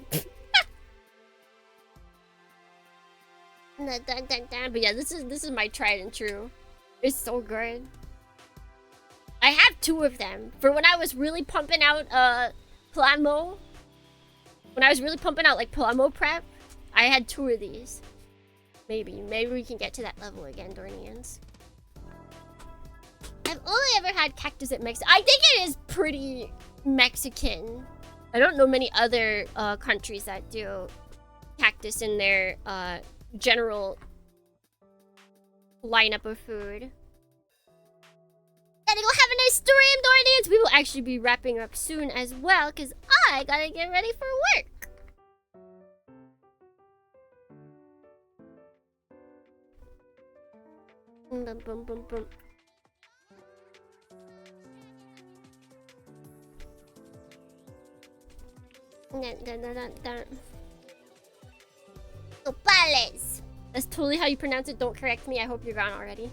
But yeah, this is my tried and true. It's so good. I have 2 of them. For when I was really pumping out Plamo. When I was really pumping out like Plamo prep, I had 2 of these. Maybe we can get to that level again, Dornians. I've only ever had cactus at Mexico. I think it is pretty Mexican. I don't know many other countries that do cactus in their general lineup of food. Gotta go have a nice stream, Dornians. We will actually be wrapping up soon as well, because I gotta get ready for work. Boom, boom, boom, boom. Opales. That's totally how you pronounce it. Don't correct me. I hope you're gone already.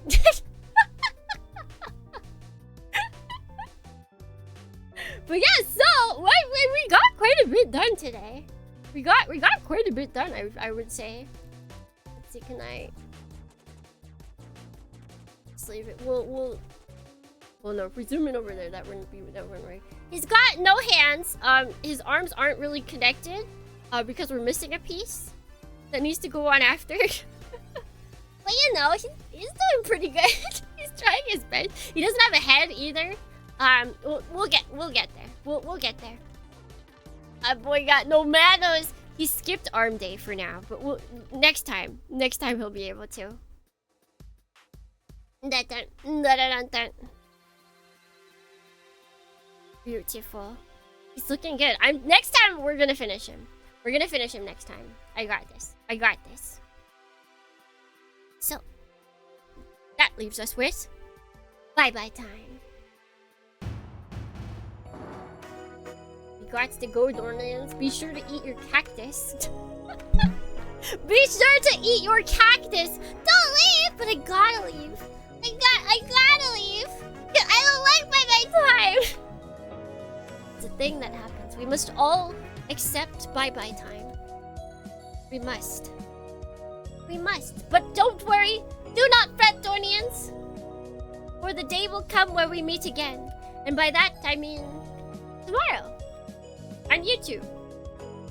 But yeah, so we got quite a bit done today. We got quite a bit done. I would say. Let's see. Can I? Just leave it. We'll. Well, no. If we zoom in over there, that wouldn't work. He's got no hands. His arms aren't really connected. Because we're missing a piece that needs to go on after. But you know, he's doing pretty good. He's trying his best. He doesn't have a head either. We'll get there. We'll get there. Our boy got no manners. He skipped arm day for now, but next time he'll be able to. Beautiful. He's looking good. Next time we're gonna finish him. We're gonna finish him next time. I got this. So that leaves us with bye-bye time. We got to go, Dornians. Be sure to eat your cactus. Be sure to eat your cactus. Don't leave, but I gotta leave. I gotta leave. I don't like bye-bye time. It's a thing that happens. We must all accept bye-bye time. We must. But don't worry. Do not fret, Dornians. For the day will come where we meet again. And by that, I mean tomorrow. On YouTube.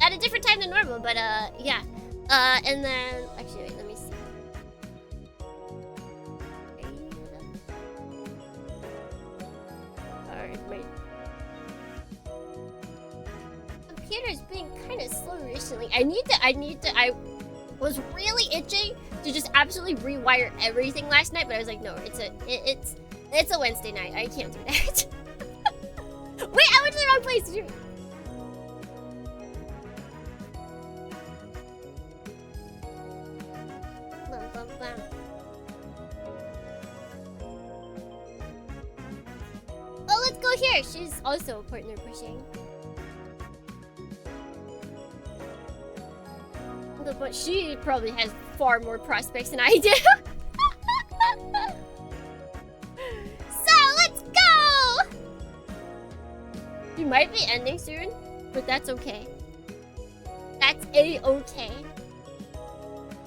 At a different time than normal, but yeah. And then... Actually, wait, let me see. Alright, wait. Computer's being kind of slow recently. I was really itching to just absolutely rewire everything last night, but I was like, no, it's a Wednesday night. I can't do that. Wait, I went to the wrong place. Oh, let's go here. She's also partner pushing. But she probably has far more prospects than I do. So, let's go! We might be ending soon, but that's okay. That's a-okay.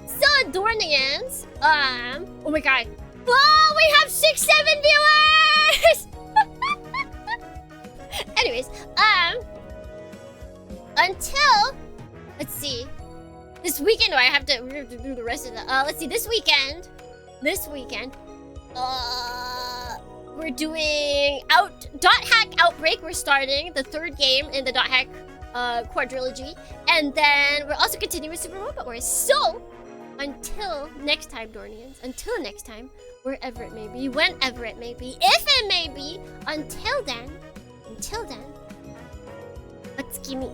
So, Dornians, oh my god. Oh, we have 6-7 viewers! Anyways, until, let's see. This weekend, we have to do the rest of the, let's see, this weekend, we're doing Dot Hack Outbreak. We're starting the 3rd game in the Dot Hack, quadrilogy. And then we're also continuing with Super Robot Wars. So, until next time, Dornians, until next time, wherever it may be, whenever it may be, if it may be, until then, let's gimme.